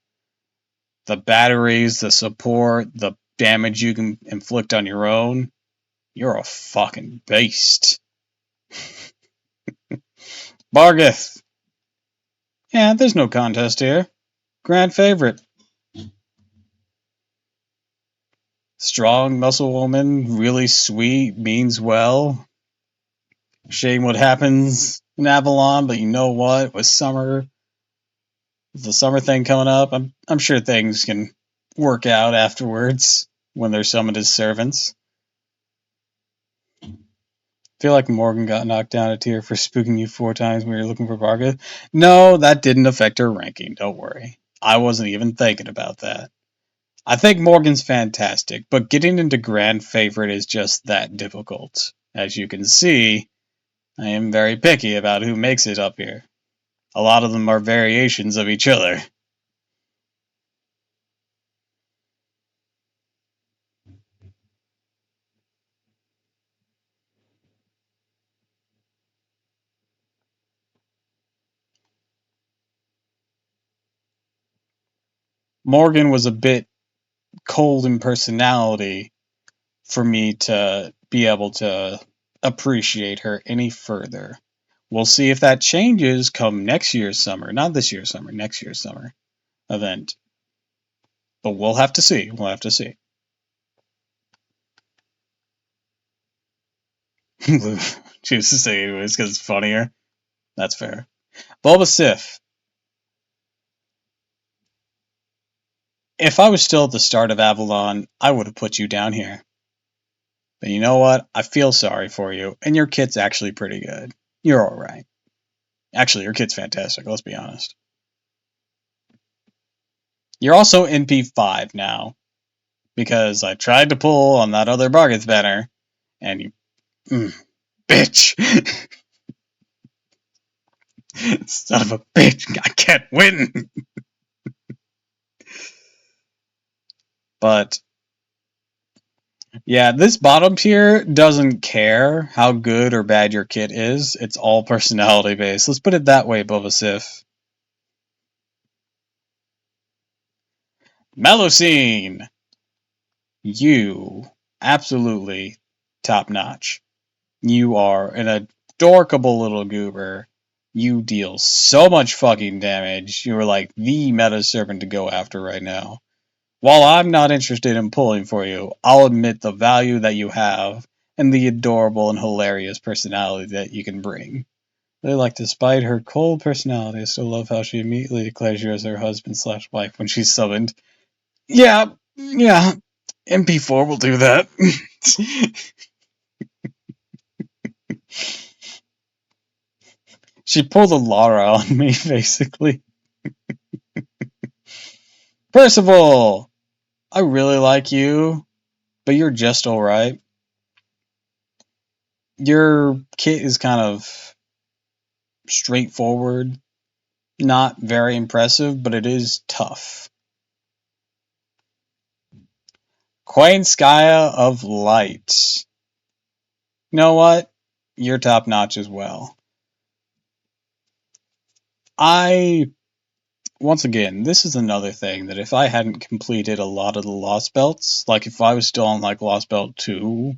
The batteries, the support, the damage you can inflict on your own. You're a fucking beast. Bargith. Yeah, there's no contest here. Grand favorite. Strong muscle woman, really sweet, means well. Shame what happens in Avalon, but you know what? With the summer thing coming up, I'm sure things can work out afterwards when they're summoned as servants. Feel like Morgan got knocked down a tier for spooking you 4 times when you're looking for Varga. No, that didn't affect her ranking, don't worry. I wasn't even thinking about that. I think Morgan's fantastic, but getting into Grand Favorite is just that difficult. As you can see, I am very picky about who makes it up here. A lot of them are variations of each other. Morgan was a bit cold in personality for me to be able to appreciate her any further. We'll see if that changes come next year's summer, not this year's summer, next year's summer event. But we'll have to see. We'll have to see. Choose to say anyways because it's funnier. That's fair. Bulba Sif. If I was still at the start of Avalon, I would have put you down here. But you know what? I feel sorry for you, and your kit's actually pretty good. You're alright. Actually, your kit's fantastic, let's be honest. You're also NP5 now, because I tried to pull on that other Bargath banner, and you... bitch! Son of a bitch, I can't win! But... yeah, this bottom tier doesn't care how good or bad your kit is. It's all personality based. Let's put it that way, Boba Sif. Melusine! You, absolutely top notch. You are an adorable little goober. You deal so much fucking damage. You are like the meta servant to go after right now. While I'm not interested in pulling for you, I'll admit the value that you have and the adorable and hilarious personality that you can bring. Really like, despite her cold personality, I still love how she immediately declares you as her husband/wife when she's summoned. Yeah, MP4 will do that. She pulled a Lara on me, basically. Percival! I really like you, but you're just alright. Your kit is kind of straightforward, not very impressive, but it is tough. Quainskaya of Light. You know what? You're top notch as well. Once again, this is another thing that if I hadn't completed a lot of the Lost Belts, like if I was still on like Lost Belt 2,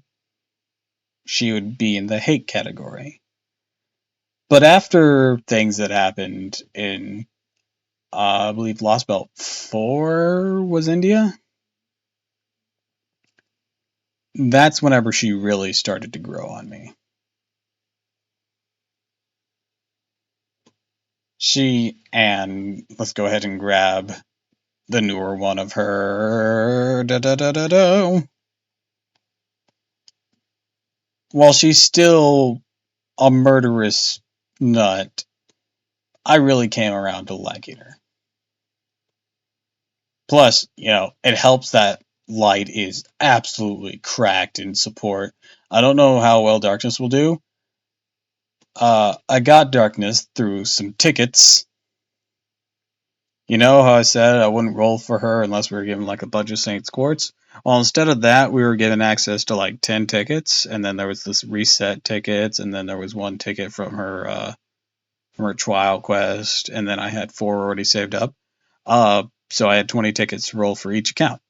she would be in the hate category. But after things that happened in, I believe Lost Belt 4 was India, that's whenever she really started to grow on me. And let's go ahead and grab the newer one of her. While she's still a murderous nut, I really came around to liking her. Plus, it helps that Light is absolutely cracked in support. I don't know how well Darkness will do. I got Darkness through some tickets. You know how I said I wouldn't roll for her unless we were given like a bunch of Saints Quartz? Well, instead of that, we were given access to like 10 tickets, and then there was this reset tickets, and then there was one ticket from her trial quest, and then I had 4 already saved up. So I had 20 tickets to roll for each account.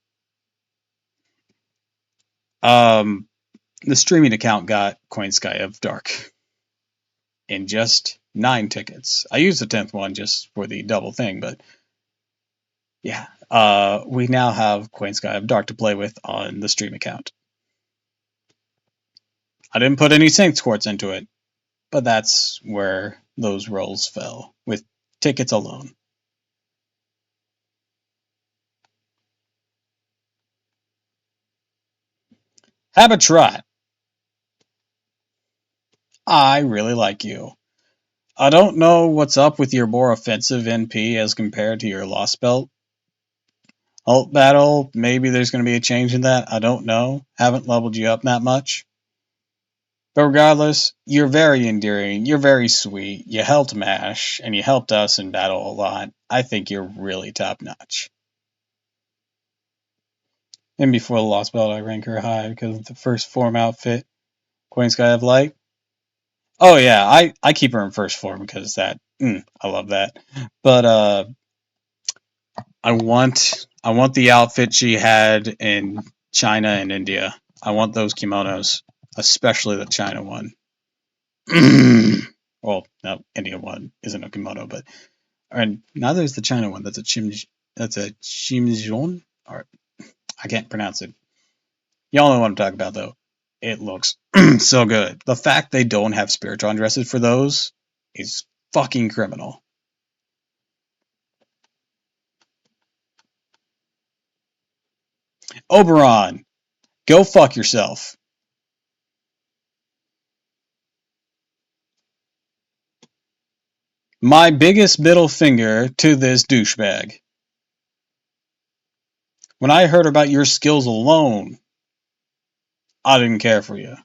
Um, the streaming account got Coin Sky of Dark in just 9 tickets. I used the 10th one just for the double thing, but yeah. We now have Coin Sky of Dark to play with on the stream account. I didn't put any Saints Quartz into it, but that's where those rolls fell, with tickets alone. Have a try. I really like you. I don't know what's up with your more offensive NP as compared to your Lost Belt Alt battle. Maybe there's going to be a change in that. I don't know. Haven't leveled you up that much. But regardless, you're very endearing. You're very sweet. You helped Mash, and you helped us in battle a lot. I think you're really top notch. And before the Lost Belt, I rank her high because of the first form outfit, Queen Sky of Light. Oh yeah, I keep her in first form because that I love that. But I want the outfit she had in China and India. I want those kimonos, especially the China one. Well, no, India one isn't a kimono, but and neither is the China one. That's a chimjon, or I can't pronounce it. Y'all know what I'm talking about, though. It looks so good. The fact they don't have Spiritron dresses for those is fucking criminal. Oberon, go fuck yourself. My biggest middle finger to this douchebag. When I heard about your skills alone, I didn't care for you.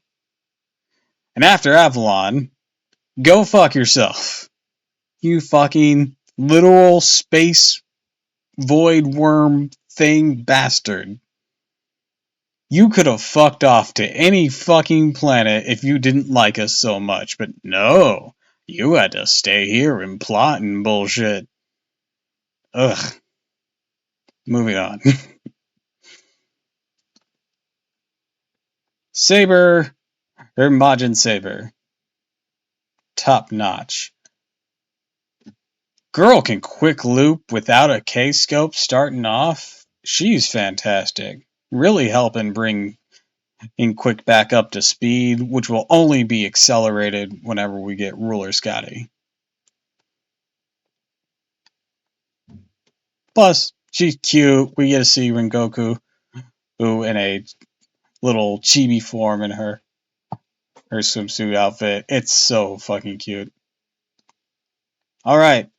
And after Avalon, go fuck yourself. You fucking literal space void worm thing bastard. You could have fucked off to any fucking planet if you didn't like us so much, but no. You had to stay here and plot and bullshit. Ugh. Moving on. Saber, or Majin Saber. Top notch. Girl can quick loop without a K-scope starting off. She's fantastic. Really helping bring in quick back up to speed, which will only be accelerated whenever we get Ruler Scotty. Plus, she's cute. We get to see Rengoku, who in a little chibi form in her swimsuit outfit. It's so fucking cute. Alright,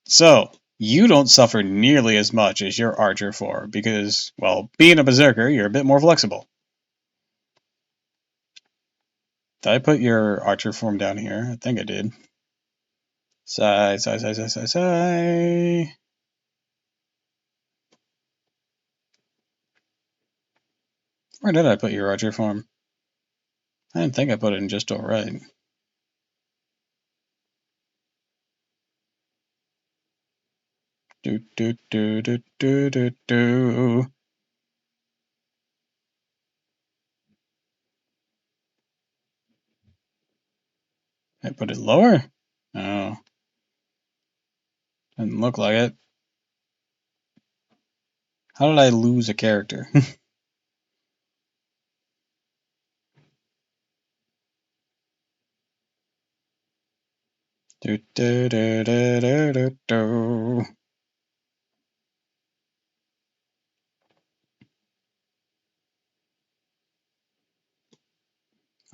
so you don't suffer nearly as much as your Archer 4 because, well, being a Berserker, you're a bit more flexible. Did I put your Archer form down here? I think I did. Sigh, sigh, sigh, sigh, sigh, sigh. Where did I put your Archer form? I didn't think I put it in just alright. Do, do, do, do, do, do, do. I put it lower? Oh. Didn't look like it. How did I lose a character? do, do, do, do, do, do, do.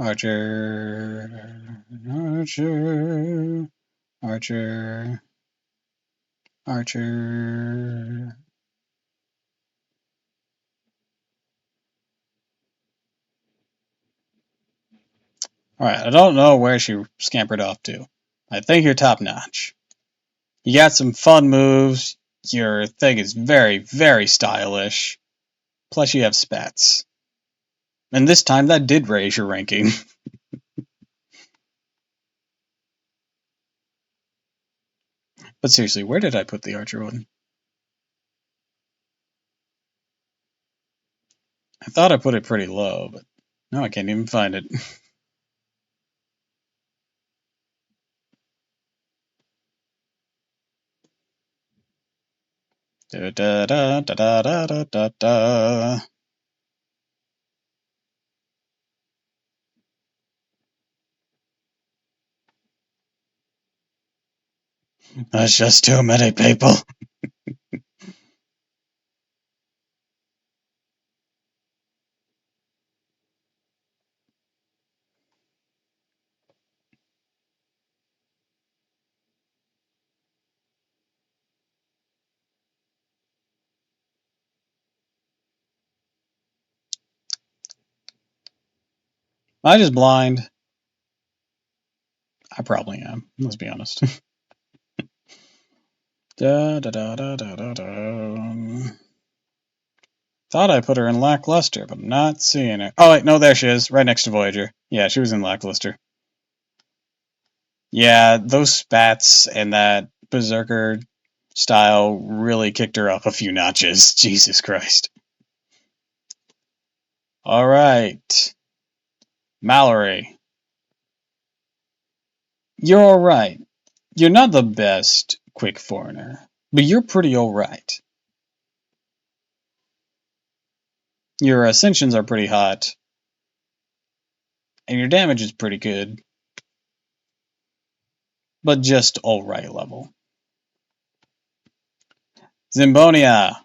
Archer, Archer, Archer, Archer. Alright, I don't know where she scampered off to. I think you're top notch. You got some fun moves. Your thing is very, very stylish. Plus you have spats. And this time that did raise your ranking. But seriously, where did I put the archer one? I thought I put it pretty low, but no, I can't even find it. Da da da da da da da da. That's just too many people. Am I just blind? I probably am. Let's be honest. Da da da da da da da. Thought I put her in Lackluster, but I'm not seeing her. Oh wait, no, there she is, right next to Voyager. Yeah, she was in Lackluster. Yeah, those spats and that Berserker style really kicked her up a few notches. Jesus Christ. Alright. Mallory. You're alright. You're not the best quick foreigner, but you're pretty alright. Your ascensions are pretty hot, and your damage is pretty good, but just alright level. Zimbonia.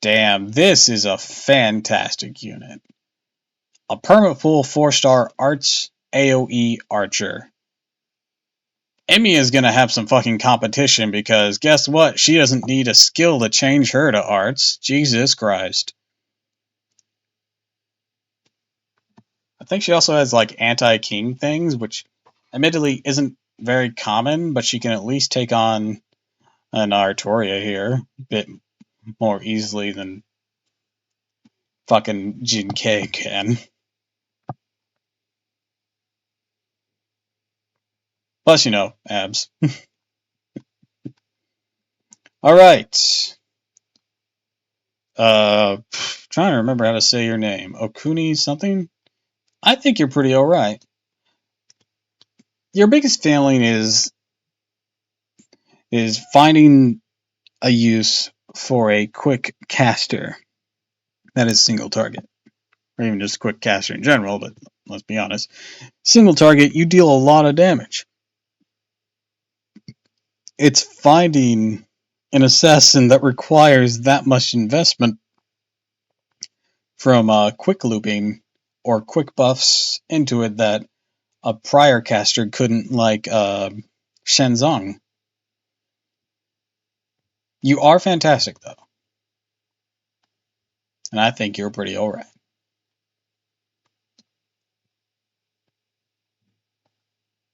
Damn, this is a fantastic unit. A perma-full 4-star Arts AoE Archer. Emmy is gonna have some fucking competition because guess what? She doesn't need a skill to change her to Arts. Jesus Christ. I think she also has like anti-king things, which admittedly isn't very common, but she can at least take on an Artoria here a bit more easily than fucking Jin-Kei can. Plus, you know, abs. Alright. Trying to remember how to say your name. Okuni something? I think you're pretty alright. Your biggest failing is finding a use for a quick caster that is single target. Or even just a quick caster in general, but let's be honest. Single target, you deal a lot of damage. It's finding an assassin that requires that much investment from quick looping or quick buffs into it that a prior caster couldn't, like Shenzong. You are fantastic, though. And I think you're pretty alright.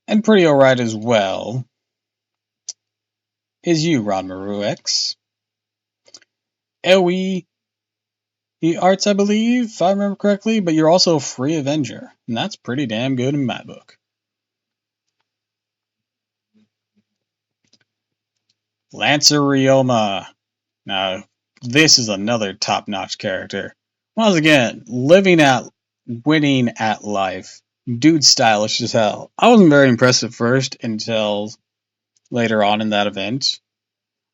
And pretty alright as well is you, Ranmaru X. AoE arts, I believe, if I remember correctly, but you're also a free Avenger. And that's pretty damn good in my book. Lancer Ryoma. Now, this is another top-notch character. Once again, winning at life. Dude's stylish as hell. I wasn't very impressed at first until later on in that event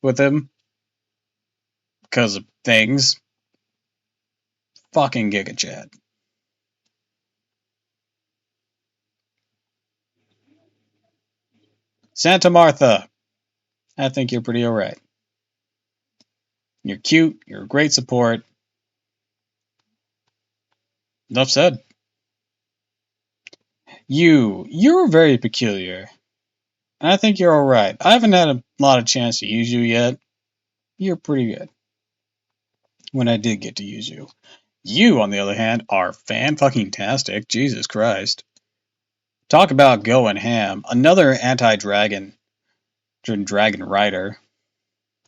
with him. Because of things. Fucking Giga Chad. Santa Martha. I think you're pretty alright. You're cute. You're a great support. Enough said. You're very peculiar. And I think you're alright. I haven't had a lot of chance to use you yet. You're pretty good. When I did get to use you. You, on the other hand, are fan-fucking-tastic. Jesus Christ. Talk about going ham. Another anti-dragon. Dragon rider.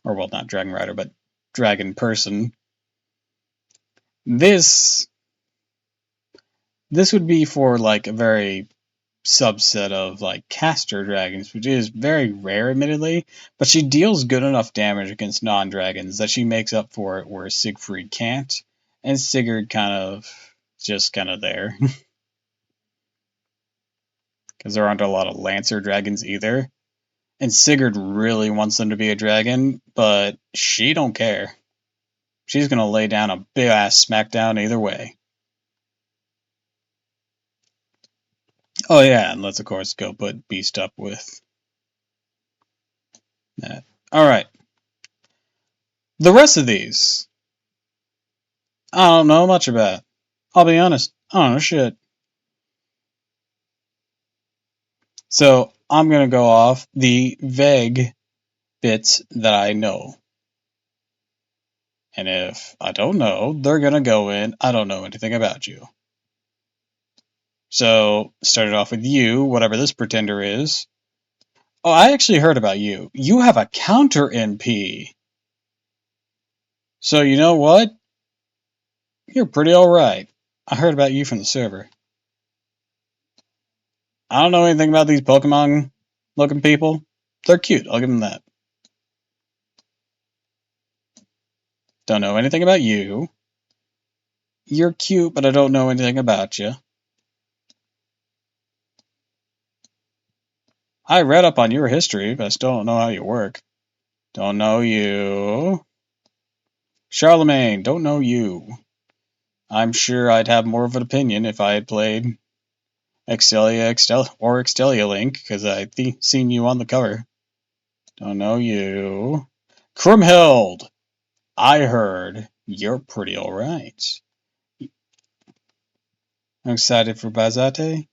Or, well, not dragon rider, but dragon person. This would be for like a very subset of like caster dragons, which is very rare admittedly, but she deals good enough damage against non-dragons that she makes up for it where Siegfried can't, and Sigurd just kind of there. Because there aren't a lot of Lancer dragons either. And Sigurd really wants them to be a dragon, but she don't care. She's gonna lay down a big ass smackdown either way. Oh yeah, and let's of course go put Beast up with that. Alright. The rest of these, I don't know much about. I'll be honest, I don't know shit. So I'm gonna go off the vague bits that I know. And if I don't know, they're gonna go in, I don't know anything about you. So, started off with you, whatever this pretender is. Oh, I actually heard about you. You have a counter NP. So, you know what? You're pretty alright. I heard about you from the server. I don't know anything about these Pokemon looking people. They're cute, I'll give them that. Don't know anything about you. You're cute, but I don't know anything about you. I read up on your history, but I still don't know how you work. Don't know you. Charlemagne, don't know you. I'm sure I'd have more of an opinion if I had played Extelia Link, because I've seen you on the cover. Don't know you. Krumhild! I heard you're pretty alright. I'm excited for Bazate?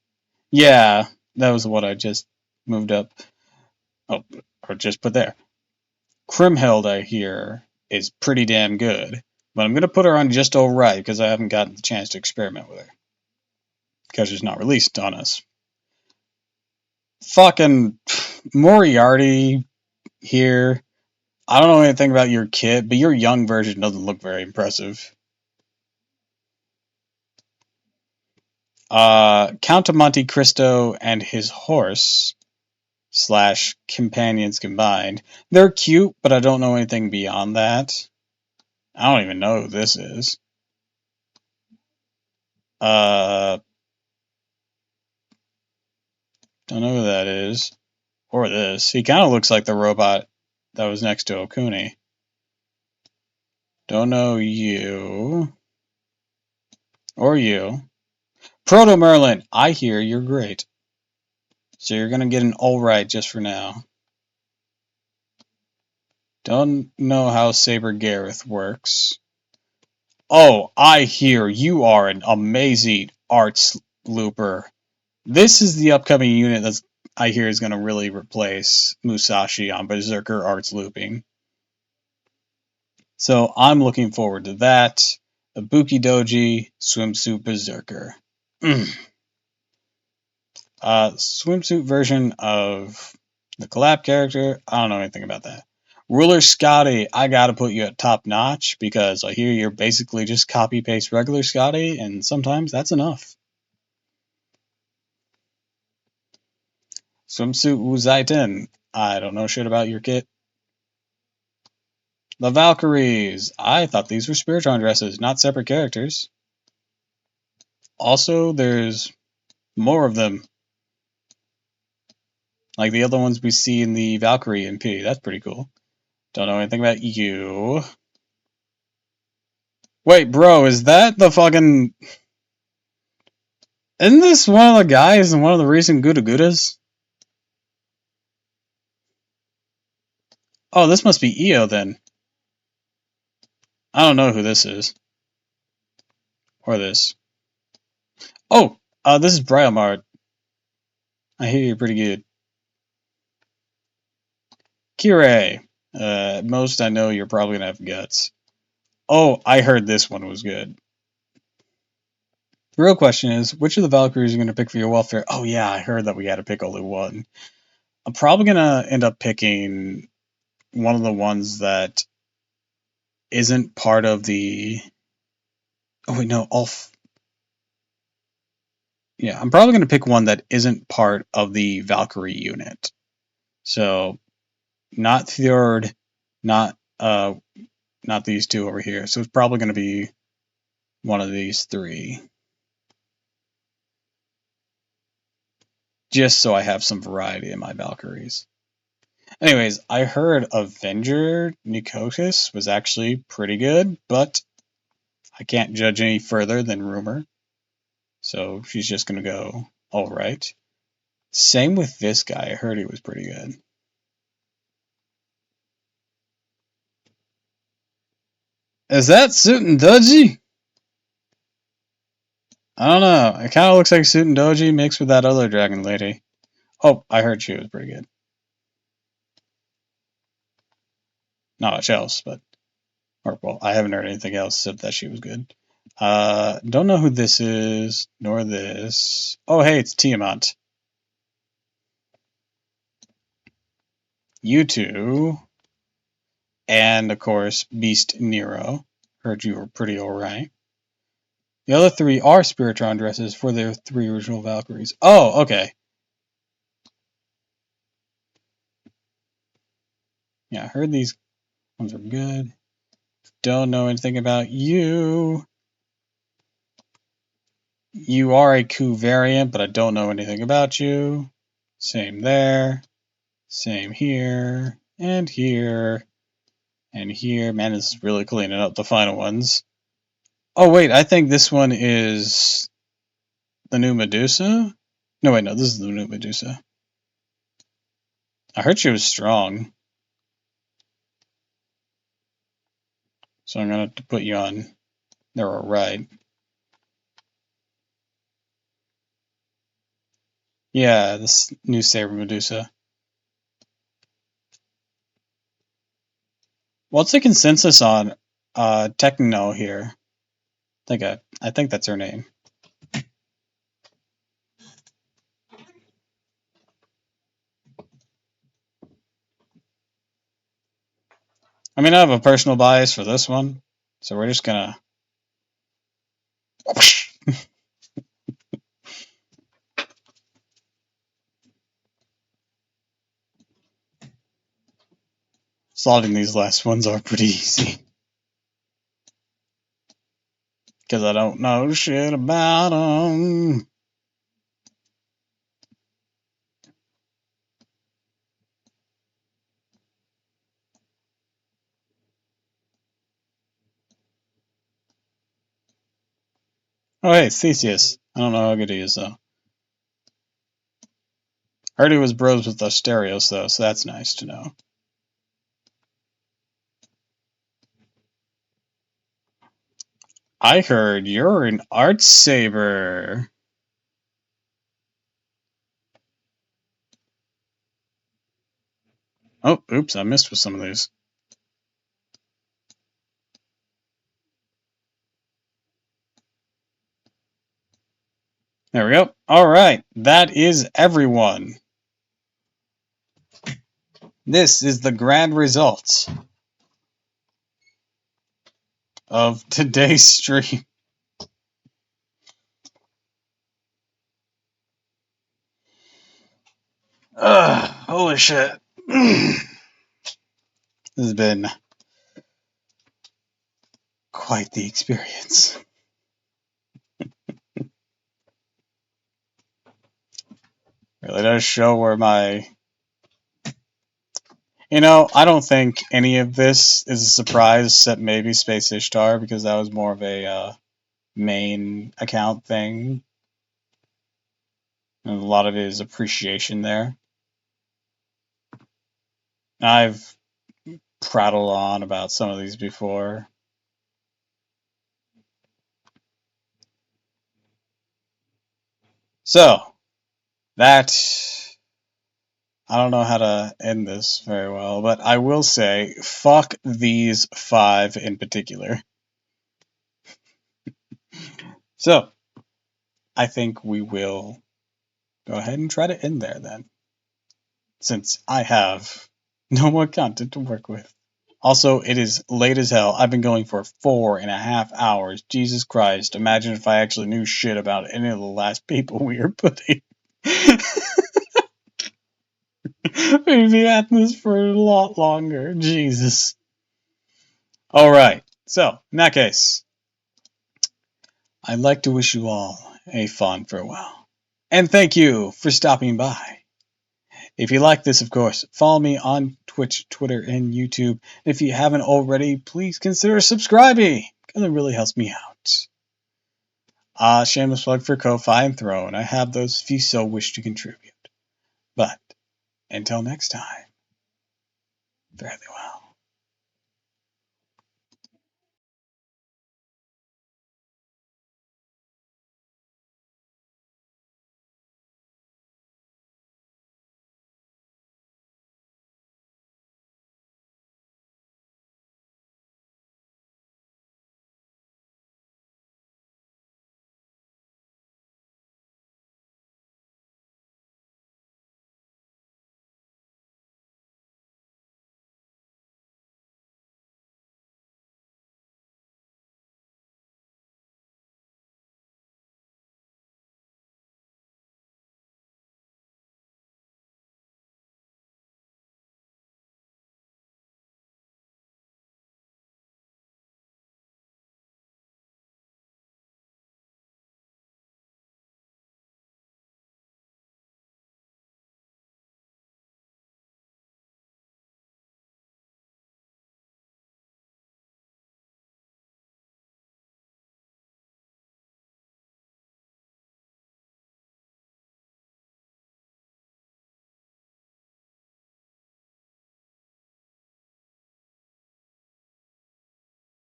Yeah, that was what I just moved up. Oh, or just put there. Kriemhild, I hear, is pretty damn good. But I'm going to put her on just alright because I haven't gotten the chance to experiment with her. Because she's not released on us. Fucking Moriarty here. I don't know anything about your kit, but your young version doesn't look very impressive. Count of Monte Cristo and his horse / companions combined. They're cute, but I don't know anything beyond that. I don't even know who this is. Don't know who that is. Or this. He kind of looks like the robot that was next to Okuni. Don't know you. Or you. Proto Merlin, I hear you're great. So you're gonna get an alright just for now. Don't know how Saber Gareth works. Oh, I hear you are an amazing arts looper. This is the upcoming unit that I hear is going to really replace Musashi on Berserker arts looping. So I'm looking forward to that. Ibuki Doji, Swimsuit Berserker. Swimsuit version of the collab character, I don't know anything about that. Ruler Scotty, I gotta put you at top notch because I hear you're basically just copy paste regular Scotty, and sometimes that's enough. Swimsuit Wuzaiten, I don't know shit about your kit. The Valkyries, I thought these were Spiritron dresses, not separate characters. Also, there's more of them. Like the other ones we see in the Valkyrie NP, that's pretty cool. Don't know anything about you. Wait, bro, is that the fucking... Isn't this one of the guys in one of the recent Guda Gudas? Oh, this must be EO then. I don't know who this is. Or this. Oh, this is Bryomart. I hear you're pretty good. Kirei. Most I know you're probably gonna have guts. Oh, I heard this one was good. The real question is, which of the Valkyries are you going to pick for your welfare? Oh yeah, I heard that we had to pick only one. I'm probably going to end up picking one of the ones that isn't part of the Oh wait, no, yeah, I'm probably gonna pick one that isn't part of the Valkyrie unit. So not Fjord, not not these two over here. So it's probably gonna be one of these three. Just so I have some variety in my Valkyries. Anyways, I heard Avenger Nikotis was actually pretty good, but I can't judge any further than rumor. So she's just gonna go alright. Same with this guy. I heard he was pretty good. Is that Suit and Doji? I don't know. It kind of looks like Suit and Doji mixed with that other dragon lady. Oh, I heard she was pretty good. Not much else, but or well, I haven't heard anything else except that she was good. Don't know who this is, nor this. Oh, hey, it's Tiamat. You two, and of course, Beast Nero. Heard you were pretty alright. The other three are Spiritron dresses for their three original Valkyries. Oh, okay. Yeah, I heard these ones are good. Don't know anything about you. You are a Ku variant, but I don't know anything about you. Same there. Same here. And here. And here. Man, this is really cleaning up the final ones. Oh, wait, I think this one is the new Medusa? No, wait, no, this is the new Medusa. I heard she was strong. So I'm going to have to put you on. They're alright. Yeah, this new Saber Medusa. What's the consensus on Techno here? I think that's her name. I mean, I have a personal bias for this one, so we're just gonna. Slotting these last ones are pretty easy. Because I don't know shit about them. Oh, hey, it's Theseus. I don't know how good he is, though. I heard he was bros with Asterios, though, so that's nice to know. I heard you're an art saber. Oh, oops, I missed with some of these. There we go. All right, that is everyone. This is the grand result of today's stream. Holy shit. This has been quite the experience. Really does show where my. I don't think any of this is a surprise except maybe Space Ishtar because that was more of a main account thing. And a lot of it is appreciation there. I've prattled on about some of these before. So, that. I don't know how to end this very well, but I will say, fuck these 5 in particular. So, I think we will go ahead and try to end there then, since I have no more content to work with. Also, it is late as hell. I've been going for 4.5 hours. Jesus Christ. Imagine if I actually knew shit about any of the last people we were putting. We'd be at this for a lot longer. Jesus. Alright. So, in that case, I'd like to wish you all a fond farewell. And thank you for stopping by. If you like this, of course, follow me on Twitch, Twitter, and YouTube. If you haven't already, please consider subscribing, because it really helps me out. Shameless plug for Ko-Fi and Throne. I have those if you so wish to contribute. But, until next time, fare thee well.